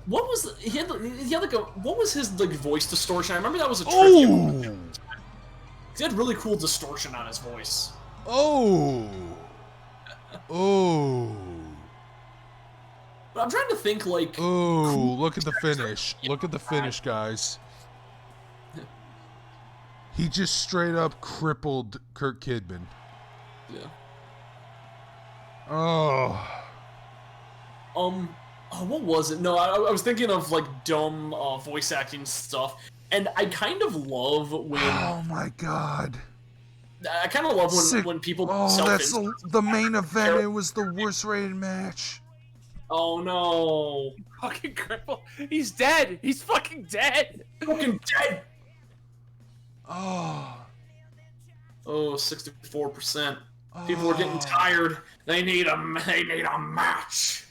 What was he had like a what was his like voice distortion? I remember that was a trivia. Oh! He had really cool distortion on his voice. Oh! Oh! But I'm trying to think like. Oh! Look at the finish! Look at the finish, guys. He just straight up crippled Kurt Kidman. Yeah. Oh. Oh, what was it? No, I was thinking of like dumb voice acting stuff, and I kind of love when. Oh my god. I kind of love when people. Oh, that's the main event. It was the worst rated match. Oh no! Fucking cripple. He's dead. He's fucking dead. Fucking dead. Oh. Oh, 64%. People are getting tired. They need a match.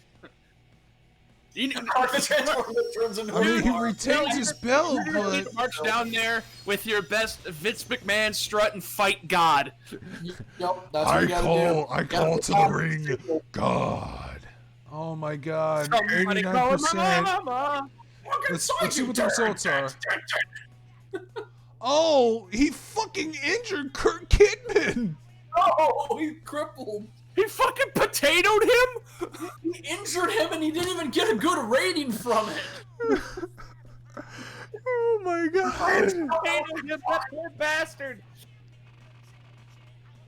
You know, I mean, he retains his belt, you but need to march down there with your best Vince McMahon strut and fight God. Yep, that's what you gotta do. I call to the ring, God. Oh my God, Somebody call my 89%. mama. Let's see what the results are. Oh, he fucking injured Kurt Kidman. Oh, he crippled. He fucking potatoed him? He injured him and he didn't even get a good rating from it. Oh my God. Potatoed him, that poor bastard.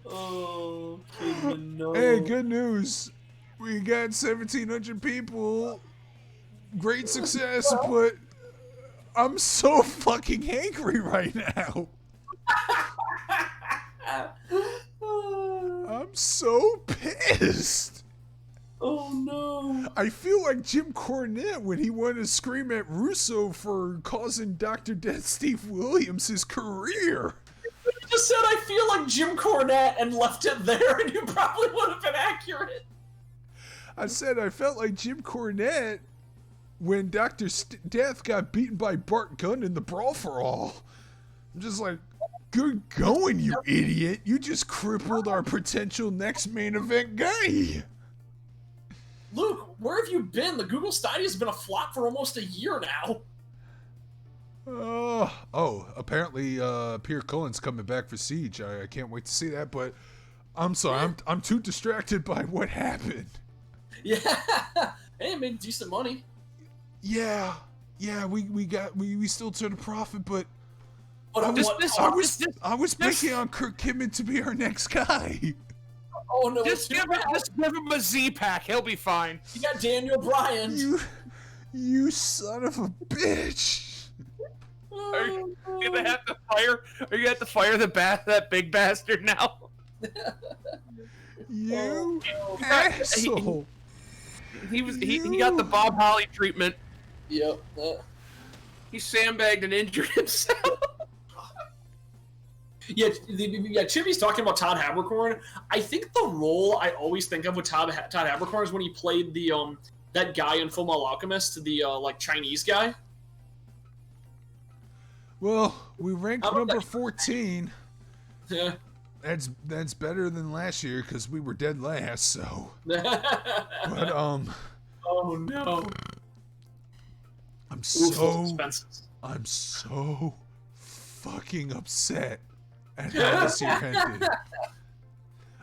Oh, Kidman, no. Hey, good news. We got 1,700 people. Great success, but I'm so fucking angry right now. I'm so pissed. Oh no. I feel like Jim Cornette when he wanted to scream at Russo for causing Dr. Death Steve Williams his career. You just said I feel like Jim Cornette and left it there, and you probably would have been accurate. I said I felt like Jim Cornette when Dr. Death got beaten by Bart Gunn in the Brawl for All. I'm just like, good going, you idiot. You just crippled our potential next main event guy. Luke, where have you been? The Google Stadia has been a flop for almost a year now. Apparently Pierre Cullen's coming back for Siege. I can't wait to see that, but I'm sorry, I'm too distracted by what happened. Yeah. Hey, it made decent money. Yeah, we still turned a profit, but But I was picking on Kirk Kidman to be our next guy. Oh no! Just give him a Z-Pack. He'll be fine. You got Daniel Bryan. You son of a bitch. Are you gonna have to fire? Are you gonna have to fire that big bastard now? You asshole. He got the Bob Holly treatment. Yep. He sandbagged and injured himself. Yeah, Chimmy's talking about Todd Haberkorn. I think the role I always think of with Todd Haberkorn is when he played the that guy in Fullmetal Alchemist, the like Chinese guy. Well, we ranked number 14. Yeah. That's better than last year because we were dead last. So, but Oh no. I'm Oof, so fucking upset at how this year ended.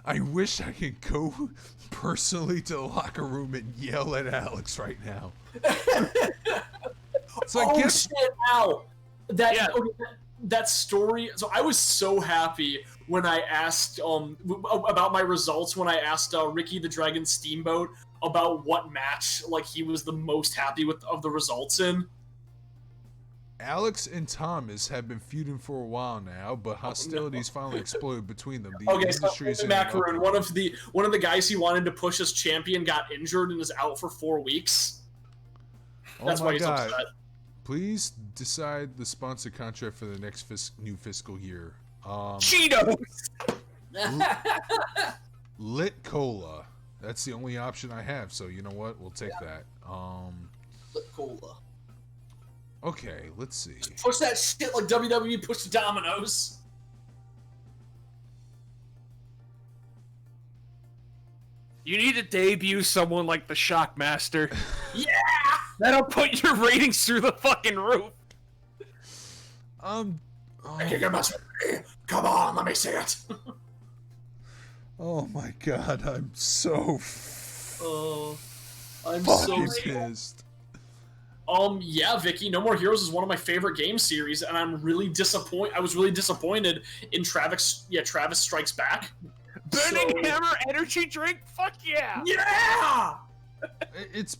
I wish I could go personally to the locker room and yell at Alex right now. So I guess Shit, ow. That story. So I was so happy when I asked about my results when I asked Ricky the Dragon Steamboat about what match like he was the most happy with of the results in. Alex and Thomas have been feuding for a while now, but hostilities finally exploded between them. So Macaroon, one of the guys he wanted to push as champion got injured and is out for 4 weeks. That's why he's upset. Please decide the sponsor contract for the next new fiscal year. Cheetos! Lit Cola. That's the only option I have, so you know what? We'll take that. Lit Cola. Okay, let's see. Push that shit like WWE pushed Domino's. You need to debut someone like the Shockmaster. Yeah! That'll put your ratings through the fucking roof. Come on, let me see it. Oh my god, I'm so I'm fucking so pissed. Yeah, Vicky, No More Heroes is one of my favorite game series, and I'm really disappointed. I was really disappointed in Travis Strikes Back. Burning Hammer energy drink? Fuck yeah! Yeah! It's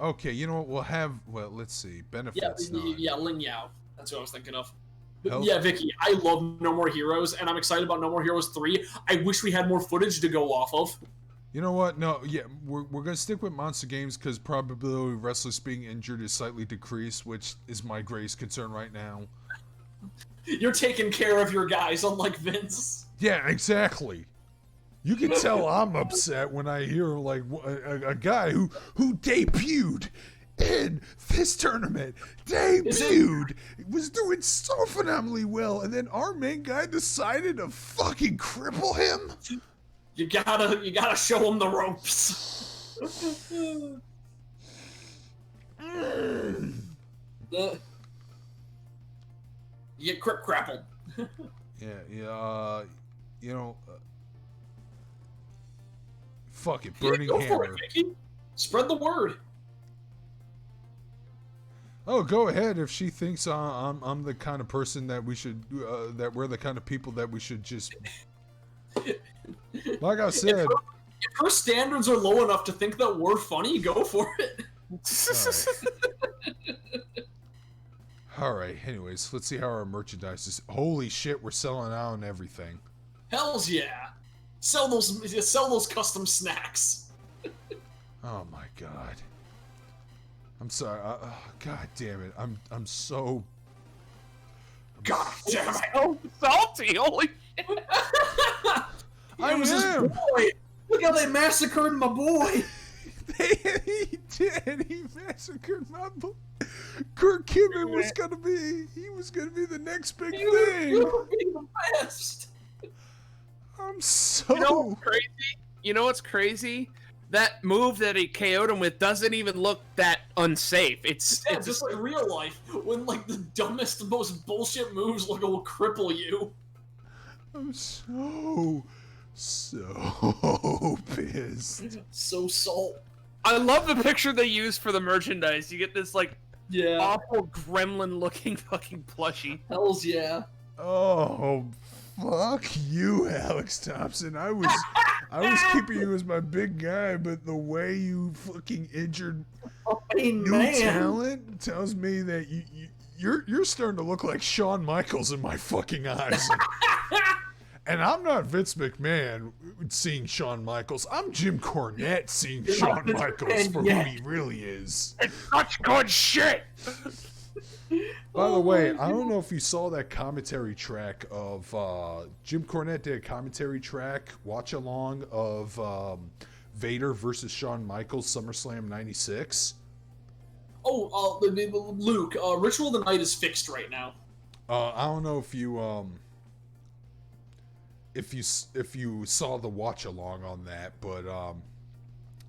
okay. You know what? Let's see. Benefits. Ling Yao. That's what I was thinking of. But Help. yeah, Vicky, I love No More Heroes, and I'm excited about No More Heroes 3. I wish we had more footage to go off of. You know what? No, yeah, we're gonna stick with Monster Games because probability of wrestlers being injured is slightly decreased, which is my greatest concern right now. You're taking care of your guys, unlike Vince. Yeah, exactly. You can tell I'm upset when I hear like a guy who debuted in this tournament, was doing so phenomenally well, and then our main guy decided to fucking cripple him. You gotta show him the ropes. You get crappled. Yeah. You know. Fuck it, Burning Go Hammer. for it, Vicky. Spread the word. Oh, go ahead. If she thinks I'm the kind of person that we should, that we're the kind of people that we should just, like I said. If her standards are low enough to think that we're funny, go for it. All right. Anyways, let's see how our merchandise is. Holy shit, we're selling out on everything. Hells yeah. Sell those custom snacks. Oh my god. I'm sorry. God damn it. I'm so. God damn it. Oh, salty! Holy shit! I was his boy. Look how they massacred my boy. He did. He massacred my boy. Kirk Kidman was gonna be. He was gonna be the next big thing. You were being the best. I'm so. You know what's crazy? That move that he KO'd him with doesn't even look that unsafe. It's just like real life, when like the dumbest, most bullshit moves like will cripple you. I'm so pissed. So salt. I love the picture they use for the merchandise. You get this like Yeah. awful gremlin-looking fucking plushie. Hells yeah. Oh, fuck you, Alex Thompson. I was keeping you as my big guy, but the way you fucking injured new talent tells me that you're starting to look like Shawn Michaels in my fucking eyes. And I'm not Vince McMahon seeing Shawn Michaels. I'm Jim Cornette seeing Shawn Michaels for who he really is. It's such good shit. By the way, I don't know if you saw that commentary track of Jim Cornette did a commentary track watch along of Vader versus Shawn Michaels SummerSlam '96. Oh, Luke, Ritual of the Night is fixed right now. I don't know if you saw the watch along on that, but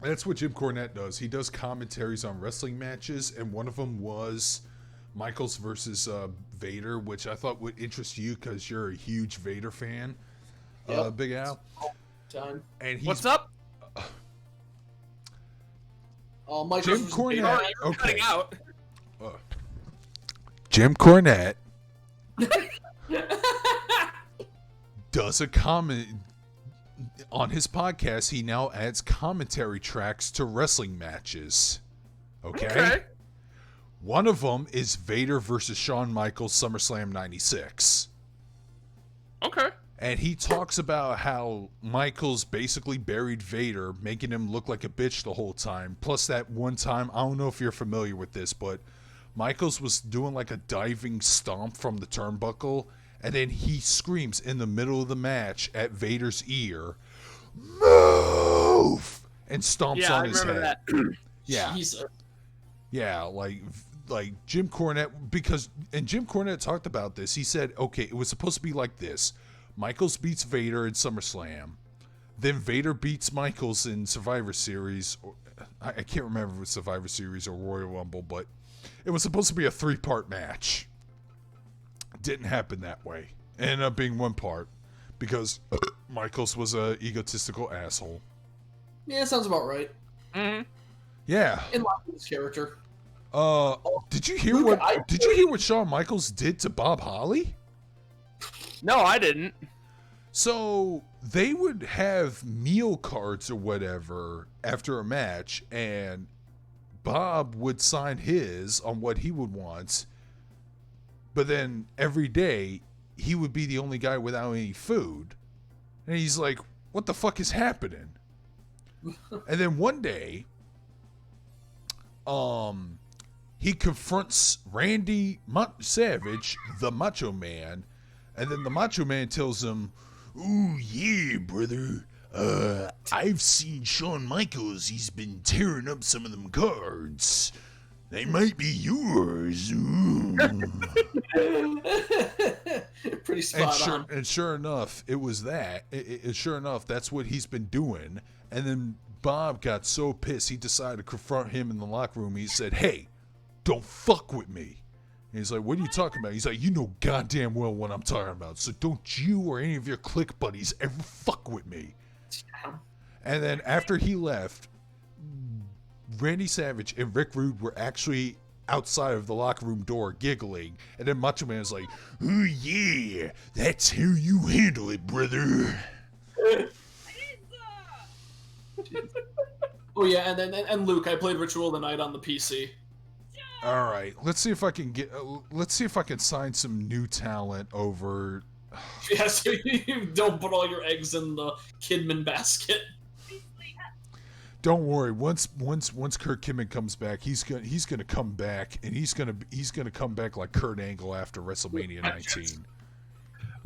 that's what Jim Cornette does. He does commentaries on wrestling matches, and one of them was Michaels versus Vader, which I thought would interest you because you're a huge Vader fan, Yep. Big Al. Time. And he's, What's up? Mike Jim versus Cornette. Vader. Okay. Cutting out. Jim Cornette does a comment on his podcast. He now adds commentary tracks to wrestling matches. Okay. One of them is Vader versus Shawn Michaels SummerSlam '96. Okay. And he talks about how Michaels basically buried Vader, making him look like a bitch the whole time. Plus that one time, I don't know if you're familiar with this, but Michaels was doing like a diving stomp from the turnbuckle, and then he screams in the middle of the match at Vader's ear, "Move!" and stomps on his head. That. Yeah. Jesus. Yeah, like Jim Cornette, and Jim Cornette talked about this. He said, okay, it was supposed to be like this. Michaels beats Vader in SummerSlam. Then Vader beats Michaels in Survivor Series. I can't remember if it was Survivor Series or Royal Rumble, but it was supposed to be a 3-part match. Didn't happen that way. It ended up being 1 part because Michaels was a egotistical asshole. Yeah, sounds about right. Mm-hmm. Yeah. In line with his character. Did you hear Luke, what Shawn Michaels did to Bob Holly? No, I didn't. So they would have meal cards or whatever after a match, and Bob would sign his on what he would want. But then every day he would be the only guy without any food. And he's like, what the fuck is happening? And then one day, he confronts Randy Savage, the Macho Man, and then the Macho Man tells him, "Ooh, yeah, brother. I've seen Shawn Michaels. He's been tearing up some of them cards. They might be yours." Ooh. Pretty spot on. And sure enough, it was that. Sure enough, that's what he's been doing. And then Bob got so pissed, he decided to confront him in the locker room. He said, "Hey, don't fuck with me." And he's like, "What are you talking about?" He's like, "You know goddamn well what I'm talking about. So don't you or any of your clique buddies ever fuck with me." And then after he left, Randy Savage and Rick Rude were actually outside of the locker room door giggling. And then Macho Man's like, "Oh yeah, that's how you handle it, brother." Oh yeah, and Luke, I played Ritual of the Night on the PC. All right, let's see if I can sign some new talent over. Yeah, so you don't put all your eggs in the Kidman basket. Don't worry. Once Kurt Kidman comes back, he's gonna come back, and he's gonna come back like Kurt Angle after WrestleMania 19.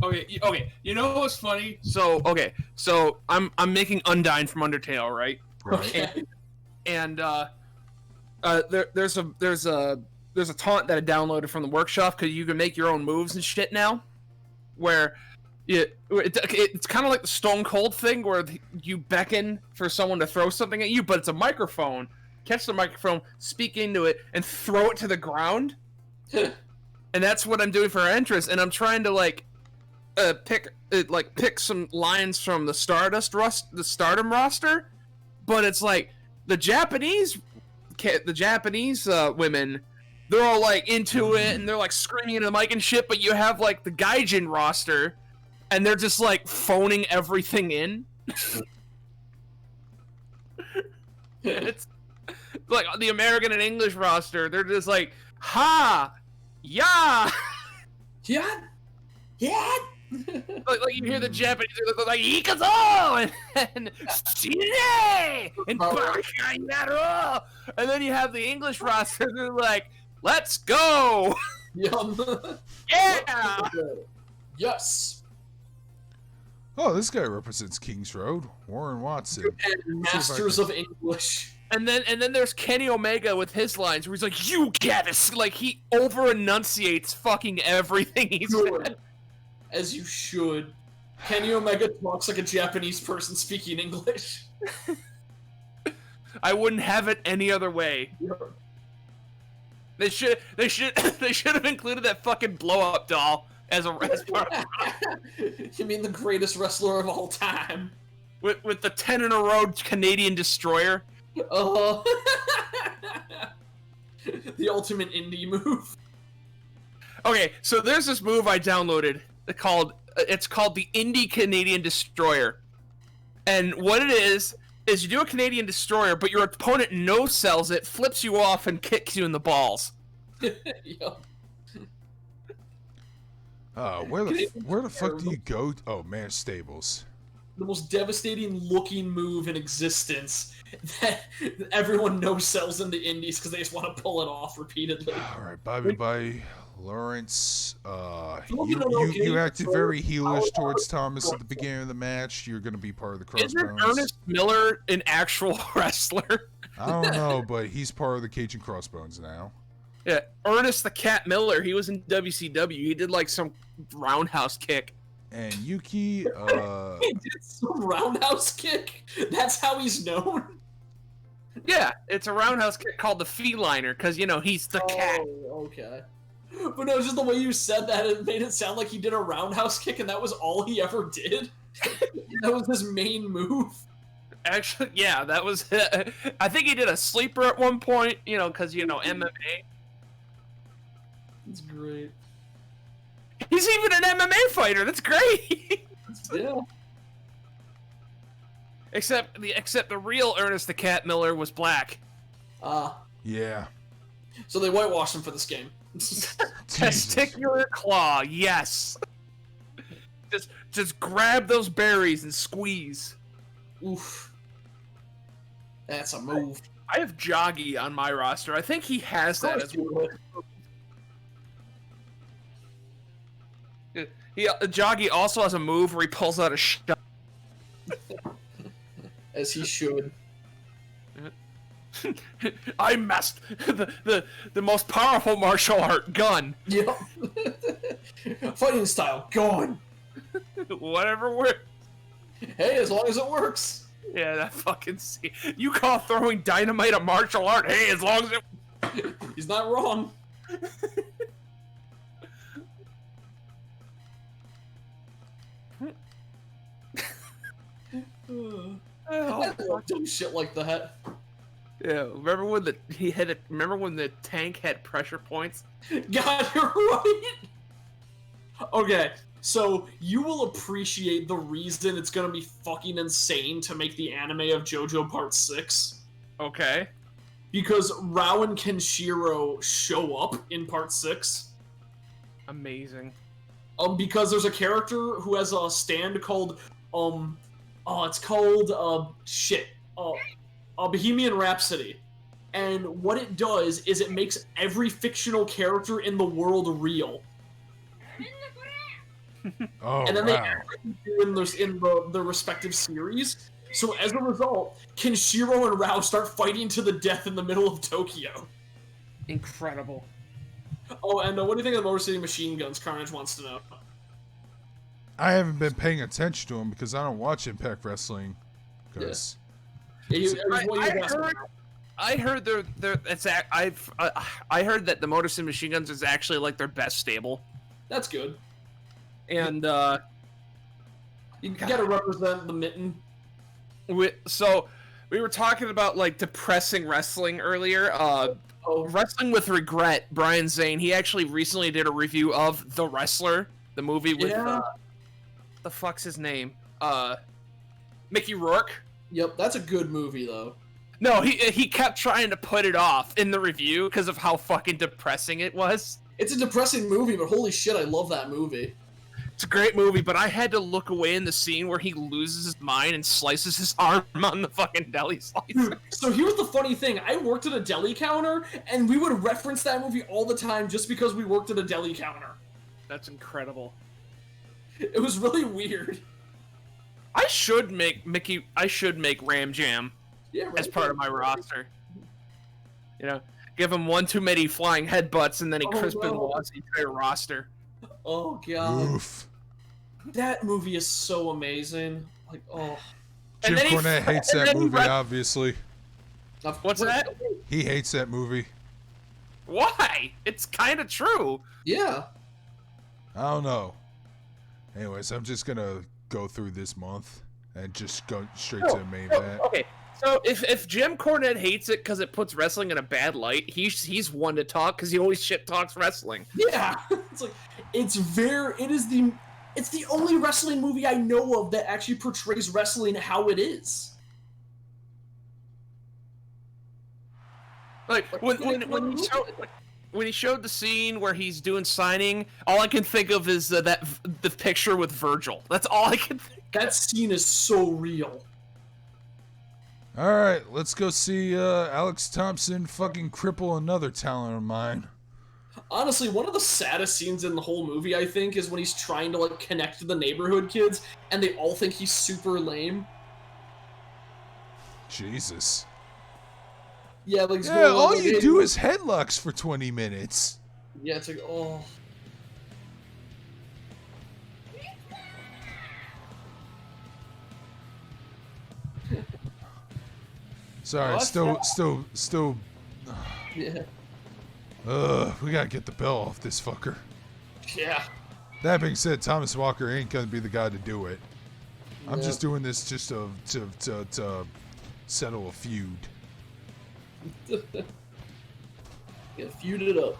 Okay. You know what's funny? So I'm making Undyne from Undertale, right? Right. And there's a taunt that I downloaded from the workshop because you can make your own moves and shit now, where it's kind of like the Stone Cold thing where you beckon for someone to throw something at you, but it's a microphone. Catch the microphone, speak into it, and throw it to the ground. And that's what I'm doing for our entrance. And I'm trying to pick some lines from the Stardom roster, but it's like the Japanese women they're all like into it and they're like screaming into the mic and shit. But you have like the Gaijin roster, and they're just like phoning everything in. It's like the American and English roster. They're just like, ha, yeah. Yeah. Yeah. Like you hear the Japanese, they're like Ikazo and Shire and Bakayaro, and then you have the English roster. They're like, let's go, Yum. yeah. Yes. Oh, this guy represents Kings Road. Warren Watson. And Masters of English. And then there's Kenny Omega with his lines where he's like, you get it, like he over enunciates fucking everything he said. As you should. Kenny Omega talks like a Japanese person speaking English. I wouldn't have it any other way. They should have included that fucking blow up doll as part of You mean the greatest wrestler of all time? with the 10 in a row Canadian destroyer. The ultimate indie move. Okay, so there's this move I downloaded called the Indie Canadian Destroyer. And what it is you do a Canadian Destroyer, but your opponent no-sells it, flips you off, and kicks you in the balls. Yup. Where the fuck do you go? Oh, man, stables. The most devastating looking move in existence that everyone no-sells in the indies because they just want to pull it off repeatedly. All right, bye, Lawrence. You You acted very heelish towards Thomas at the beginning of the match. You're gonna be part of the Crossbones. Isn't Ernest Miller an actual wrestler? I don't know, but he's part of the Cajun Crossbones now. Yeah, Ernest the Cat Miller. He was in WCW. He did like some roundhouse kick. And Yuki, He did some roundhouse kick. That's how he's known. Yeah, it's a roundhouse kick called the Feliner because he's the cat. Oh, okay. But no, just the way you said that, it made it sound like he did a roundhouse kick and that was all he ever did. That was his main move. Actually, yeah, that was. I think he did a sleeper at one point. Because MMA. That's great. He's even an MMA fighter. That's great. Yeah. Except the real Ernest the Cat Miller was black. Yeah. So they whitewashed him for this game. Testicular claw, yes. Just grab those berries and squeeze. Oof. That's a move. I have Joggy on my roster. I think he has that as well. Joggy also has a move where he pulls out a shot. As he should. I messed the most powerful martial art gun. Yep. Fighting style gone. Whatever works. Hey, as long as it works. Yeah, that fucking scene. You call throwing dynamite a martial art? Hey, as long as it. He's not wrong. I love doing shit like that. Yeah, remember when the tank had pressure points? God, you're right. Okay, so you will appreciate the reason it's gonna be fucking insane to make the anime of JoJo Part 6. Okay. Because Rao and Kenshiro show up in Part 6. Amazing. Because there's a character who has a stand called, Bohemian Rhapsody. And what it does is it makes every fictional character in the world real. Oh, And then wow. they actually do in the respective series. So as a result, Kenshiro and Rao start fighting to the death in the middle of Tokyo. Incredible. Oh, and what do you think of the Motor City Machine Guns? Carnage wants to know. I haven't been paying attention to him because I don't watch Impact Wrestling. Because I heard I heard that the Motor City Machine Guns is actually like their best stable. That's good. And You gotta represent the mitten. So we were talking about like depressing wrestling earlier. Oh, Wrestling with Regret, Brian Zane, he actually recently did a review of The Wrestler, the movie with Yeah. the fuck's his name? Mickey Rourke. yep, that's a good movie though. No, he kept trying to put it off in the review because of how fucking depressing it was. It's a depressing movie, but holy shit, I love that movie. It's a great movie, but I had to look away in the scene where he loses his mind and slices his arm on the fucking deli slicer. So here's the funny thing. I worked at a deli counter, and we would reference that movie all the time just because we worked at a deli counter. That's incredible. It was really weird. I should make Ram Jam Yeah, right. as part of my roster. You know, give him one too many flying headbutts, and then he Oh, Crispin no. Law's entire roster. Oh, God. Oof. That movie is so amazing. Like, oh. Jim And then he Cornette fu- hates and that then he movie, rep- obviously. What's that? He hates that movie. Why? It's kind of true. Yeah. I don't know. Anyways, I'm just gonna go through this month and just go straight to the main event. Okay, so if Jim Cornette hates it because it puts wrestling in a bad light, he's one to talk because he always shit talks wrestling. Yeah. It's like, it's the only wrestling movie I know of that actually portrays wrestling how it is. Like when he showed the scene where he's doing signing, all I can think of is the picture with Virgil. That's all I can think. That scene is so real. All right, let's go see Alex Thompson fucking cripple another talent of mine. Honestly, one of the saddest scenes in the whole movie, I think, is when he's trying to like connect to the neighborhood kids, and they all think he's super lame. Jesus. Yeah, like he's Yeah, going, all like, you hey, do is headlocks for 20 minutes. Yeah, it's like, oh. Sorry, Oh, still. Yeah. We gotta get the bell off this fucker. Yeah. That being said, Thomas Walker ain't gonna be the guy to do it. I'm Yeah. just doing this just to settle a feud. Yeah, feud it up.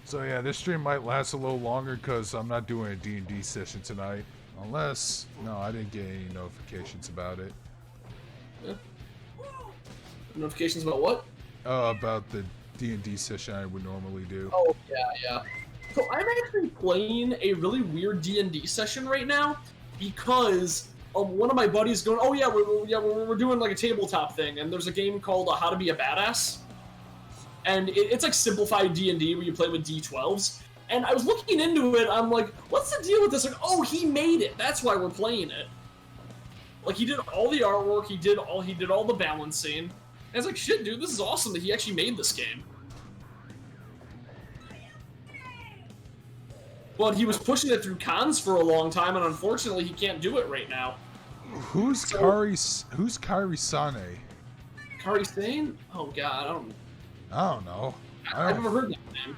So yeah, this stream might last a little longer because I'm not doing a D&D session tonight. Unless, no, I didn't get any notifications about it. Notifications about what? About the D&D session I would normally do. Oh, yeah. So I'm actually playing a really weird D&D session right now because one of my buddies going, oh yeah, we're doing like a tabletop thing, and there's a game called How to Be a Badass, and it's like simplified D&D where you play with D12s. And I was looking into it, I'm like, what's the deal with this? Like, oh, he made it. That's why we're playing it. Like, he did all the artwork, he did all the balancing. And I was like, shit, dude, this is awesome that he actually made this game. But he was pushing it through cons for a long time, and unfortunately, he can't do it right now. Who's Kairi Sane? Kairi Sane? Oh god, I don't know. I've never heard that name.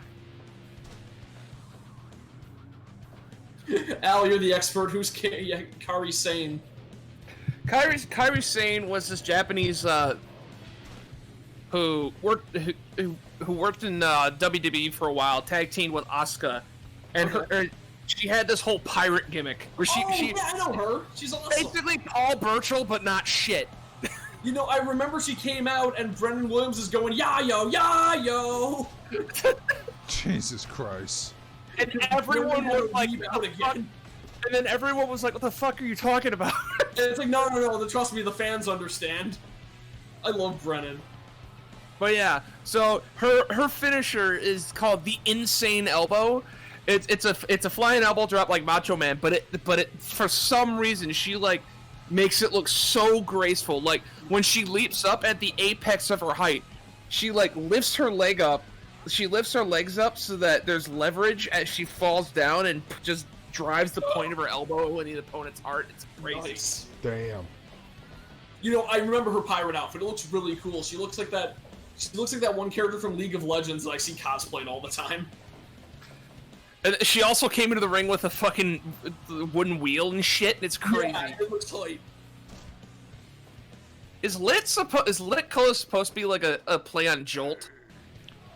Al, you're the expert. Who's Kairi Sane? Kairi Sane was this Japanese who worked in WWE for a while, tag teamed with Asuka, and she had this whole pirate gimmick where she yeah, I know her. She's awesome. basically Paul Burchill, but not shit. You know, I remember she came out and Brendan Williams is going, yeah, yo. Jesus Christ. And everyone was like, Weeb out again. and then everyone was like, what the fuck are you talking about? And it's like, no, trust me, the fans understand. I love Brennan. But yeah, so her finisher is called the Insane Elbow. It's a flying elbow drop like Macho Man, but it for some reason she like makes it look so graceful. Like when she leaps up at the apex of her height, she like lifts her leg up. She lifts her legs up so that there's leverage as she falls down and just drives the point of her elbow in the opponent's heart. It's crazy. Nice. Damn. You know, I remember her pirate outfit. It looks really cool. She looks like that one character from League of Legends that I see cosplayed all the time. And she also came into the ring with a fucking wooden wheel and shit, and it's crazy. Yeah, it looks tight. Is Lit Color supposed to be like a play on Jolt?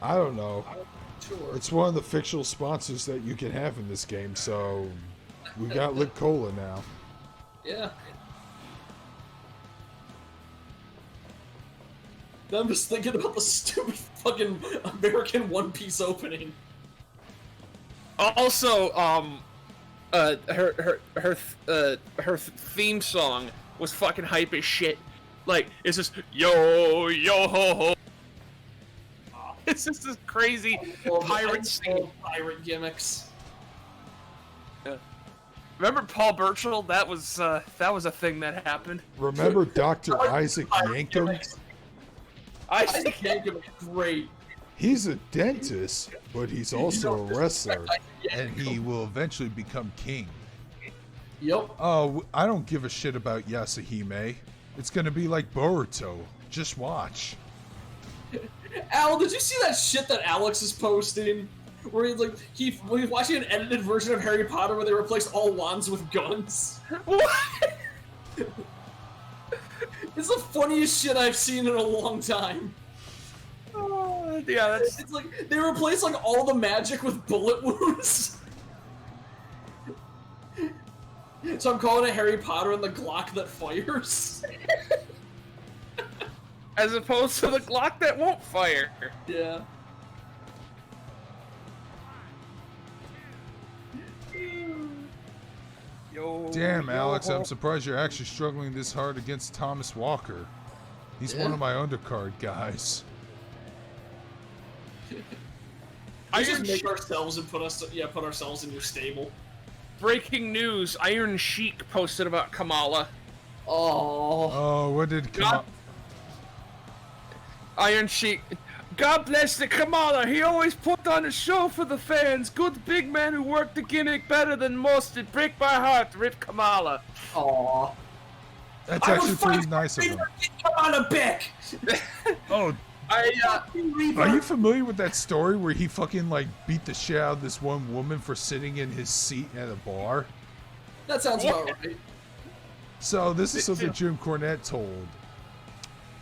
I don't know. Sure. It's one of the fictional sponsors that you can have in this game, so we got Lit Cola now. Yeah. I'm just thinking about the stupid fucking American One Piece opening. Also, her theme song was fucking hype as shit. Like, it's just yo yo ho ho. It's just this crazy pirate scene. Pirate gimmicks. Remember Paul Burchill? That was a thing that happened. Remember Dr. Isaac Yankum? Isaac Yankum is great. He's a dentist, but he's also a wrestler, and he will eventually become king. Yep. Oh, I don't give a shit about Yasuhime. It's gonna be like Boruto. Just watch. Al, did you see that shit that Alex is posting? Where he's like, he's watching an edited version of Harry Potter where they replaced all wands with guns. What? It's the funniest shit I've seen in a long time. Oh, yeah, that's It's like they replaced like all the magic with bullet wounds. So I'm calling it Harry Potter and the Glock that fires. as opposed to the Glock that won't fire. Yeah. Yo, Damn, yo, Alex, ho. I'm surprised you're actually struggling this hard against Thomas Walker. He's one of my undercard guys. I just make ourselves and put ourselves in your stable. Breaking news: Iron Sheik posted about Kamala. Oh. Oh, what did God. Iron Sheik. God bless the Kamala. He always put on a show for the fans. Good big man who worked the gimmick better than most. It break my heart. Rip Kamala. Aw. That's actually pretty nice of him. Come on a bick. Oh, I are you familiar with that story where he fucking like beat the shit out of this one woman for sitting in his seat at a bar? That sounds about right. So this is something Jim Cornette told.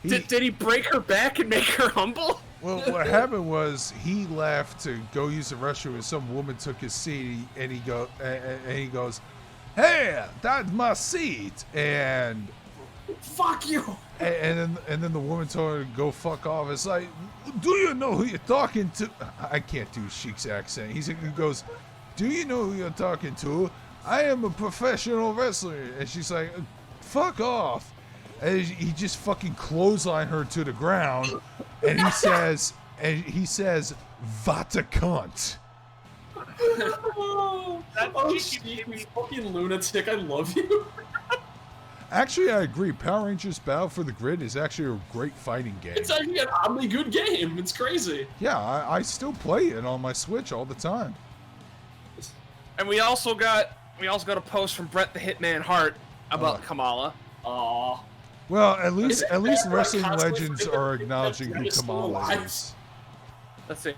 Did he break her back and make her humble? Well, what happened was he left to go use the restroom, and some woman took his seat, and he goes, "Hey, that's my seat," and Fuck you. and then the woman told her to go fuck off. It's like, do you know who you're talking to? I can't do Sheik's accent. He goes, do you know who you're talking to? I am a professional wrestler. And she's like, fuck off. And he just fucking clotheslined her to the ground, and he says, "What a cunt." Oh, Steve, you fucking lunatic! I love you. Actually, I agree. Power Rangers Battle for the Grid is actually a great fighting game. It's actually an oddly good game. It's crazy. Yeah, I still play it on my Switch all the time. And we also got a post from Bret the Hitman Hart about Kamala. Aw. Well, at least that Wrestling constantly Legends thinking are that acknowledging who Bret is still Kamala alive? is. Let's see.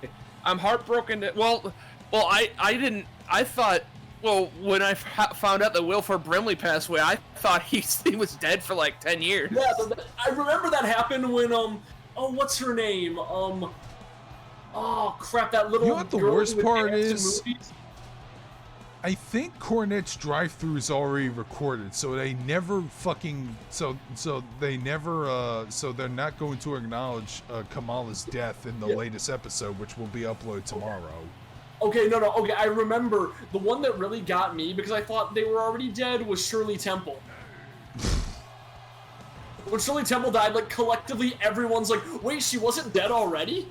I'm heartbroken. I thought. Well, when I found out that Wilford Brimley passed away, I thought he was dead for like 10 years. Yeah, I remember that happened when what's her name? Oh crap, that little. You know what the girl worst who would part dance in is? movies? I think Cornette's drive-through is already recorded, so they never fucking so they're not going to acknowledge Kamala's death in the latest episode, which will be uploaded tomorrow. Okay, no, okay, I remember the one that really got me because I thought they were already dead was Shirley Temple. When Shirley Temple died, like collectively everyone's like, wait, she wasn't dead already?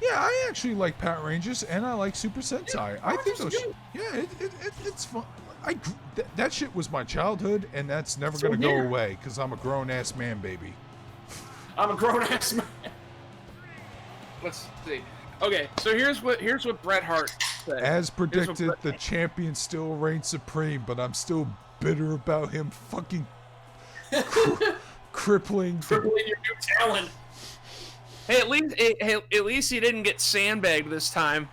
Yeah, I actually like Power Rangers and I like Super Sentai. Yeah, I think Power those. Rangers It's fun. That shit was my childhood, and that's never So gonna go here. away because I'm a grown-ass man, baby. I'm a grown ass man. Let's see. Okay, so here's what Bret Hart said. As Here's what predicted, Bret- the champion still reigns supreme, but I'm still bitter about him fucking crippling. Tripling your new talent. Hey, at least he didn't get sandbagged this time.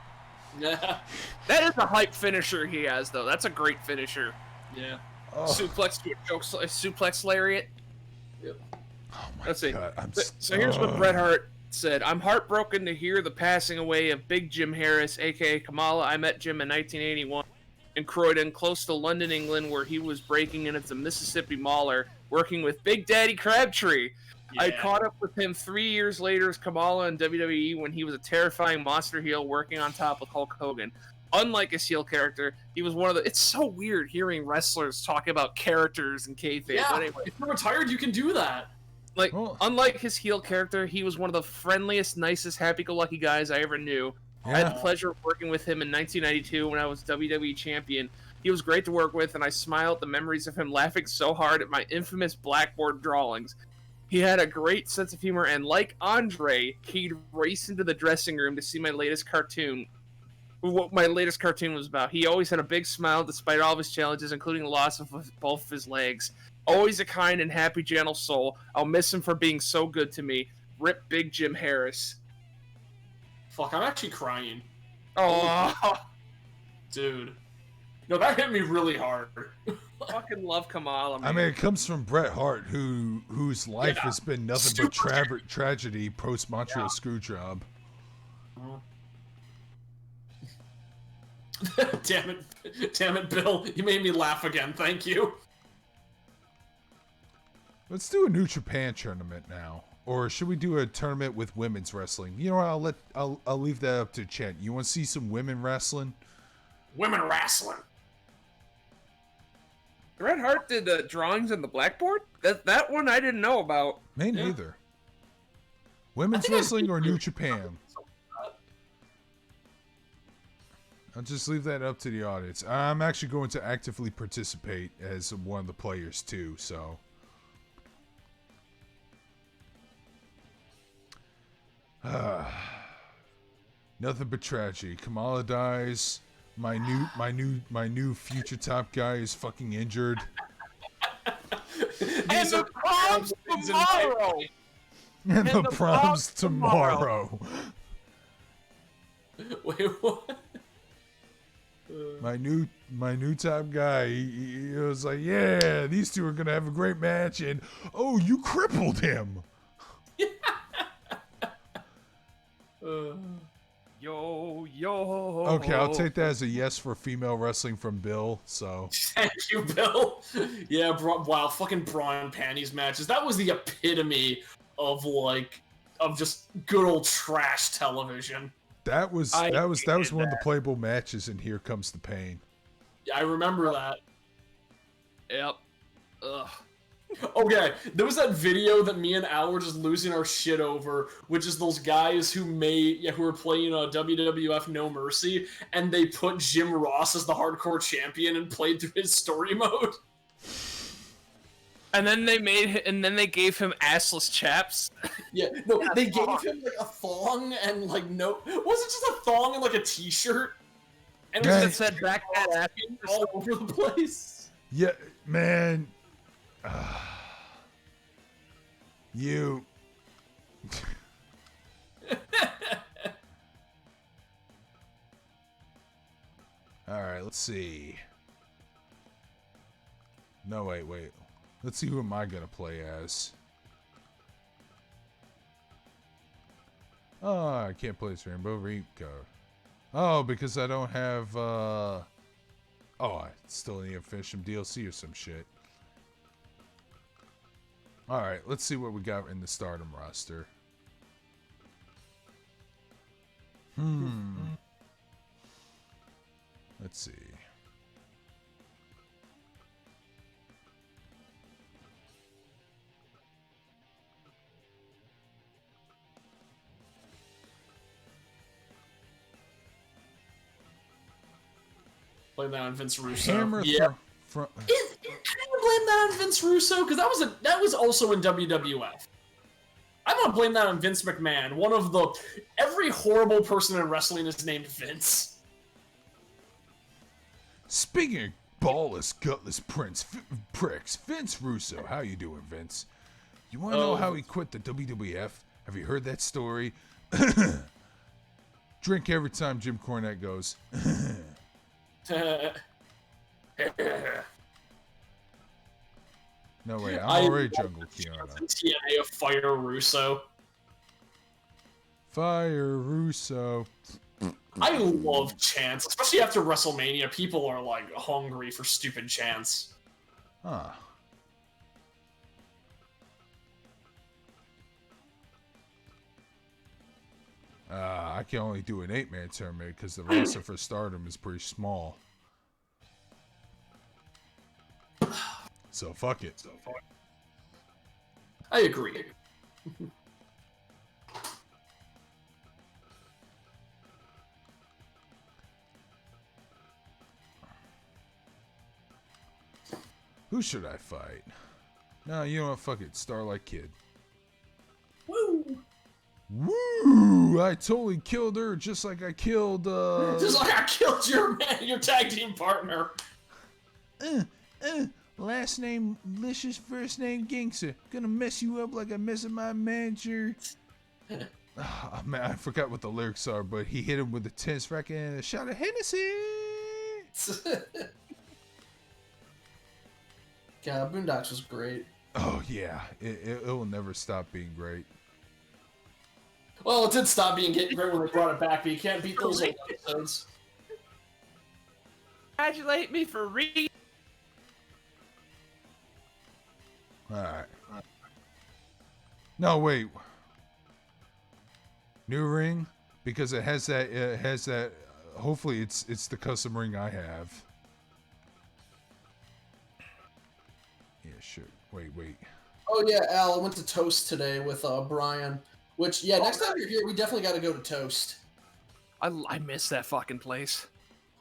Yeah. That is a hype finisher he has, though. That's a great finisher. Yeah. Oh, Suplex to a suplex lariat. Yep. oh my Let's see. God. So here's what Bret Hart said. I'm heartbroken to hear the passing away of Big Jim Harris, a.k.a. Kamala. I met Jim in 1981 in Croydon, close to London, England, where he was breaking in as a Mississippi Mauler, working with Big Daddy Crabtree. Yeah. I caught up with him 3 years later as Kamala in WWE when he was a terrifying monster heel working on top of Hulk Hogan. Unlike his heel character, he was one of the... It's so weird hearing wrestlers talk about characters and kayfabe. Yeah. But anyway, If you're retired, you can do that. like, Oh. unlike his heel character, he was one of the friendliest, nicest, happy-go-lucky guys I ever knew. I had the pleasure of working with him in 1992 when I was WWE champion. He was great to work with, and I smile at the memories of him laughing so hard at my infamous blackboard drawings. He had a great sense of humor, and like Andre, he'd race into the dressing room to see my latest cartoon. What my latest cartoon was about. He always had a big smile despite all of his challenges, including the loss of both of his legs. Always a kind and happy, gentle soul. I'll miss him for being so good to me. Rip Big Jim Harris. Fuck, I'm actually crying. Oh, Dude. No, that hit me really hard. fucking love Kamala, man. I mean, it comes from Bret Hart, whose life Yeah. has been nothing but tragedy post Montreal Screwjob. Damn it, Bill. You made me laugh again. Thank you. Let's do a New Japan tournament now, or should we do a tournament with women's wrestling? You know what? I'll leave that up to Chen. You want to see some women wrestling? Women wrestling. Bret Hart did drawings on the blackboard? That one I didn't know about. Me neither. Women's think I've wrestling seen or New New Japan? I'll just leave that up to the audience. I'm actually going to actively participate as one of the players too, so. Nothing but tragedy. Kamala dies. My new future top guy is fucking injured. And the prom's tomorrow! And the the prom's prom's tomorrow. Wait, what? My new top guy, he was like, yeah, these two are gonna have a great match, and oh, you crippled him. Yo. Okay, I'll take that as a yes for female wrestling from Bill. So Thank you, Bill. Yeah, wow, fucking bra and panties matches. That was the epitome of just good old trash television. that was I one of hated the playable matches, and Here Comes the Pain. Yeah, I remember that. Yep. Ugh. Okay, there was that video that me and Al were just losing our shit over, which is those guys who were playing WWF No Mercy, and they put Jim Ross as the hardcore champion and played through his story mode. And then they gave him assless chaps. Yeah, no, they gave him like a thong and was it just a thong and like a t-shirt? And it was Yeah. It said back that ass. all over the place. Yeah, man. You. All right, let's see. No, wait. Let's see who am I gonna play as. Oh, I can't play as Rainbow Rico. Oh, because I don't have. Oh, I still need to finish some DLC or some shit. All right, let's see what we got in the Stardom roster. Let's see. Blame that on Vince Russo. Hammer yeah. Can Can I blame that on Vince Russo? Because that was also in WWF. I'm gonna blame that on Vince McMahon. Every horrible person in wrestling is named Vince. Speaking of ballless, gutless pricks, Vince Russo. How you doing, Vince? You want to know how he quit the WWF? Have you heard that story? Drink every time Jim Cornette goes. No way, I'm already Jungle Kiana. TNA of Fire Russo. Fire Russo. I love chants, especially after WrestleMania. People are like hungry for stupid chants. Huh. I can only do an 8-man tournament because the roster for Stardom is pretty small. So fuck it. I agree. Who should I fight? No, you know what? Fuck it. Starlight Kid. Woo! Woo! I totally killed her just like I killed, Just like I killed your tag team partner. Last name Licious, first name Gangster. Gonna mess you up like I messed my manager. Oh, man, I forgot what the lyrics are, but he hit him with a tennis racket and a shot of Hennessy. God, Boondocks was great. Oh yeah, it will never stop being great. Well, it did stop being great when they brought it back, but you can't beat those old episodes. Congratulate me for All right. No, wait. New ring, because it has that. It has that. Hopefully, it's the custom ring I have. Yeah, sure. Wait. Oh yeah, Al, I went to Toast today with Brian. Which, yeah, next time you're here, we definitely got to go to Toast. I miss that fucking place.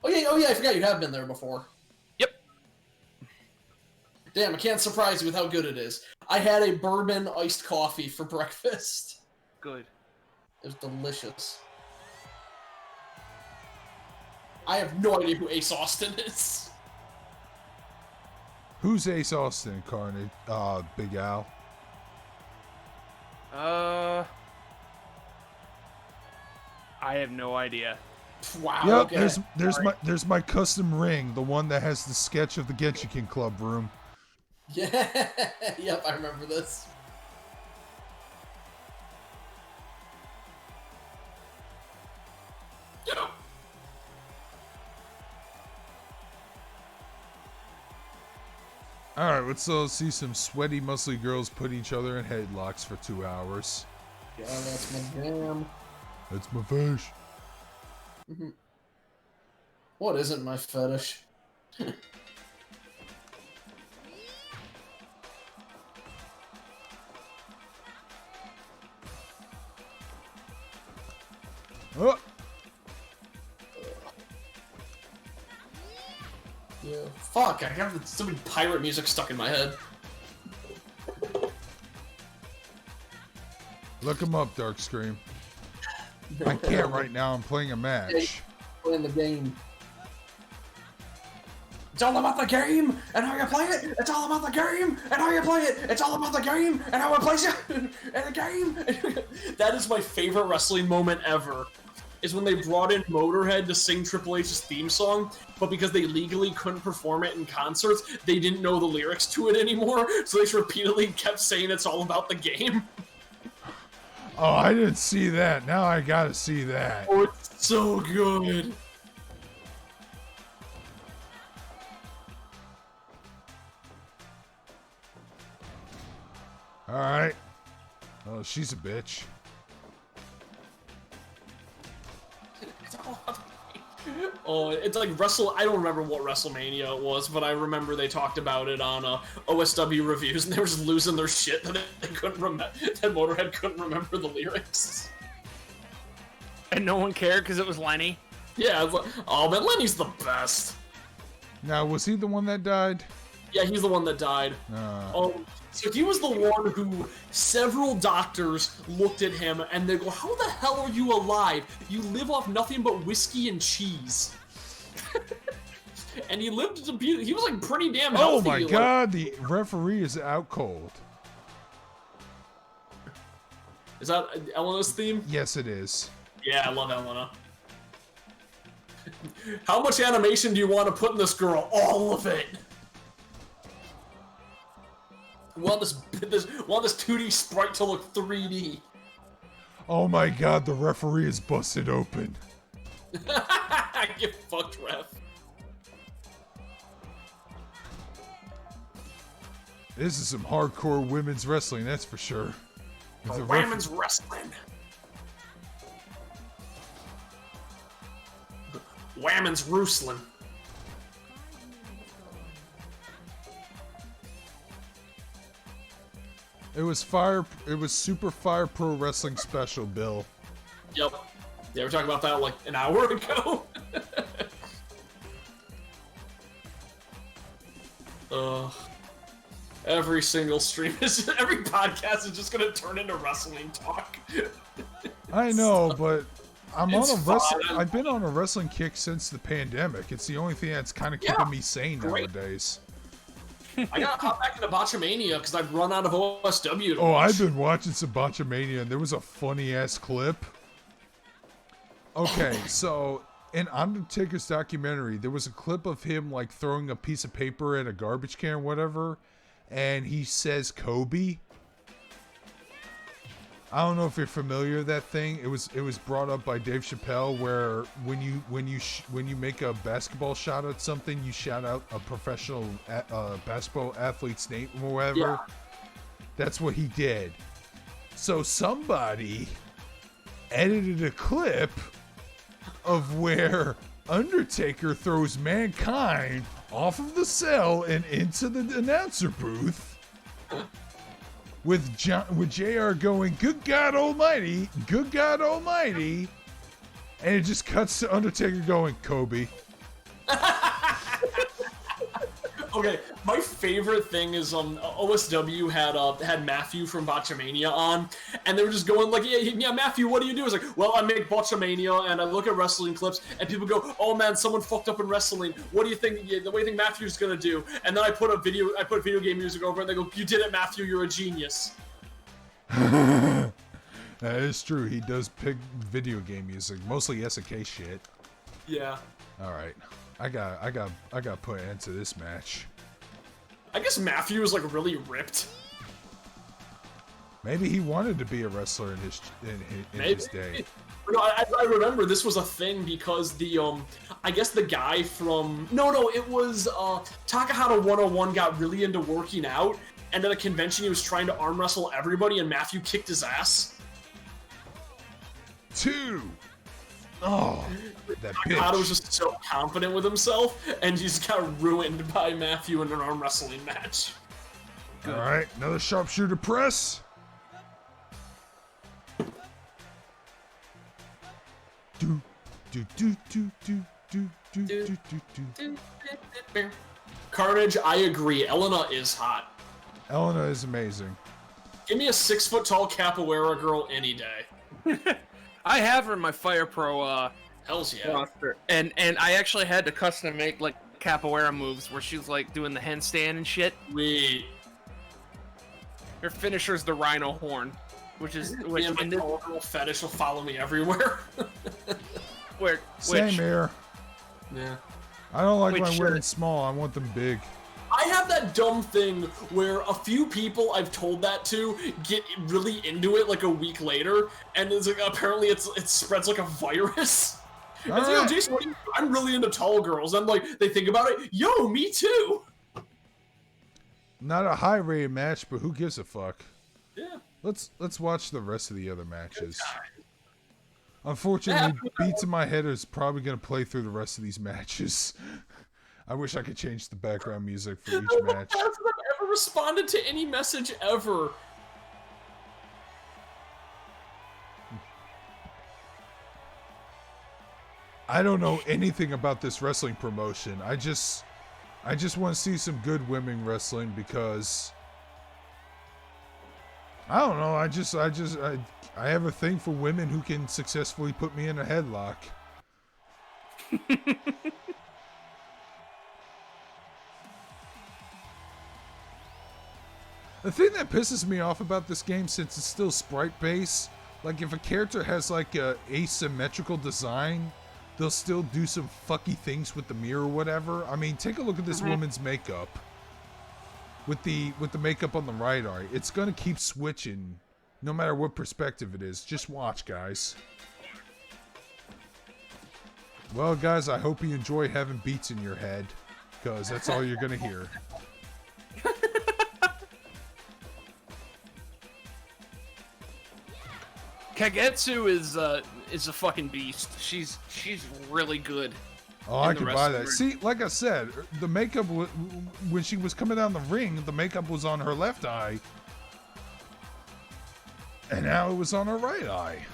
Oh yeah, I forgot you have been there before. Yep. Damn, I can't surprise you with how good it is. I had a bourbon iced coffee for breakfast. Good. It was delicious. I have no idea who Ace Austin is. Who's Ace Austin, Carnage? Big Al. I have no idea. Wow. Yep. Okay. There's my custom ring, the one that has the sketch of the Genshiken Club room. Yeah. Yep, I remember this. All right, let's see some sweaty, muscly girls put each other in headlocks for 2 hours. Yeah, that's my jam. That's my fish. What isn't my fetish? Oh. Yeah. Fuck, I have so many pirate music stuck in my head. Look him up, Darkscream. I can't right now. I'm playing a match. Playing the game. It's all about the game and how you play it. It's all about the game and how you play it. It's all about the game and how it plays it and the game. That is my favorite wrestling moment ever. Is when they brought in Motorhead to sing Triple H's theme song, but because they legally couldn't perform it in concerts, they didn't know the lyrics to it anymore, so they just repeatedly kept saying it's all about the game. Oh, I didn't see that. Now I gotta see that. Oh, it's so good. Alright. Oh, she's a bitch. Oh, it's like I don't remember what WrestleMania it was, but I remember they talked about it on OSW reviews, and they were just losing their shit that they couldn't remember. That Motorhead couldn't remember the lyrics. And no one cared because it was Lenny. Yeah, it's like, oh, but Lenny's the best. Now, was he the one that died? Yeah, he's the one that died. So he was the one who several doctors looked at him and they go, "How the hell are you alive? You live off nothing but whiskey and cheese." And he lived to be. He was like pretty damn healthy. Oh my god, the referee is out cold. Is that Elena's theme? Yes, it is. Yeah, I love Elena. How much animation do you want to put in this girl? All of it. Want this 2D sprite to look 3D. Oh my god, the referee is busted open. Get fucked, ref. This is some hardcore women's wrestling, that's for sure. If the ref- Women's wrestling. Women's Rustlin. It was Super Fire Pro Wrestling Special, Bill. Yep. Yeah, we were talking about that like an hour ago. Every single stream every podcast is just gonna turn into wrestling talk. I know, but It's I've been on a wrestling kick since the pandemic. It's the only thing that's kind of keeping me sane nowadays. I got hop back into Botchamania because I've run out of OSW. To Oh, watch. I've been watching some Botchamania, and there was a funny-ass clip. Okay, so in Undertaker's documentary, there was a clip of him, like, throwing a piece of paper in a garbage can or whatever, and he says Kobe. I don't know if you're familiar with that thing. It was brought up by Dave Chappelle, where when you make a basketball shot at something, you shout out a professional basketball athlete's name or whatever. Yeah. That's what he did. So somebody edited a clip of where Undertaker throws Mankind off of the cell and into the announcer booth. With JR going, good God Almighty, and it just cuts to Undertaker going, Kobe. Okay, my favorite thing is OSW had Matthew from Botchamania on, and they were just going like, yeah, Matthew, what do you do? I was like, well, I make Botchamania, and I look at wrestling clips, and people go, oh man, someone fucked up in wrestling. What do you think? What do you think Matthew's gonna do? And then I put video game music over, and they go, you did it, Matthew, you're a genius. That is true. He does pick video game music, mostly SNK shit. Yeah. All right, I got put into this match. I guess Matthew was like really ripped. Maybe he wanted to be a wrestler in his day. No, I remember this was a thing because the I guess the guy from it was Takahata 101 got really into working out, and at a convention he was trying to arm wrestle everybody, and Matthew kicked his ass. 2. Oh, that Takahata was bitch. just so confident with himself, and he just got ruined by Matthew in an arm wrestling match. All right, another sharpshooter press. Do do do do do do do do do do. Carnage, I agree. Elena is hot. Elena is amazing. Give me a 6-foot-tall capoeira girl any day. I have her in my Fire Pro Hells yeah. roster, and I actually had to custom make like capoeira moves where she's like doing the handstand and shit. Wait. Her finisher's the rhino horn, which My tall girl fetish will follow me everywhere. Same here. Yeah. I don't like Which my shirt? women small. I want them big. I have that dumb thing where a few people I've told that to get really into it like a week later, and it's like apparently it spreads like a virus. It's like, Alright. oh, Jason, what do you do? I'm really into tall girls. And like they think about it, yo, me too. Not a high rated match, but who gives a fuck? Yeah. Let's watch the rest of the other matches. Unfortunately, Beats in My Head is probably gonna play through the rest of these matches. I wish I could change the background music for each match. I've ever responded to any message ever. I don't know anything about this wrestling promotion. I just want to see some good women wrestling because I don't know. I have a thing for women who can successfully put me in a headlock. The thing that pisses me off about this game, since it's still sprite based, like if a character has like a asymmetrical design, they'll still do some fucky things with the mirror or whatever. I mean, take a look at this woman's makeup. With the makeup on the right eye, it's gonna keep switching no matter what perspective it is. Just watch, guys. Well, guys, I hope you enjoy having beats in your head, because that's all you're gonna hear. Kagetsu is a fucking beast. She's really good. Oh, I could buy that. See, like I said, the makeup, when she was coming down the ring, the makeup was on her left eye. And now it was on her right eye.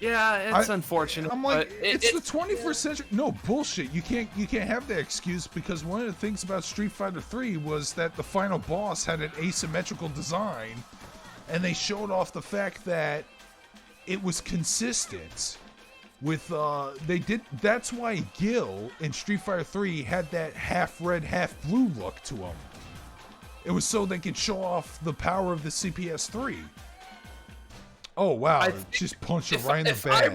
Yeah, it's unfortunate. I'm like, but it's the 21st century. No, bullshit. You can't have that excuse, because one of the things about Street Fighter 3 was that the final boss had an asymmetrical design, and they showed off the fact that it was consistent. With that's why Gil in Street Fighter 3 had that half red, half blue look to him. It was so they could show off the power of the CPS 3. Oh wow! Just punched her right in the badge.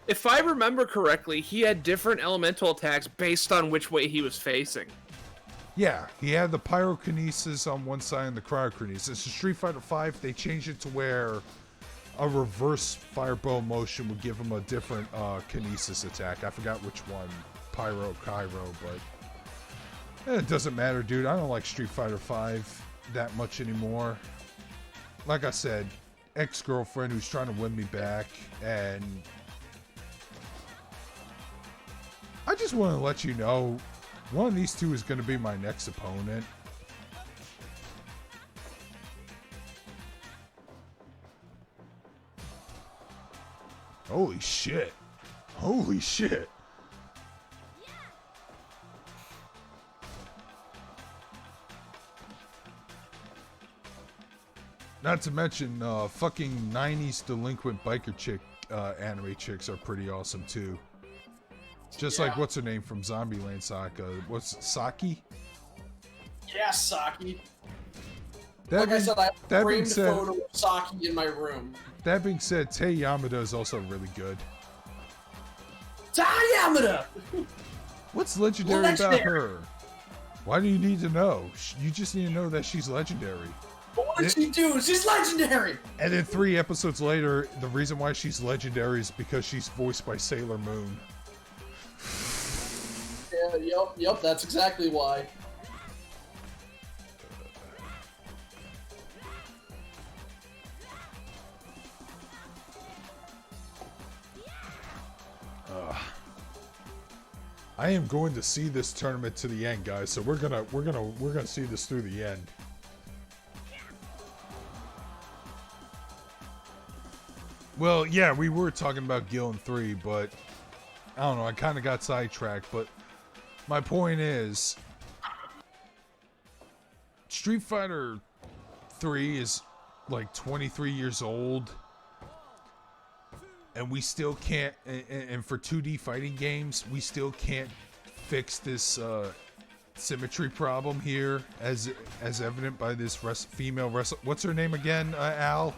If I remember correctly, he had different elemental attacks based on which way he was facing. Yeah, he had the pyrokinesis on one side and the cryokinesis. In Street Fighter 5, they changed it to where a reverse fireball motion would give him a different kinesis attack. I forgot which one, Pyro, Cairo, but it doesn't matter, dude. I don't like Street Fighter 5 that much anymore. Like I said, ex-girlfriend who's trying to win me back, and I just want to let you know, one of these two is going to be my next opponent. Holy shit. Holy shit. Not to mention, fucking 90s delinquent biker chick, anime chicks are pretty awesome too. Just like, what's her name from Zombieland, what's Saki? Yeah, Saki. That like I said, I have a that being framed said, photo of Saki in my room. that being said, Tei Yamada is also really good. Tai Yamada! What's legendary about Legendary. her? Why do you need to know? You just need to know that she's legendary. But what did she do? She's legendary! And then 3 episodes later, the reason why she's legendary is because she's voiced by Sailor Moon. Yeah, yep, that's exactly why. I am going to see this tournament to the end, guys. So we're gonna see this through the end. Well, yeah, we were talking about Gil in 3, but I don't know. I kind of got sidetracked. But my point is, Street Fighter 3 is like 23 years old. And we still can't, and for 2D fighting games, we still can't fix this symmetry problem here, as evident by this female wrestler. What's her name again, Al?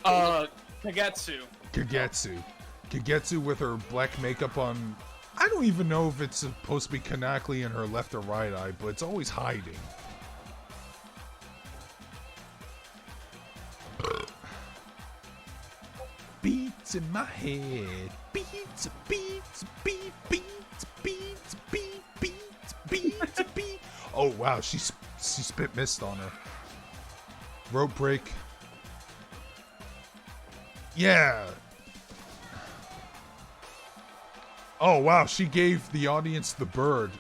Kagetsu. Kagetsu with her black makeup on. I don't even know if it's supposed to be canonically in her left or right eye, but it's always hiding. Beats in my head. Beats, beats, beat, beats, beats, beat, beats, beats, beat. Oh wow, she spit mist on her. Rope break. Yeah. Oh wow, she gave the audience the bird.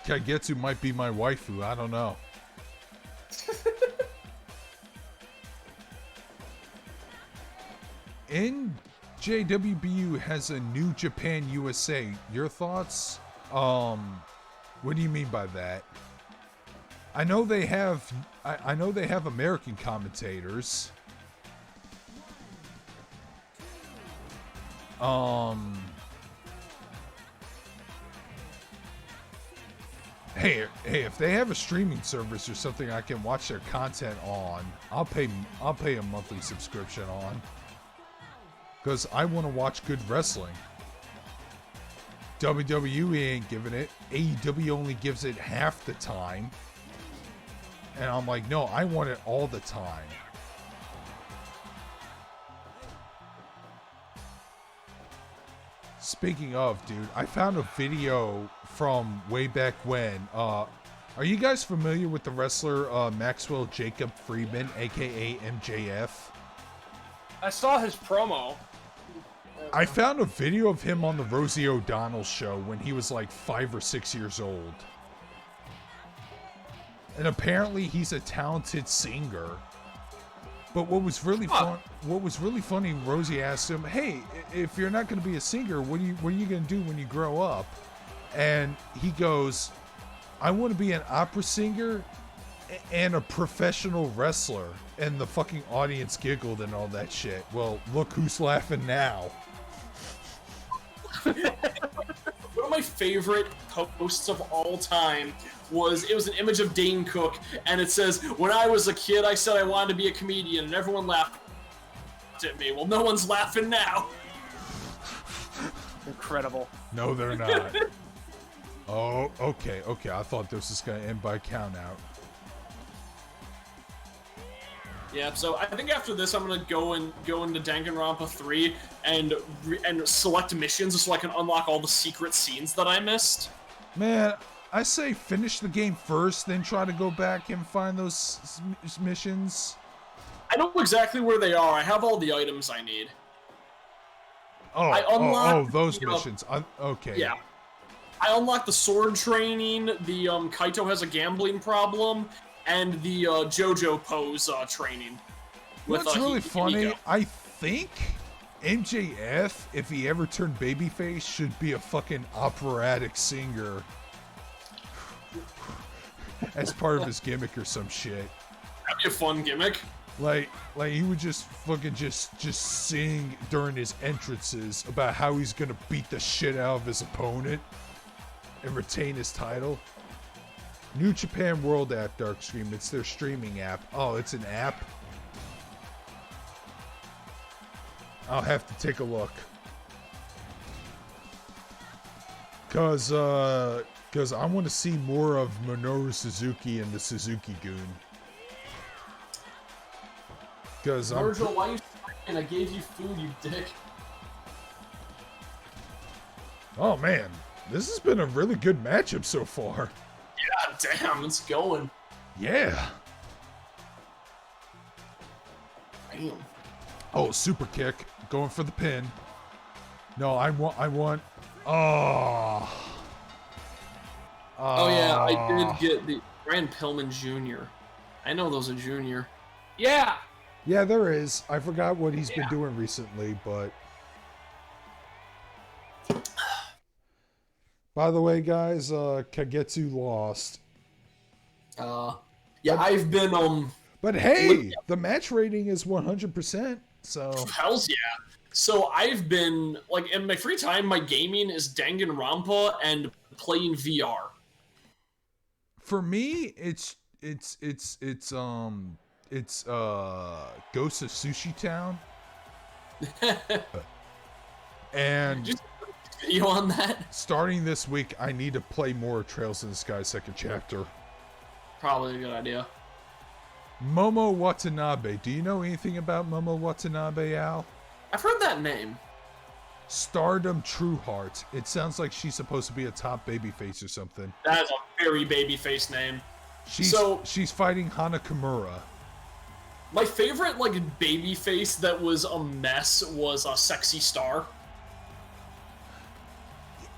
Kagetsu might be my waifu, I don't know. NJWBU has a New Japan USA. Your thoughts? What do you mean by that? I know they have I know they have American commentators. Hey, if they have a streaming service or something I can watch their content on, I'll pay a monthly subscription on. Because I want to watch good wrestling. WWE ain't giving it. AEW only gives it half the time. And I'm like, no, I want it all the time. Speaking of, dude, I found a video from way back when. Are you guys familiar with the wrestler Maxwell Jacob Friedman, aka MJF? I saw his promo. I found a video of him on the Rosie O'Donnell show when he was like 5 or 6 years old. And apparently he's a talented singer. But what was really funny, Rosie asked him, "Hey, if you're not going to be a singer, what are you going to do when you grow up?" And he goes, "I want to be an opera singer and a professional wrestler." And the fucking audience giggled and all that shit. Well, look who's laughing now. One of my favorite posts of all time was an image of Dane Cook, and it says, "When I was a kid, I said I wanted to be a comedian, and everyone laughed at me. Well, no one's laughing now." Incredible. No, they're not. Oh, okay. I thought this was gonna end by count out. Yeah, so I think after this, I'm gonna go into Danganronpa 3 and select missions so I can unlock all the secret scenes that I missed. Man, I say finish the game first, then try to go back and find those missions. I know exactly where they are. I have all the items I need. Those missions. Okay. Yeah. I unlocked the sword training, the Kaito has a gambling problem, and the JoJo pose training. What's really funny, I think MJF, if he ever turned babyface, should be a fucking operatic singer as part of his gimmick or some shit. That'd be a fun gimmick. Like he would just fucking just sing during his entrances about how he's gonna beat the shit out of his opponent and retain his title. New Japan World app, Darkstream. It's their streaming app. Oh, it's an app? I'll have to take a look. Cause I want to see more of Minoru Suzuki and the Suzuki Goon. Virgil, why you and I gave you food, you dick. Oh man, this has been a really good matchup so far. Yeah, damn, it's going. Yeah. Damn. Oh, super kick. Going for the pin. No, I want. Oh. Oh yeah, I did get the Brian Pillman Jr. I know those are Junior. Yeah. Yeah, there is. I forgot what he's been doing recently, but. By the way, guys, Kagetsu lost. Yeah, I've been But hey, the match rating is 100%. So hells yeah. So I've been like in my free time, my gaming is Danganronpa and playing VR. For me, it's Ghost of Sushi Town. And Just video on that. Starting this week, I need to play more Trails in the Sky second chapter. Probably a good idea. Momo Watanabe. Do you know anything about Momo Watanabe, Al? I've heard that name. Stardom Trueheart. It sounds like she's supposed to be a top babyface or something. That is a very babyface name. She's fighting Hana Kimura. My favorite like babyface that was a mess was a Sexy Star.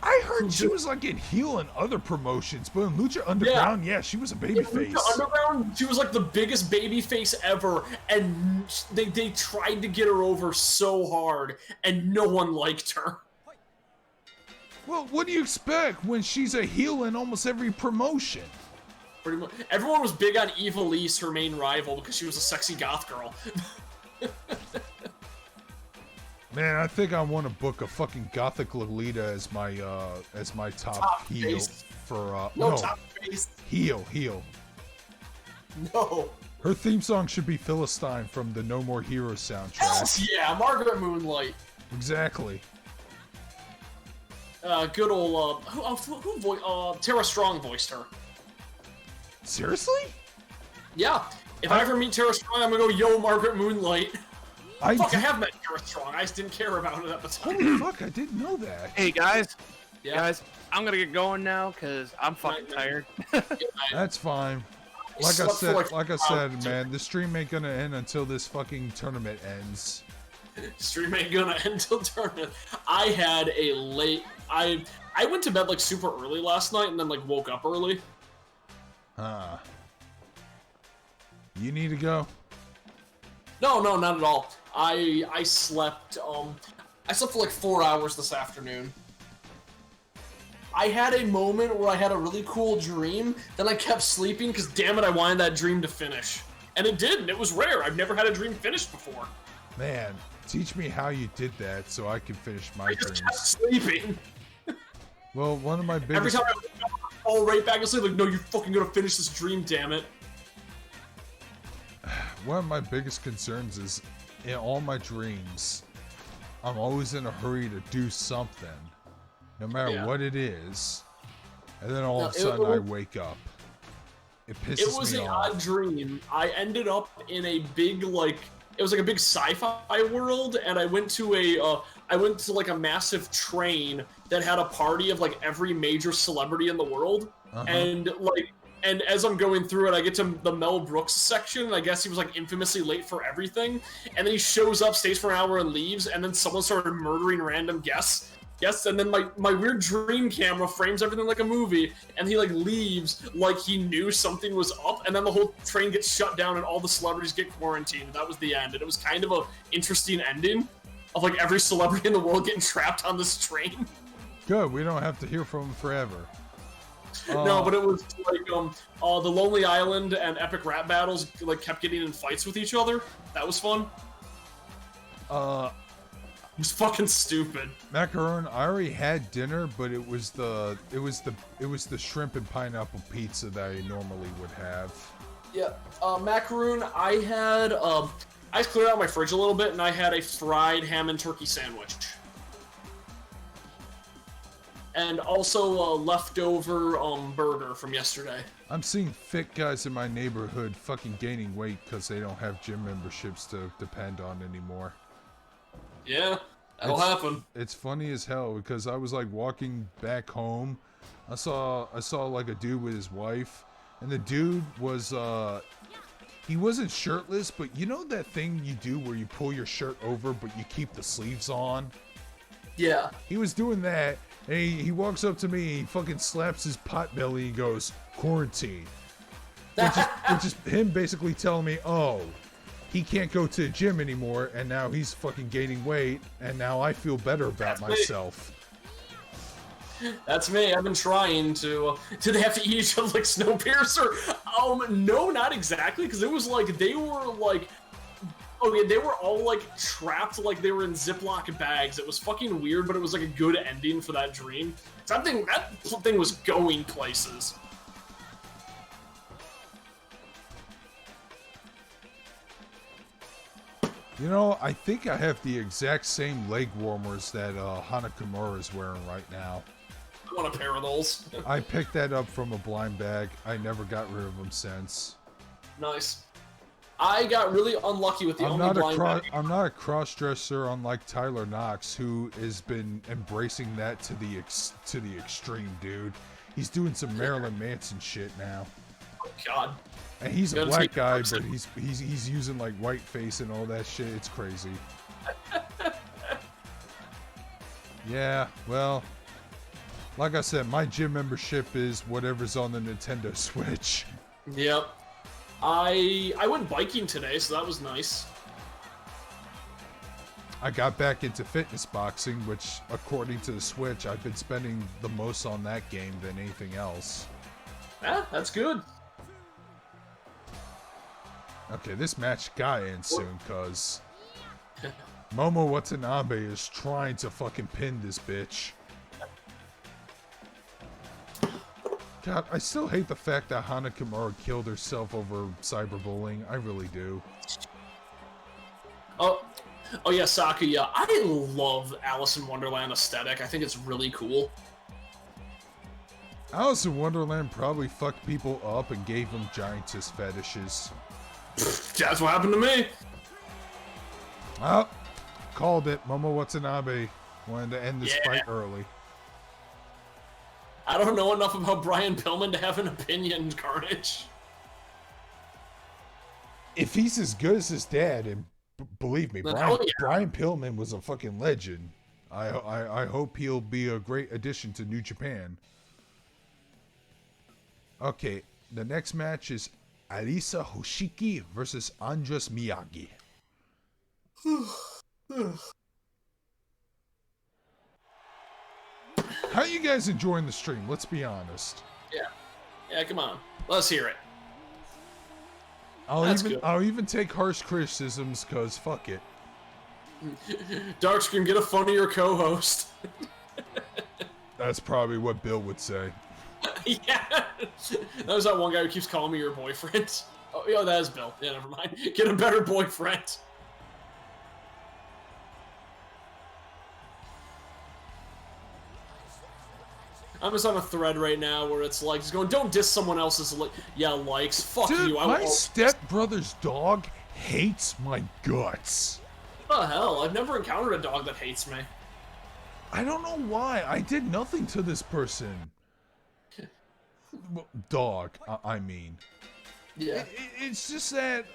I heard she was like in heel and other promotions, but in Lucha Underground, yeah she was a babyface. Lucha Underground, she was like the biggest babyface ever, and they tried to get her over so hard, and no one liked her. Well, what do you expect when she's a heel in almost every promotion? Pretty much. Everyone was big on Evilise, her main rival, because she was a sexy goth girl. Man, I think I want to book a fucking Gothic Lolita as my top heel. for No, top face. Heel. No. Her theme song should be Philistine from the No More Heroes soundtrack. Hells yeah, Margaret Moonlight. Exactly. Good old Tara Strong voiced her. Seriously? Yeah. If I ever meet Tara Strong, I'm gonna go, yo, Margaret Moonlight. I have met Tara Strong. I just didn't care about it at the time. Holy fuck, I didn't know that. Hey guys, Yeah. guys, I'm gonna get going now because I'm fucking tired. That's fine. Like I said, man, the stream ain't gonna end until this fucking tournament ends. Stream ain't gonna end until tournament. I had a late. I went to bed like super early last night and then like woke up early. You need to go? No, not at all. I slept for like 4 hours this afternoon. I had a moment where I had a really cool dream, then I kept sleeping because damn it, I wanted that dream to finish. And it did, and it was rare. I've never had a dream finished before. Man, teach me how you did that so I can finish my I just dreams. kept sleeping. Well, one of my biggest... Every time I wake up, I fall right back asleep, like, no, you're fucking gonna finish this dream, damn it. One of my biggest concerns is, in all my dreams, I'm always in a hurry to do something, no matter what it is, and then all of a sudden I wake up. It pisses me off. It was an odd dream. I ended up in a big, like, it was like a big sci-fi world, and I went to like a massive train that had a party of like every major celebrity in the world, and as I'm going through it, I get to the Mel Brooks section, and I guess he was like infamously late for everything, and then he shows up, stays for an hour, and leaves, and then someone started murdering random guests. Yes, and then my weird dream camera frames everything like a movie, and he like leaves like he knew something was up, and then the whole train gets shut down and all the celebrities get quarantined. That was the end, and it was kind of a interesting ending of like every celebrity in the world getting trapped on this train. Good, we don't have to hear from him forever. No, but it was like the Lonely Island and Epic Rap Battles like kept getting in fights with each other. That was fun. It was fucking stupid. Macaron, I already had dinner, but it was the shrimp and pineapple pizza that I normally would have. Yeah, macaroon. I had I just cleared out my fridge a little bit, and I had a fried ham and turkey sandwich, and also a leftover burger from yesterday. I'm seeing fit guys in my neighborhood fucking gaining weight because they don't have gym memberships to depend on anymore. Yeah, that'll happen. It's funny as hell because I was like walking back home. I saw like a dude with his wife, and the dude was he wasn't shirtless, but you know that thing you do where you pull your shirt over but you keep the sleeves on? Yeah. He was doing that, and he walks up to me, he fucking slaps his pot belly and goes, "Quarantine." Which is him basically telling me, oh, he can't go to the gym anymore, and now he's fucking gaining weight, and now I feel better about myself. That's me. I've been trying to. Did they have to eat each other like Snowpiercer? No, not exactly, because it was like they were like, they were all like trapped, like they were in Ziploc bags. It was fucking weird, but it was like a good ending for that dream. That thing was going places. You know, I think I have the exact same leg warmers that Hana Kimura is wearing right now. I want a pair of those. I picked that up from a blind bag. I never got rid of them since. Nice. I got really unlucky with the only blind bag. I'm not a cross-dresser unlike Tyler Knox, who has been embracing that to the extreme, dude. He's doing some Marilyn Manson shit now. Oh, God. And he's a black guy, but he's using like whiteface and all that shit. It's crazy. Yeah, well, like I said, my gym membership is whatever's on the Nintendo Switch. Yep. I went biking today, so that was nice. I got back into fitness boxing, which, according to the Switch, I've been spending the most on that game than anything else. Yeah, that's good. Okay, this match gotta end soon, cause Momo Watanabe is trying to fucking pin this bitch. God, I still hate the fact that Hana Kimura killed herself over cyberbullying. I really do. Oh yeah, Sakuya. I love Alice in Wonderland aesthetic. I think it's really cool. Alice in Wonderland probably fucked people up and gave them giantess fetishes. That's what happened to me. Oh, called it. Momo Watanabe wanted to end this fight early. I don't know enough about Brian Pillman to have an opinion, Carnage. If he's as good as his dad, and believe me, Then Brian Pillman was a fucking legend. I hope he'll be a great addition to New Japan. Okay, the next match is Arisa Hoshiki versus Andres Miyagi. How are you guys enjoying the stream? Let's be honest. Yeah, come on. Let's hear it. I'll even take harsh criticisms, cause fuck it. Darkscream, get a funnier co-host. That's probably what Bill would say. Yeah. That was that one guy who keeps calling me your boyfriend. Oh, yeah, that is Bill. Yeah, never mind. Get a better boyfriend. I'm just on a thread right now where it's like, he's going, don't diss someone else's likes. Fuck Dude, you. my stepbrother's dog hates my guts. What the hell? I've never encountered a dog that hates me. I don't know why. I did nothing to this person. Dog, I mean. Yeah. It's just that,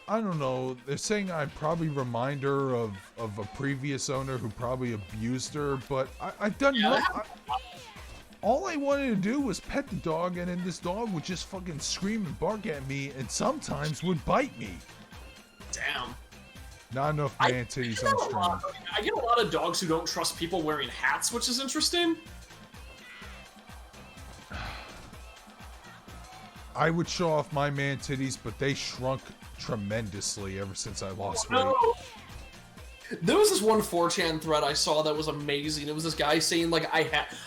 I don't know, they're saying I probably remind her of a previous owner who probably abused her, but I've done nothing. All I wanted to do was pet the dog, and then this dog would just fucking scream and bark at me, and sometimes would bite me. Damn. Not enough man titties on stream. I get a lot of dogs who don't trust people wearing hats, which is interesting. I would show off my man titties, but they shrunk tremendously ever since I lost weight. There was this one 4chan thread I saw that was amazing. It was this guy saying, like, I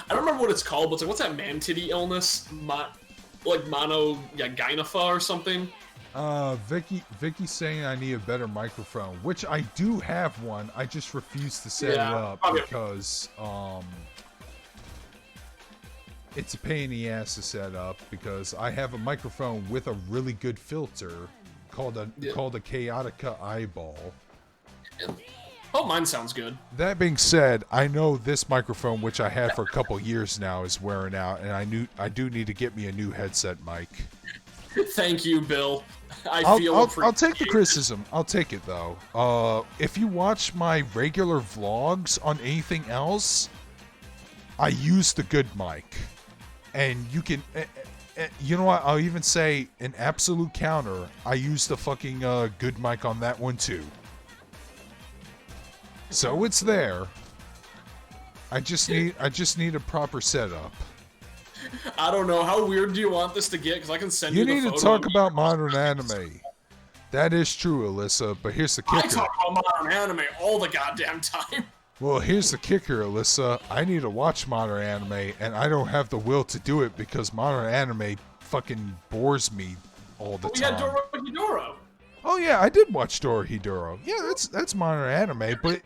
don't remember what it's called, but it's like, what's that man titty illness? Monogynefa or something? Vicky's saying I need a better microphone, which I do have one. I just refuse to set it up because, it's a pain in the ass to set up because I have a microphone with a really good filter called a Chaotica Eyeball. Oh, mine sounds good. That being said, I know this microphone, which I have for a couple years now, is wearing out, and I do need to get me a new headset mic. Thank you, Bill. I'll take the criticism. I'll take it though. If you watch my regular vlogs on anything else, I use the good mic. And you can, you know what, I'll even say, an absolute counter, I use the fucking good mic on that one too. So it's there. I just need a proper setup. I don't know, how weird do you want this to get? Because I can send you You the need photo. to talk about modern anime. That is true, Alyssa, but here's the kicker. I talk about modern anime all the goddamn time. Well, here's the kicker, Alyssa. I need to watch modern anime, and I don't have the will to do it because modern anime fucking bores me all the time. We had Dorohedoro. Oh yeah, I did watch Dorohedoro. Yeah, that's modern anime, but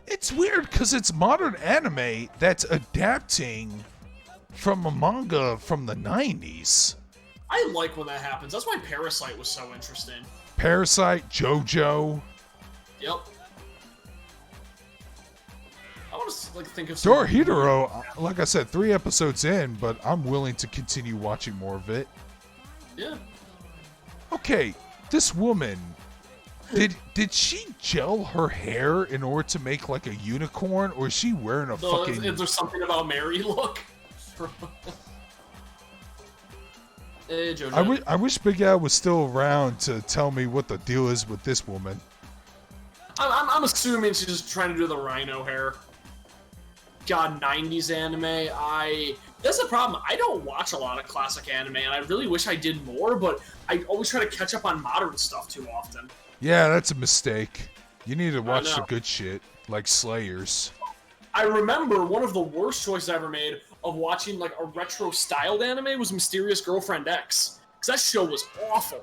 it's weird because it's modern anime that's adapting from a manga from the 90s. I like when that happens. That's why Parasite was so interesting. Parasite, JoJo. Yep. I want to think of some. Dorohedoro, like I said, 3 episodes in, but I'm willing to continue watching more of it. Yeah. Okay, this woman, did she gel her hair in order to make like a unicorn, or is she wearing a fucking? Is there something about Mary look? Hey, JoJo. I wish Big Al was still around to tell me what the deal is with this woman. I'm assuming she's just trying to do the rhino hair. God, 90s anime. That's the problem. I don't watch a lot of classic anime, and I really wish I did more, but I always try to catch up on modern stuff too often. Yeah, that's a mistake. You need to watch the good shit, like Slayers. I remember one of the worst choices I ever made. of watching like a retro styled anime was Mysterious Girlfriend X, because that show was awful.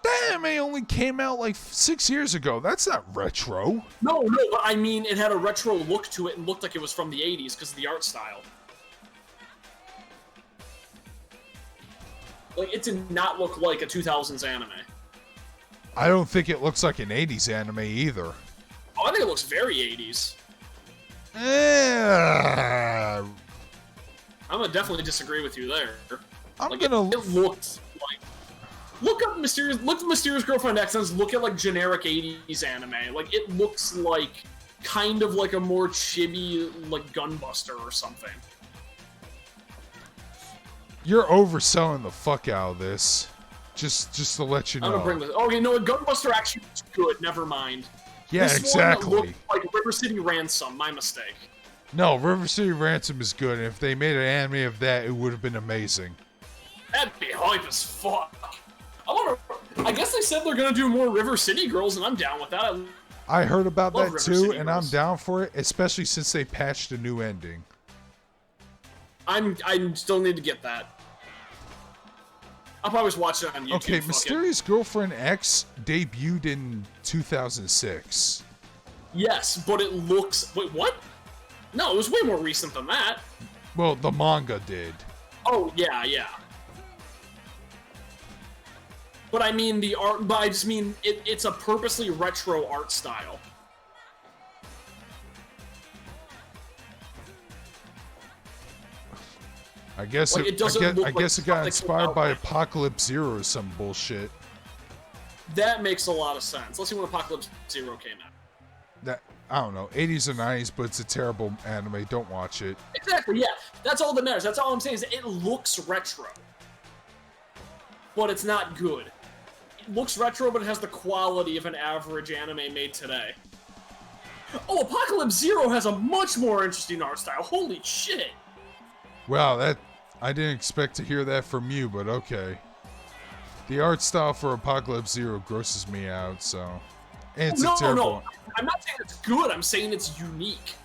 That anime only came out like 6 years ago. That's not retro. No, but I mean it had a retro look to it and looked like it was from the 80s because of the art style. Like, it did not look like a 2000s anime. I don't think it looks like an 80s anime either. Oh, I think it looks very 80s. I'm I'm gonna definitely disagree with you there. Like, gonna. It looks like. Look up Mysterious Girlfriend X and look at like generic 80s anime. Like, it looks like kind of like a more chibi like Gunbuster or something. You're overselling the fuck out of this. Just to let you know. I'm gonna bring this. Okay, no, Gunbuster actually was good. Never mind. Yeah, this exactly. One looked like River City Ransom. My mistake. No, River City Ransom is good, and if they made an anime of that, it would have been amazing. That'd be hype as fuck. I guess they said they're gonna do more River City Girls, and I'm down with that. I heard about Love that River too, City and Girls. I'm down for it, especially since they patched a new ending. I still need to get that. I'll probably just watch it on YouTube. Okay, fuck Mysterious Girlfriend X debuted in 2006. it. Yes, but it looks. Wait, what? No, it was way more recent than that. Well, the manga did. Oh yeah. But I mean the art. But I just mean it's a purposely retro art style. I guess Like, it, it doesn't I look guess like it got something inspired out by like- Apocalypse Zero or some bullshit. That makes a lot of sense. Let's see when Apocalypse Zero came out. That I don't know, 80s or 90s, but it's a terrible anime. Don't watch it. Exactly, yeah. That's all that matters. That's all I'm saying is that it looks retro. But it's not good. It looks retro, but it has the quality of an average anime made today. Oh, Apocalypse Zero has a much more interesting art style. Holy shit. Wow, that I didn't expect to hear that from you, but okay. The art style for Apocalypse Zero grosses me out, so it's a terrible. No. I'm not saying it's good. I'm saying it's unique.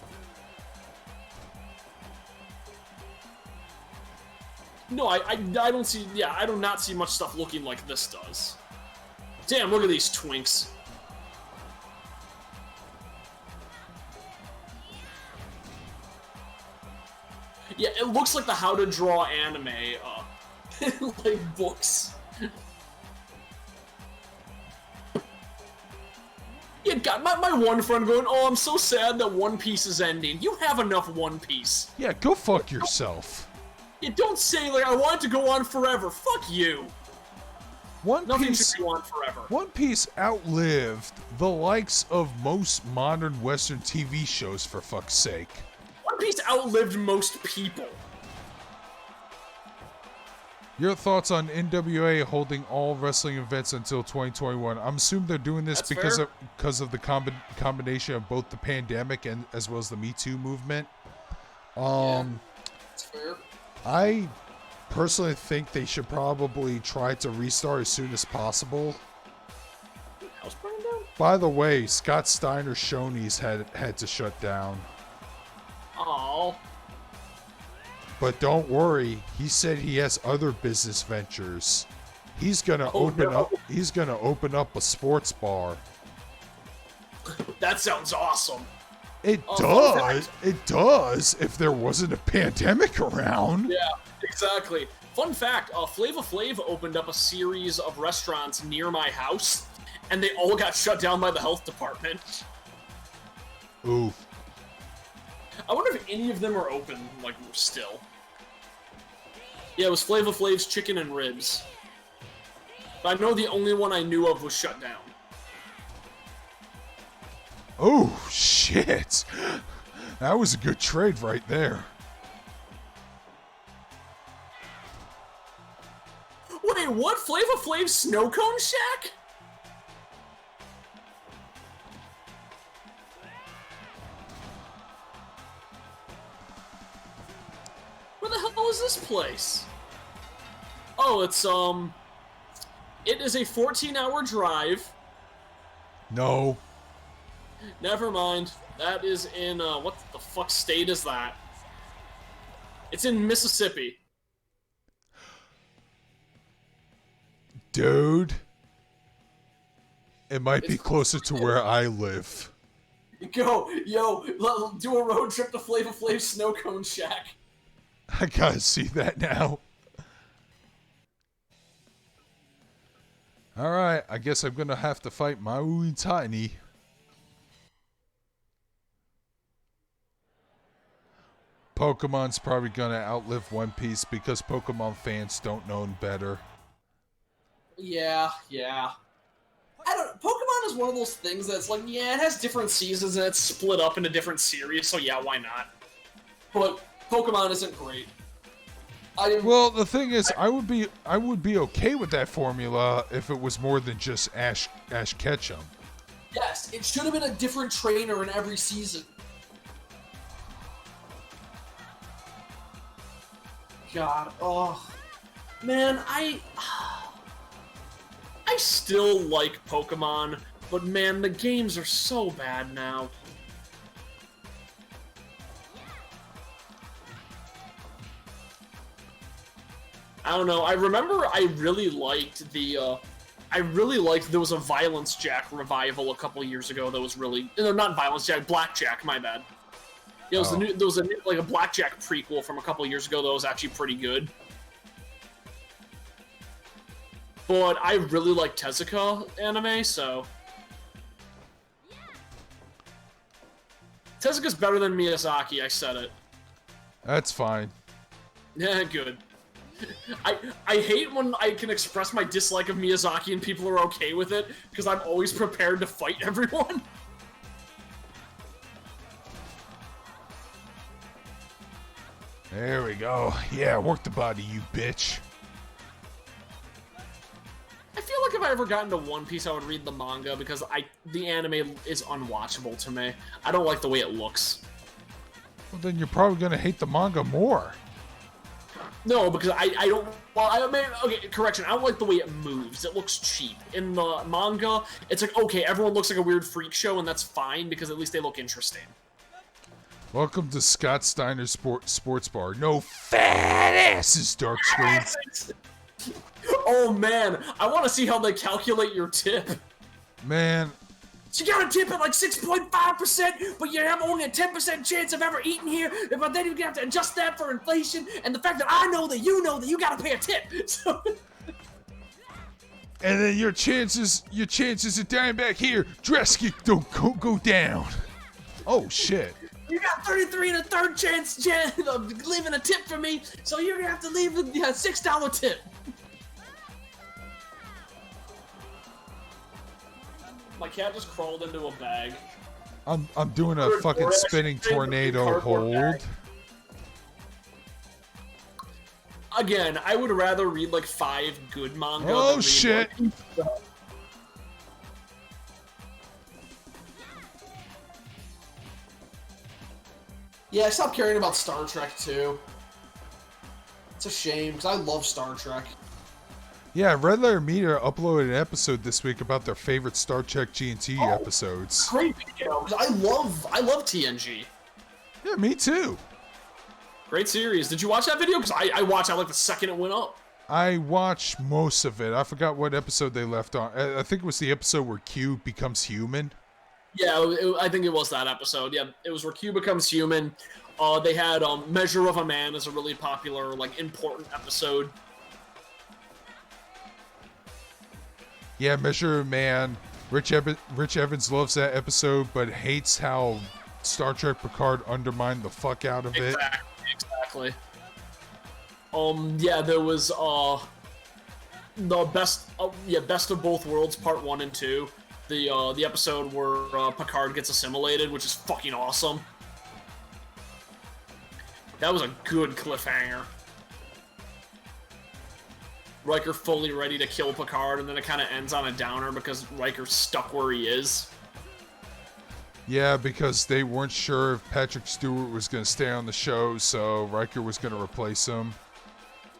No, I don't see. Yeah, I do not see much stuff looking like this does. Damn, look at these twinks. Yeah, it looks like the How to Draw anime, like books. Yeah, God, my one friend going, oh, I'm so sad that One Piece is ending. You have enough One Piece. Yeah, go fuck yourself. You don't say, like, I want it to go on forever. Fuck you. Nothing should go on forever. One Piece outlived the likes of most modern Western TV shows, for fuck's sake. One Piece outlived most people. Your thoughts on NWA holding all wrestling events until 2021? I'm assuming they're doing this That's because of the combination of both the pandemic and as well as the Me Too movement. That's fair. I personally think they should probably try to restart as soon as possible. House burned down? By the way, Scott Steiner's Shoney's had to shut down. Aw. But don't worry, he said he has other business ventures. He's gonna open up a sports bar. That sounds awesome. It Oh, does if there wasn't a pandemic around. Yeah, exactly. Fun fact, Flava Flav opened up a series of restaurants near my house, and they all got shut down by the health department. Oof. I wonder if any of them are open, like, still. Yeah, it was Flava Flav's Chicken and Ribs. But I know the only one I knew of was shut down. Oh, shit. That was a good trade right there. Wait, what? Flava Flav's Snow Cone Shack? Where the hell is this place? Oh, it is a 14-hour drive. No. Never mind. That is in, what the fuck state is that? It's in Mississippi. Dude, it might be closer to where I live. Go, yo, do a road trip to Flava Flav's Snow Cone Shack. I gotta see that now. Alright, I guess I'm gonna have to fight Maui Tiny. Pokemon's probably gonna outlive One Piece because Pokemon fans don't know better. Yeah. Pokemon is one of those things that's like, yeah, it has different seasons and it's split up into different series, so yeah, why not? But Pokemon isn't great. Well, the thing is, I would be okay with that formula if it was more than just Ash Ketchum. Yes, it should have been a different trainer in every season. God, oh. Man, I still like Pokemon, but man, the games are so bad now. I don't know. I remember I really liked there was a Violence Jack revival a couple years ago that was really, no, not Violence Jack, Blackjack, my bad. Yeah, it was there was a Blackjack prequel from a couple years ago that was actually pretty good. But I really like Tezuka anime, so Tezuka's better than Miyazaki, I said it. That's fine. Yeah, good. I hate when I can express my dislike of Miyazaki and people are okay with it, because I'm always prepared to fight everyone. There we go. Yeah, work the body, you bitch. I feel like if I ever got into One Piece, I would read the manga, because the anime is unwatchable to me. I don't like the way it looks. Well, then you're probably gonna hate the manga more. No, because I don't... Well, I mean, okay, correction. I don't like the way it moves. It looks cheap. In the manga, it's like, okay, everyone looks like a weird freak show, and that's fine, because at least they look interesting. Welcome to Scott Steiner's Sports Bar. No fat asses, Dark Screen. Oh, man. I want to see how they calculate your tip. Man. So you got a tip at like 6.5%, but you have only a 10% chance of ever eating here, but then you're going to have to adjust that for inflation, and the fact that I know that you got to pay a tip. So... And then your chances of dying back here, Dresky, don't go down. Oh, shit. You got 33 and a third chance of leaving a tip for me, so you're going to have to leave a $6 tip. My cat just crawled into a bag. I'm doing a fucking spinning tornado hold. Again, I would rather read like 5 good manga. Oh than shit! Like... Yeah, I stopped caring about Star Trek too. It's a shame because I love Star Trek. Yeah, Red Letter Media uploaded an episode this week about their favorite Star Trek GT episodes. Great video, because I love TNG. Yeah, me too. Great series. Did you watch that video? Because I watched it like the second it went up. I watched most of it. I forgot what episode they left on. I think it was the episode where Q becomes human. Yeah, I think it was that episode. Yeah, it was where Q becomes human. They had Measure of a Man as a really popular, like, important episode. Yeah, Measure of a Man. Rich Evans loves that episode, but hates how Star Trek Picard undermined the fuck out of it. Exactly. Yeah, there was the best of both worlds, part 1 and 2. The episode where Picard gets assimilated, which is fucking awesome. That was a good cliffhanger. Riker fully ready to kill Picard, and then it kind of ends on a downer because Riker's stuck where he is. Yeah, because they weren't sure if Patrick Stewart was going to stay on the show, so Riker was going to replace him.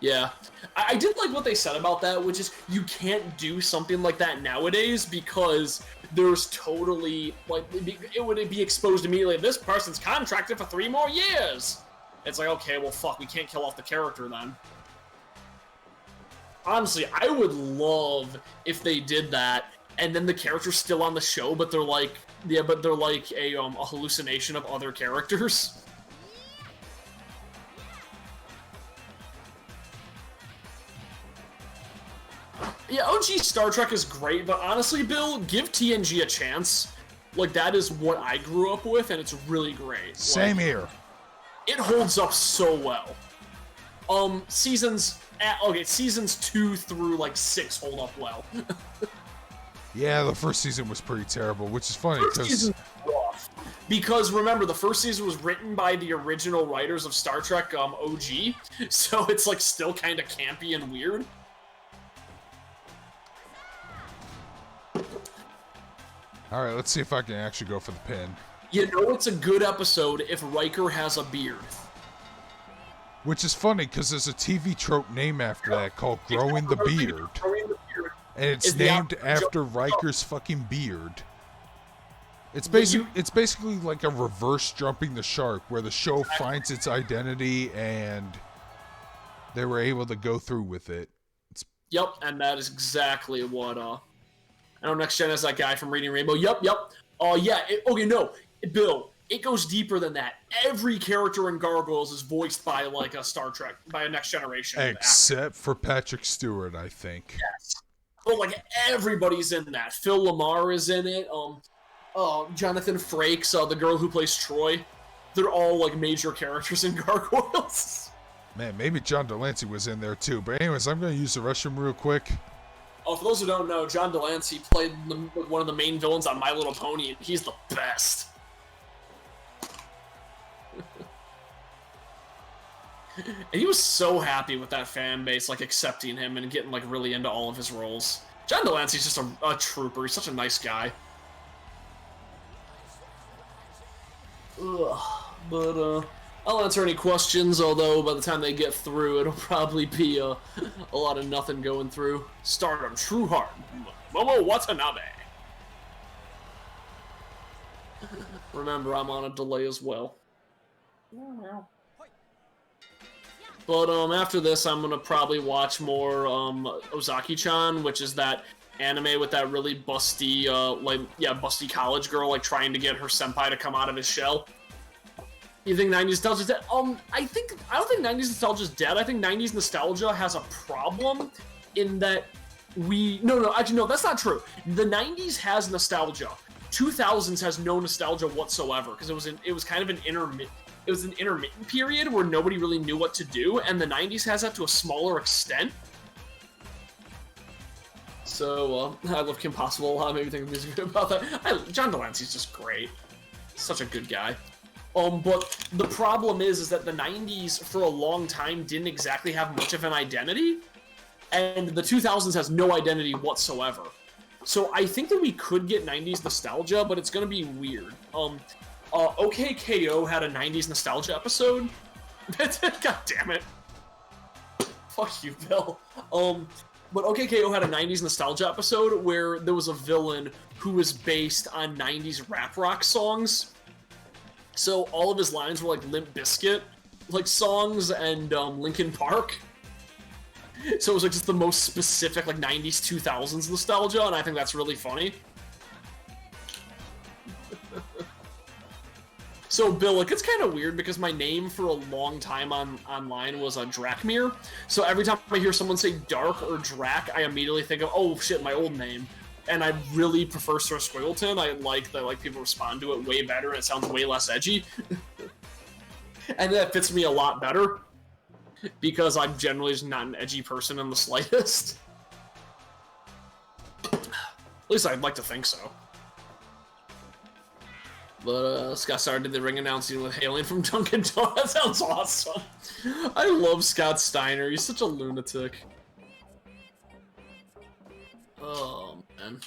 Yeah. I did like what they said about that, which is you can't do something like that nowadays because there's totally, like, it would be exposed immediately. This person's contracted for 3 more years. It's like, okay, well, fuck, we can't kill off the character then. Honestly, I would love if they did that, and then the character's still on the show, but they're like, yeah, but they're like a hallucination of other characters. Yeah, OG Star Trek is great, but honestly, Bill, give TNG a chance. Like, that is what I grew up with, and it's really great. Same here. It holds up so well. Seasons 2 through, like, 6 hold up well. Yeah, the first season was pretty terrible, which is funny, because... Because, remember, the first season was written by the original writers of Star Trek, OG, so it's, like, still kind of campy and weird. Alright, let's see if I can actually go for the pin. You know it's a good episode if Riker has a beard. Which is funny, because there's a TV trope named after that called Growing the Beard. And it's named after Riker's fucking beard. It's basically like a reverse Jumping the Shark, where the show finds its identity and they were able to go through with it. Yep, and that is exactly what, I know Next Gen is that guy from Reading Rainbow. Yep. Yeah, okay, no. Bill, it goes deeper than that. Every character in Gargoyles is voiced by, like, a Star Trek, by a Next Generation Except for Patrick Stewart, I think. Yes. But, like, everybody's in that. Phil Lamar is in it. Jonathan Frakes, the girl who plays Troy. They're all, like, major characters in Gargoyles. Man, maybe John Delancey was in there, too. But anyways, I'm going to use the restroom real quick. Oh, for those who don't know, John Delancey played one of the main villains on My Little Pony, and he's the best. And he was so happy with that fan base, like, accepting him and getting, like, really into all of his roles. John Delancey's just a trooper. He's such a nice guy. Ugh. But, I'll answer any questions, although by the time they get through, it'll probably be a lot of nothing going through. Stardom, True Heart, Momo Watanabe. Remember, I'm on a delay as well. But after this, I'm gonna probably watch more Ozaki-chan, which is that anime with that really busty, busty college girl, like, trying to get her senpai to come out of his shell. You think 90s nostalgia is dead? I don't think 90s nostalgia is dead. I think 90s nostalgia has a problem in that actually, no, that's not true. The 90s has nostalgia. 2000s has no nostalgia whatsoever, because it was kind of an intermittent period where nobody really knew what to do, and the 90s has that to a smaller extent. So, I love Kim Possible a lot. Maybe think of music about that. John Delancey's just great. Such a good guy. But the problem is that the 90s, for a long time, didn't exactly have much of an identity, and the 2000s has no identity whatsoever. So I think that we could get 90s nostalgia, but it's gonna be weird. OKKO had a 90s nostalgia episode. God damn it. Fuck you, Bill. But OKKO had a 90s nostalgia episode where there was a villain who was based on 90s rap rock songs. So all of his lines were like Limp Bizkit, like, songs, and Linkin Park. So it was like just the most specific, like, 90s, 2000s nostalgia, and I think that's really funny. So, Bill, like, it's kind of weird because my name for a long time online was Drakmir. So every time I hear someone say Dark or Drak, I immediately think of, oh shit, my old name. And I really prefer Sir Squiggleton. I like that, like, people respond to it way better and it sounds way less edgy. And that fits me a lot better, because I'm generally just not an edgy person in the slightest. At least I'd like to think so. But Scott Steiner did the ring announcing with hailing from Dunkin' Donuts. That sounds awesome. I love Scott Steiner. He's such a lunatic. Oh, man.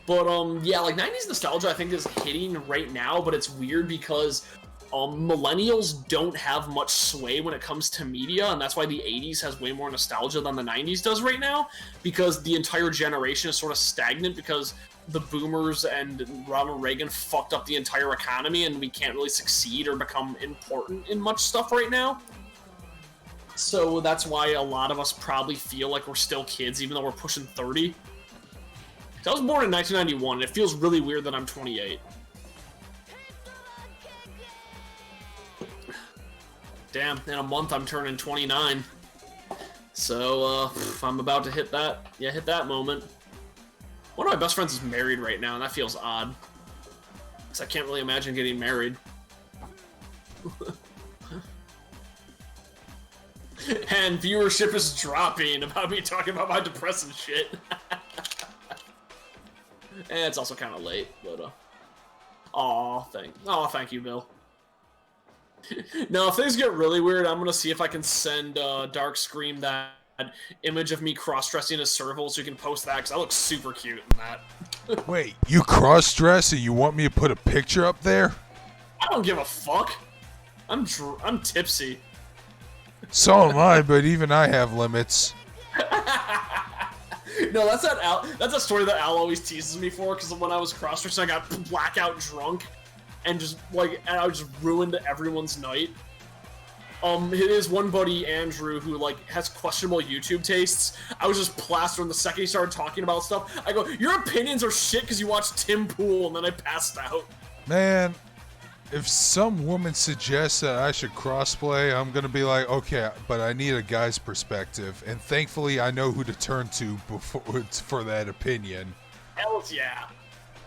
But, yeah, like, 90s nostalgia, I think, is hitting right now, but it's weird because millennials don't have much sway when it comes to media, and that's why the 80s has way more nostalgia than the 90s does right now, because the entire generation is sort of stagnant, because the boomers and Ronald Reagan fucked up the entire economy and we can't really succeed or become important in much stuff right now. So that's why a lot of us probably feel like we're still kids, even though we're pushing 30. I was born in 1991, and it feels really weird that I'm 28. Damn, in a month I'm turning 29. So, I'm about to hit that moment. One of my best friends is married right now, and that feels odd. Because I can't really imagine getting married. And viewership is dropping about me talking about my depressing shit. And it's also kind of late, but thank you, Bill. Now, if things get really weird, I'm gonna see if I can send Dark Scream that image of me cross-dressing as Serval so you can post that, because I look super cute in that. Wait, you cross-dress and you want me to put a picture up there? I don't give a fuck. I'm tipsy. So am I, but even I have limits. No, that's a story that Al always teases me for, because when I was cross-dressing, I got blackout drunk, and I just ruined everyone's night. His one buddy, Andrew, who, has questionable YouTube tastes, I was just plastering the second he started talking about stuff. I go, your opinions are shit because you watched Tim Pool, and then I passed out. Man, if some woman suggests that I should crossplay, I'm gonna be like, okay, but I need a guy's perspective, and thankfully I know who to turn to for that opinion. Hell yeah.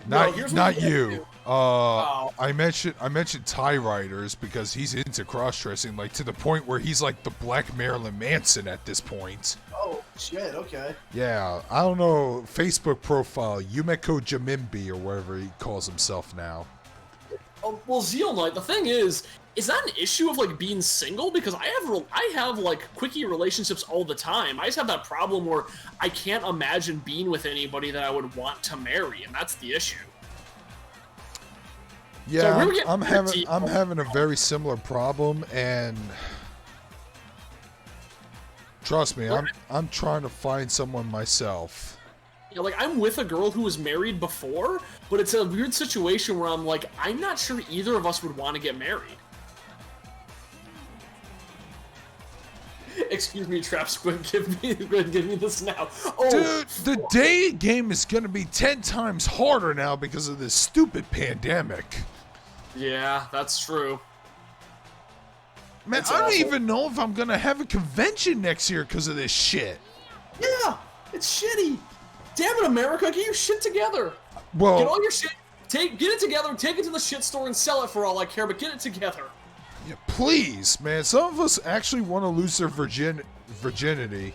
Not you. Do. I mentioned Tie Riders because he's into cross-dressing, to the point where he's like the Black Marilyn Manson at this point. Oh shit! Okay. Yeah, I don't know. Facebook profile Yumeko Jamimbi or whatever he calls himself now. Well, Zeal Knight, the thing is that an issue of being single? Because I have quickie relationships all the time. I just have that problem where I can't imagine being with anybody that I would want to marry, and that's the issue. Yeah, so I'm having a very similar problem, and trust me, I'm trying to find someone myself. Yeah, I'm with a girl who was married before, but it's a weird situation where I'm not sure either of us would want to get married. Excuse me, Trap Squid, give me this now. Oh, dude, the dating game is gonna be 10 times harder now because of this stupid pandemic. Yeah, that's true. Man, It's I don't awful. even know if I'm gonna have a convention next year because of this shit. Yeah, it's shitty. Damn it, America, get your shit together. Well, Get all your shit, get it together, take it to the shit store and sell it for all I care, but get it together. yeah, please, man. Some of us actually want to lose their virginity.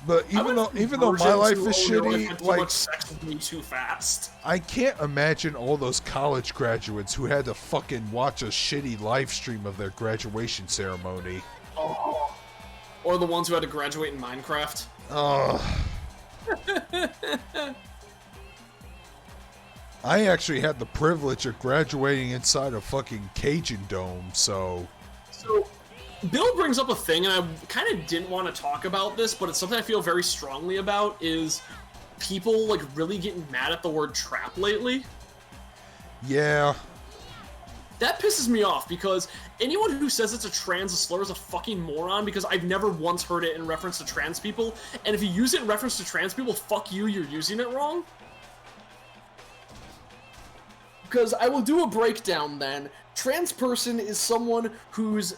But even though my life is shitty, too much sex with me too fast. I can't imagine all those college graduates who had to fucking watch a shitty live stream of their graduation ceremony. Oh. Or the ones who had to graduate in Minecraft. I actually had the privilege of graduating inside a fucking Cajun Dome, so... So, Bill brings up a thing, and I kind of didn't want to talk about this, but it's something I feel very strongly about, is people, really getting mad at the word trap lately. Yeah. That pisses me off, because anyone who says it's a trans slur is a fucking moron, because I've never once heard it in reference to trans people, and if you use it in reference to trans people, fuck you, you're using it wrong. Because I will do a breakdown then. Trans person is someone whose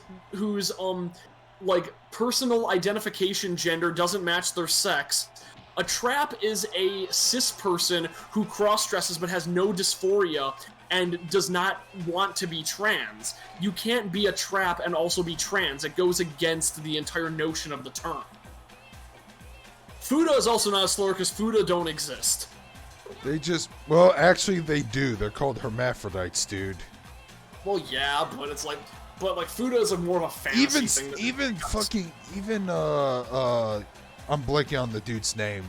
personal identification gender doesn't match their sex. A trap is a cis person who cross-dresses but has no dysphoria and does not want to be trans. You can't be a trap and also be trans. It goes against the entire notion of the term. Fuda is also not a slur because Fuda don't exist. Well, actually they do. They're called hermaphrodites, dude. Well, yeah, but it's Fuda is more of a fantasy thing. I'm blanking on the dude's name.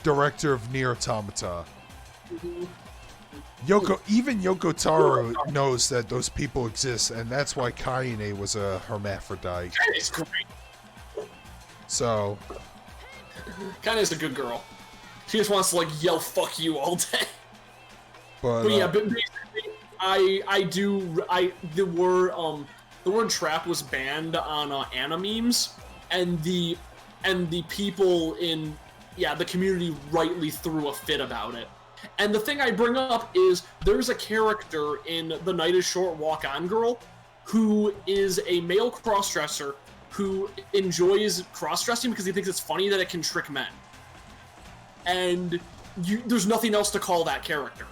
Director of Nier Automata. Yoko Taro knows that those people exist, and that's why Kaine was a hermaphrodite. That is great. So, Kind of is a good girl. She just wants to like yell "fuck you" all day. But Yeah, but basically, the word trap was banned on Animemes, and the people in the community rightly threw a fit about it. And the thing I bring up is there's a character in The Night is Short Walk On Girl who is a male crossdresser who enjoys crossdressing because he thinks it's funny that it can trick men. And there's nothing else to call that character.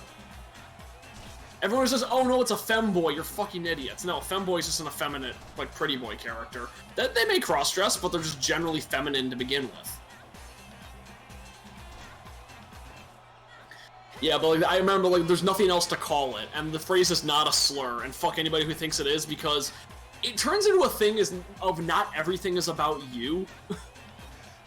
Everyone says, "Oh no, it's a femboy." You're fucking idiots. No, femboy is just an effeminate, like pretty boy character. That they may cross-dress, but they're just generally feminine to begin with. Yeah, but like, I remember like there's nothing else to call it, and the phrase is not a slur, and fuck anybody who thinks it is, because it turns into a thing of not everything is about you.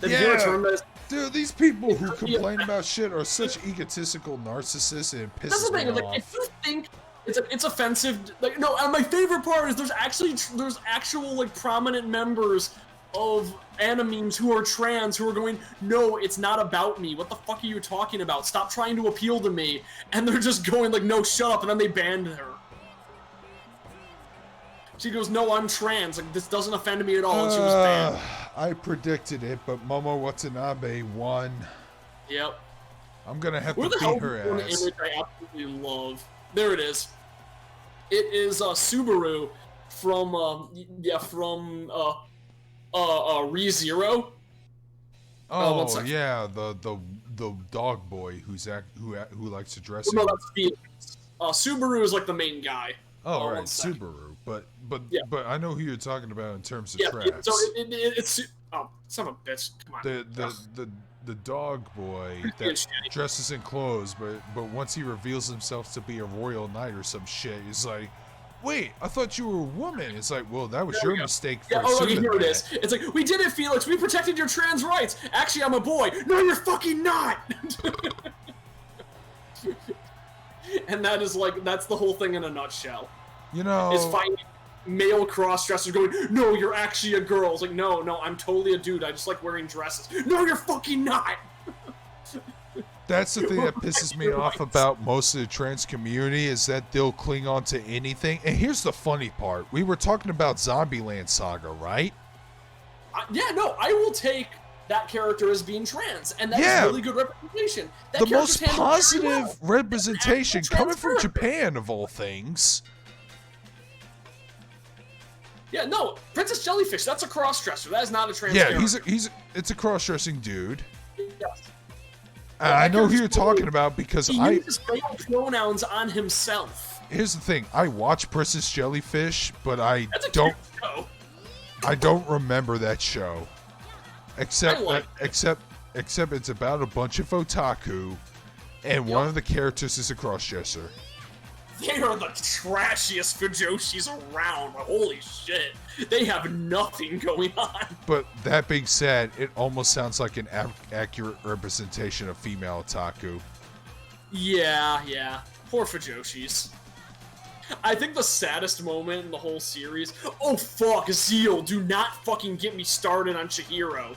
Then you hear a term that is, dude, these people who complain about shit are such egotistical narcissists, and it that's pisses the thing. me Like, off. if you think it's offensive, like no. And my favorite part is there's actual like prominent members of Animemes who are trans who are going, "No, it's not about me. What the fuck are you talking about? Stop trying to appeal to me." And they're just going like, "No, shut up," and then they banned her. She goes, "No, I'm trans. Like, this doesn't offend me at all," and she was banned. I predicted it, but Momo Watanabe won. Yep. I'm gonna have Where to the hell beat her is one ass. image I absolutely love? There it is. It is Subaru from ReZero. one Oh second. yeah, the dog boy who likes to dress. No, in- that's Felix. Subaru is like the main guy. Oh, one right, second. Subaru. But Yeah. but I know who you're talking about in terms of Yeah, traps. so it's son of a bitch. Come on. The dog boy It's that shitty. dresses in clothes, but once he reveals himself to be a royal knight or some shit, he's like, "Wait, I thought you were a woman." It's like, well, that was There we your go. mistake for Yeah, okay, assuming here it that. is. It's like, "We did it, Felix. We protected your trans rights. Actually, I'm a boy." "No, you're fucking not." And that's the whole thing in a nutshell. You know, Is finding male cross-dressers going, "No, you're actually a girl." It's like, no, I'm totally a dude. I just like wearing dresses. "No, you're fucking not." that's the thing that pisses me off about most of the trans community is that they'll cling on to anything. And here's the funny part. We were talking about Zombieland Saga, right? Yeah, no, I will take that character as being trans, and that's Yeah. really good representation. That The character's most handled very positive well. representation Actual coming from trans character. Japan, of all things. Yeah, no, Princess Jellyfish, that's a cross-dresser. That is not a trans Yeah, character. it's a cross-dressing dude. Yes. And I know who you're talking about because He I uses male pronouns on himself. here's the thing. I watch Princess Jellyfish, but I That's a don't cute show. I don't remember that show. Except I like except it's about a bunch of otaku and one of the characters is a crossdresser. They are the trashiest Fujoshis around. Holy shit. They have nothing going on. But that being said, it almost sounds like an accurate representation of female otaku. Yeah. Poor Fujoshis. I think the saddest moment in the whole series... Oh, fuck, Zeal, do not fucking get me started on Chihiro.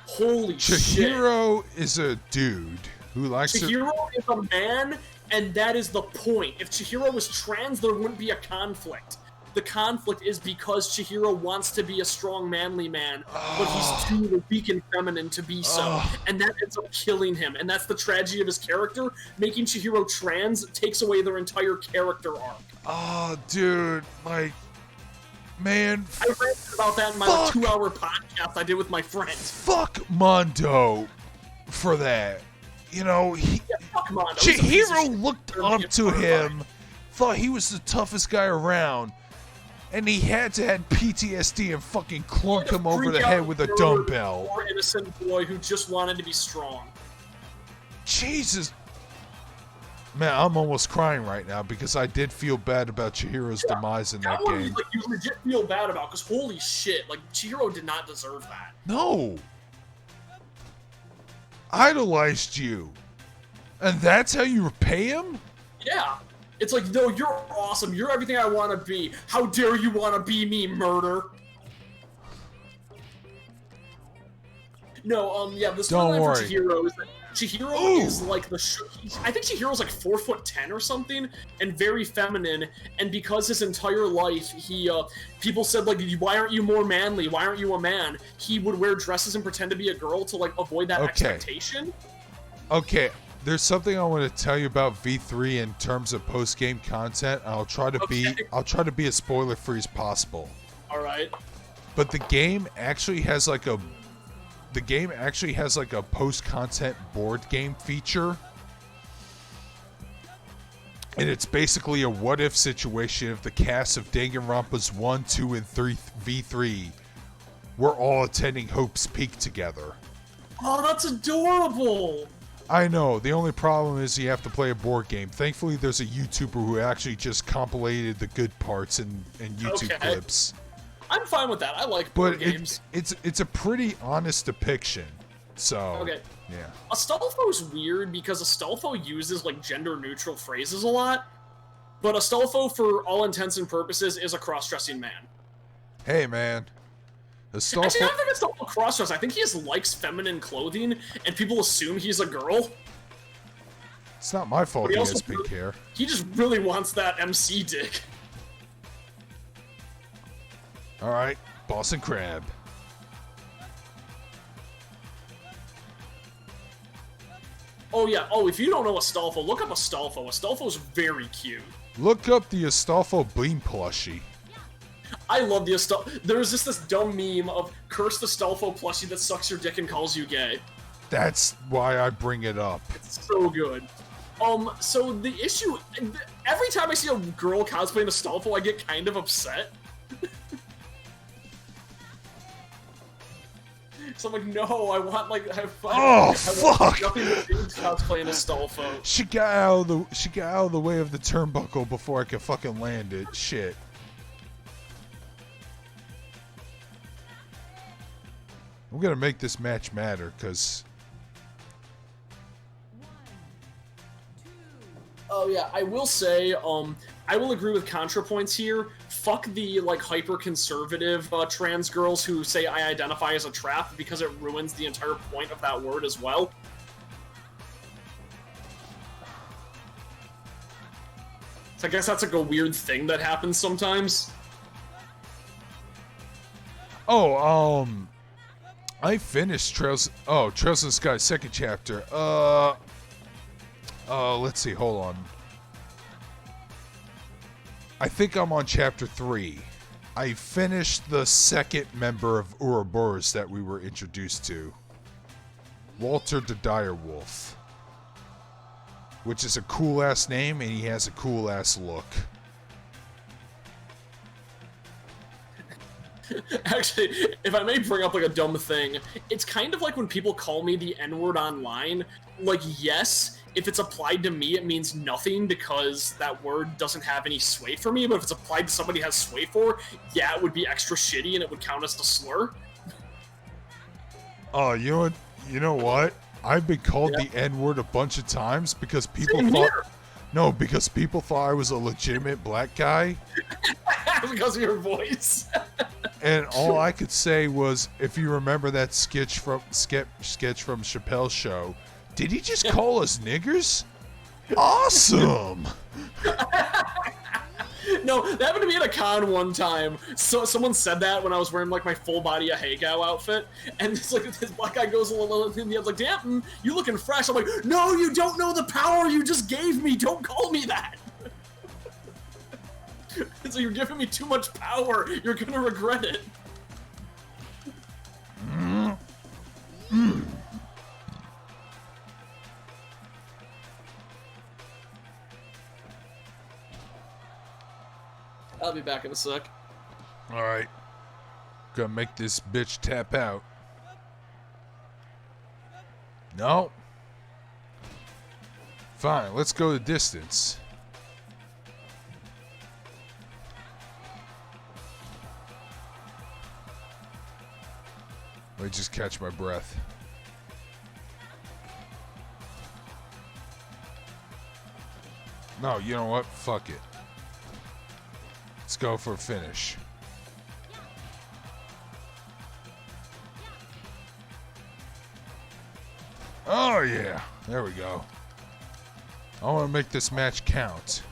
Holy shit. Chihiro is a dude who likes to... Chihiro is a man, and that is the point. If Chihiro was trans, there wouldn't be a conflict. The conflict is because Chihiro wants to be a strong, manly man, but he's too weak and feminine to be so. And that ends up killing him. And that's the tragedy of his character. Making Chihiro trans takes away their entire character arc. Oh, dude, like, man, I read about that in my Fuck. 2-hour podcast I did with my friends. fuck Mondo for that. You know, Fuck Mondo. He's a piece of shit. Chihiro looked up to him, thought he was the toughest guy around, and he had to have PTSD and fucking clunk him over the head with a dumbbell. Poor innocent boy who just wanted to be strong. Jesus. Man, I'm almost crying right now because I did feel bad about Chihiro's demise in that That one, game. like, you legit feel bad about, because holy shit, like, Chihiro did not deserve that. No. Idolized you. And that's how you repay him? Yeah. It's like, no, you're awesome. You're everything I want to be. How dare you want to be me, murder? No, yeah, the Don't storyline for worry. Chihiro is that Chihiro Ooh. is like I think Chihiro's like 4'10" or something, and very feminine. And because his entire life, people said like, why aren't you more manly? Why aren't you a man? He would wear dresses and pretend to be a girl to like avoid that expectation. Okay, there's something I want to tell you about V3 in terms of post-game content. I'll try to be as spoiler-free as possible. All right. But the game actually has like a post-content board game feature. And it's basically a what-if situation if the cast of Danganronpa's 1, 2, and 3 V3 were all attending Hope's Peak together. Oh, that's adorable! I know, the only problem is you have to play a board game. Thankfully, there's a YouTuber who actually just compilated the good parts in YouTube clips. I'm fine with that. I like board But games. it's a pretty honest depiction. So, Okay. yeah. Astolfo's weird because Astolfo uses like gender-neutral phrases a lot, but Astolfo, for all intents and purposes, is a cross-dressing man. Hey, man. Actually, I don't think Astolfo cross-dress. I think he just likes feminine clothing, and people assume he's a girl. It's not my fault he has pink hair. He just really wants that MC dick. Alright, Boston Crab. Oh yeah, if you don't know Astolfo, look up Astolfo. Astolfo's very cute. Look up the Astolfo Bean plushie. I love the Astolfo. There's just this dumb meme of cursed Astolfo plushie that sucks your dick and calls you gay. That's why I bring it up. It's so good. So the issue, every time I see a girl cosplaying Astolfo, I get kind of upset. So I'm like, no, I want like, fuck! Want nothing but dudes cosplaying Astolfo. She got out of the way of the turnbuckle before I could fucking land it. Shit. I'm gonna make this match matter, cause. Oh yeah, I will say, I will agree with ContraPoints here. Fuck the like hyper-conservative trans girls who say I identify as a trap because it ruins the entire point of that word as well. So I guess that's like a weird thing that happens sometimes. Oh, I finished Trails in the Sky second chapter. Let's see, hold on. I think I'm on chapter 3. I finished the second member of Ouroboros that we were introduced to. Walter the Direwolf. Which is a cool-ass name, and he has a cool-ass look. Actually, if I may bring up like a dumb thing, it's kind of like when people call me the N-word online. Like, yes, if it's applied to me, it means nothing because that word doesn't have any sway for me, but if it's applied to somebody has sway for, yeah, it would be extra shitty and it would count as a slur. Oh, you know what? I've been called the N-word a bunch of times because people because people thought I was a legitimate black guy. Because of your voice. And all I could say was, if you remember that sketch from Chappelle's show, did he just call us niggers? Awesome! No, that happened to me at a con one time. So someone said that when I was wearing like my full body Ahegao outfit, and it's like this black guy goes a little in the end like, "Damn, you looking fresh." I'm like, "No, you don't know the power you just gave me. Don't call me that." So you're giving me too much power. You're gonna regret it. I'll be back in a sec. Alright. Gonna make this bitch tap out. No. Fine, let's go the distance. Let me just catch my breath. No, you know what? Fuck it. Let's go for a finish. Oh, yeah. There we go. I want to make this match count.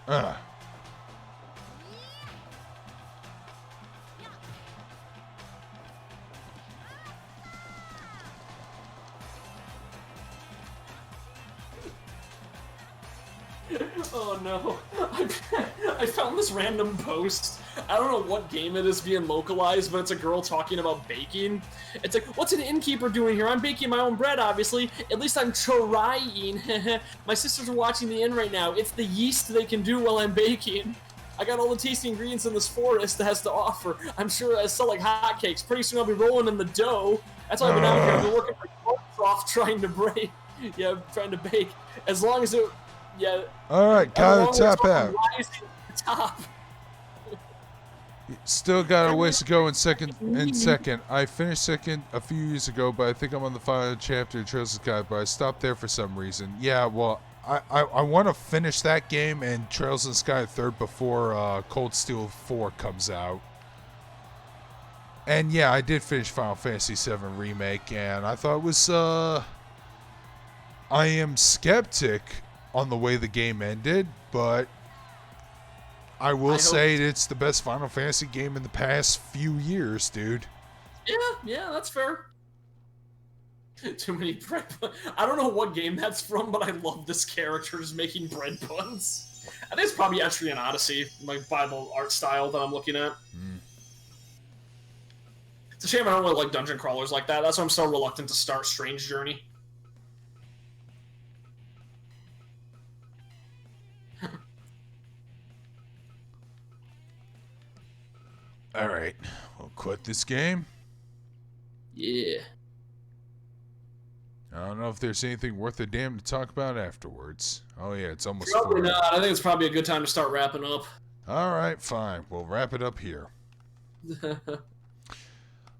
Ugh. Oh no. I found this random post. I don't know what game it is being localized, but it's a girl talking about baking. It's like, what's an innkeeper doing here? I'm baking my own bread, obviously. At least I'm trying. My sisters are watching the inn right now. It's the yeast they can do while I'm baking. I got all the tasty ingredients in this forest that has to offer. I'm sure I sell like hotcakes. Pretty soon I'll be rolling in the dough. That's why I've been out here. I've been working my butt off trying to break. Yeah, trying to bake. As long as it... Yeah. All right, gotta tap out. Rising to the top. Still got a ways to go in second. I finished second a few years ago, but I think I'm on the final chapter of Trails of Sky, but I stopped there for some reason. Yeah, well, I want to finish that game and Trails of the Sky third before Cold Steel 4 comes out. And yeah, I did finish Final Fantasy VII Remake, and I thought it was, I am skeptic on the way the game ended, but I will say it's the best Final Fantasy game in the past few years, dude. Yeah, that's fair. Too many bread puns. I don't know what game that's from, but I love this character just making bread puns. I think it's probably actually an Odyssey, like by the art style that I'm looking at. It's a shame I don't really like dungeon crawlers like that. That's why I'm so reluctant to start Strange Journey. All right, we'll quit this game. Yeah. I don't know if there's anything worth a damn to talk about afterwards. Oh yeah, it's almost Probably 4. not. I think it's probably a good time to start wrapping up. All right, fine. We'll wrap it up here.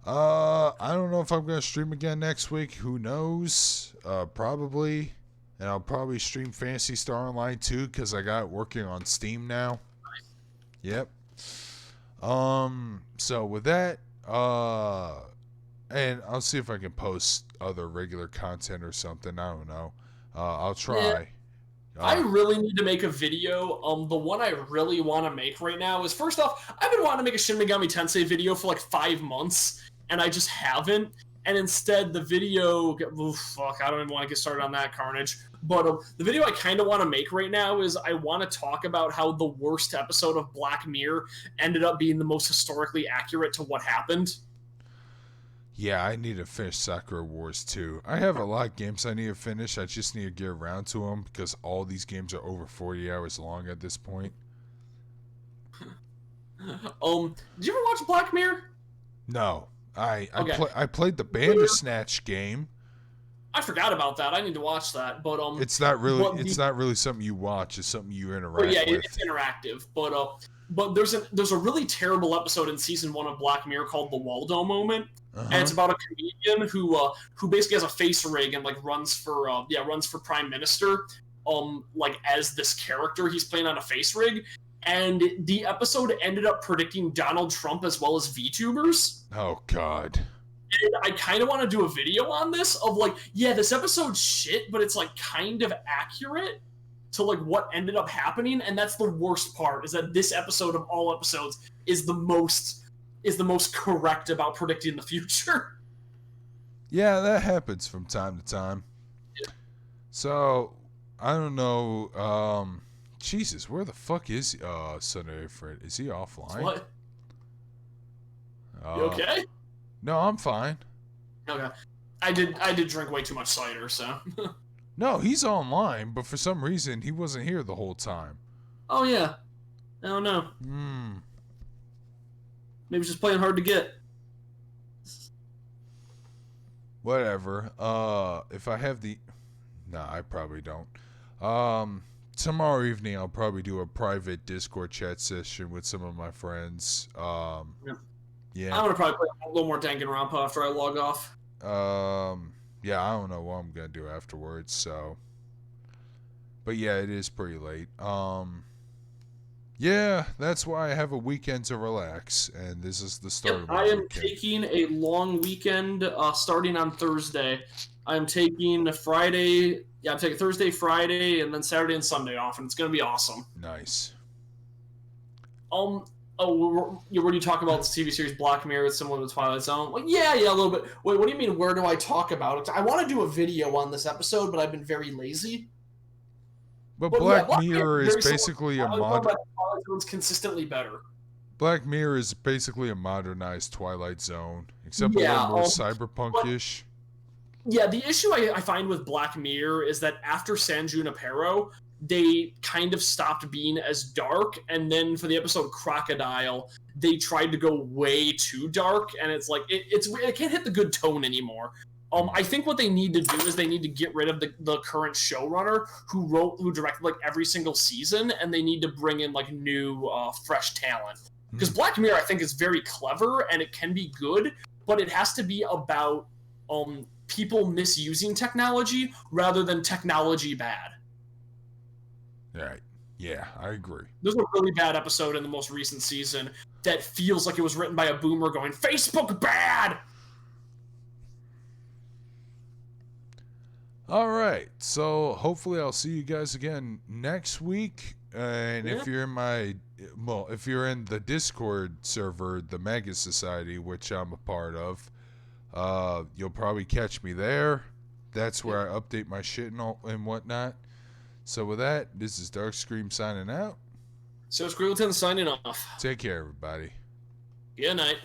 I don't know if I'm going to stream again next week. Who knows? Probably. And I'll probably stream Phantasy Star Online too, because I got it working on Steam now. Yep. So with that, and I'll see if I can post other regular content or something. I don't know. I'll try. Yeah. I really need to make a video. The one I really want to make right now is, first off, I've been wanting to make a Shin Megami Tensei video for like 5 months, and I just haven't. And instead, the video... I don't even want to get started on that carnage. But the video I kind of want to make right now is I want to talk about how the worst episode of Black Mirror ended up being the most historically accurate to what happened. Yeah, I need to finish Sakura Wars 2. I have a lot of games I need to finish. I just need to get around to them because all these games are over 40 hours long at this point. Did you ever watch Black Mirror? No. I played the Bandersnatch game. I forgot about that. I need to watch that, but it's not really something you watch. It's something you interact with. It's interactive. But there's a really terrible episode in season 1 of Black Mirror called The Waldo Moment, and it's about a comedian who basically has a face rig and like runs for prime minister, like as this character he's playing on a face rig. And the episode ended up predicting Donald Trump as well as VTubers. Oh, God. And I kind of want to do a video on this of like, yeah, this episode's shit, but it's like kind of accurate to like what ended up happening. And that's the worst part, is that this episode of all episodes is the most correct about predicting the future. Yeah, that happens from time to time. Yeah. So, I don't know, Jesus, where the fuck is Sunday Fred? Is he offline? What? You okay? No, I'm fine. Okay. I did drink way too much cider, so. No, he's online, but for some reason he wasn't here the whole time. Oh yeah. I don't know. Maybe just playing hard to get. whatever. If I have the, nah, I probably don't. Tomorrow evening I'll probably do a private Discord chat session with some of my friends. Yeah. I'm gonna probably play a little more Danganronpa after I log off. Yeah, I don't know what I'm gonna do afterwards. So, but yeah, it is pretty late. Yeah, that's why I have a weekend to relax, and this is the start of my I am weekend. taking a long weekend starting on Thursday. I'm taking Friday. Yeah, I'm taking Thursday, Friday, and then Saturday and Sunday off, and it's gonna be awesome. Nice. Oh, where do you talk about the TV series Black Mirror? It's similar to Twilight Zone. Like, yeah, a little bit. Wait, what do you mean? Where do I talk about it? I want to do a video on this episode, but I've been very lazy. But But Black yeah, Mirror is very similar basically to a Twilight Zone, mod. but Twilight Zone's consistently better. Black Mirror is basically a modernized Twilight Zone, except Yeah, a little more but cyberpunk-ish. Yeah, the issue I find with Black Mirror is that after San Junipero, they kind of stopped being as dark, and then for the episode Crocodile, they tried to go way too dark, and it's like it can't hit the good tone anymore. I think what they need to do is they need to get rid of the current showrunner who directed like every single season, and they need to bring in like new fresh talent. Because Black Mirror, I think, is very clever and it can be good, but it has to be about people misusing technology rather than technology bad. Right. Yeah, I agree. There's a really bad episode in the most recent season that feels like it was written by a boomer going, Facebook bad! All right. So hopefully I'll see you guys again next week. And if you're if you're in the Discord server, the Mega Society, which I'm a part of, you'll probably catch me there. That's where I update my shit and whatnot. So with that, this is Dark Scream signing out. So Squiggleton signing off. Take care, everybody. Good night.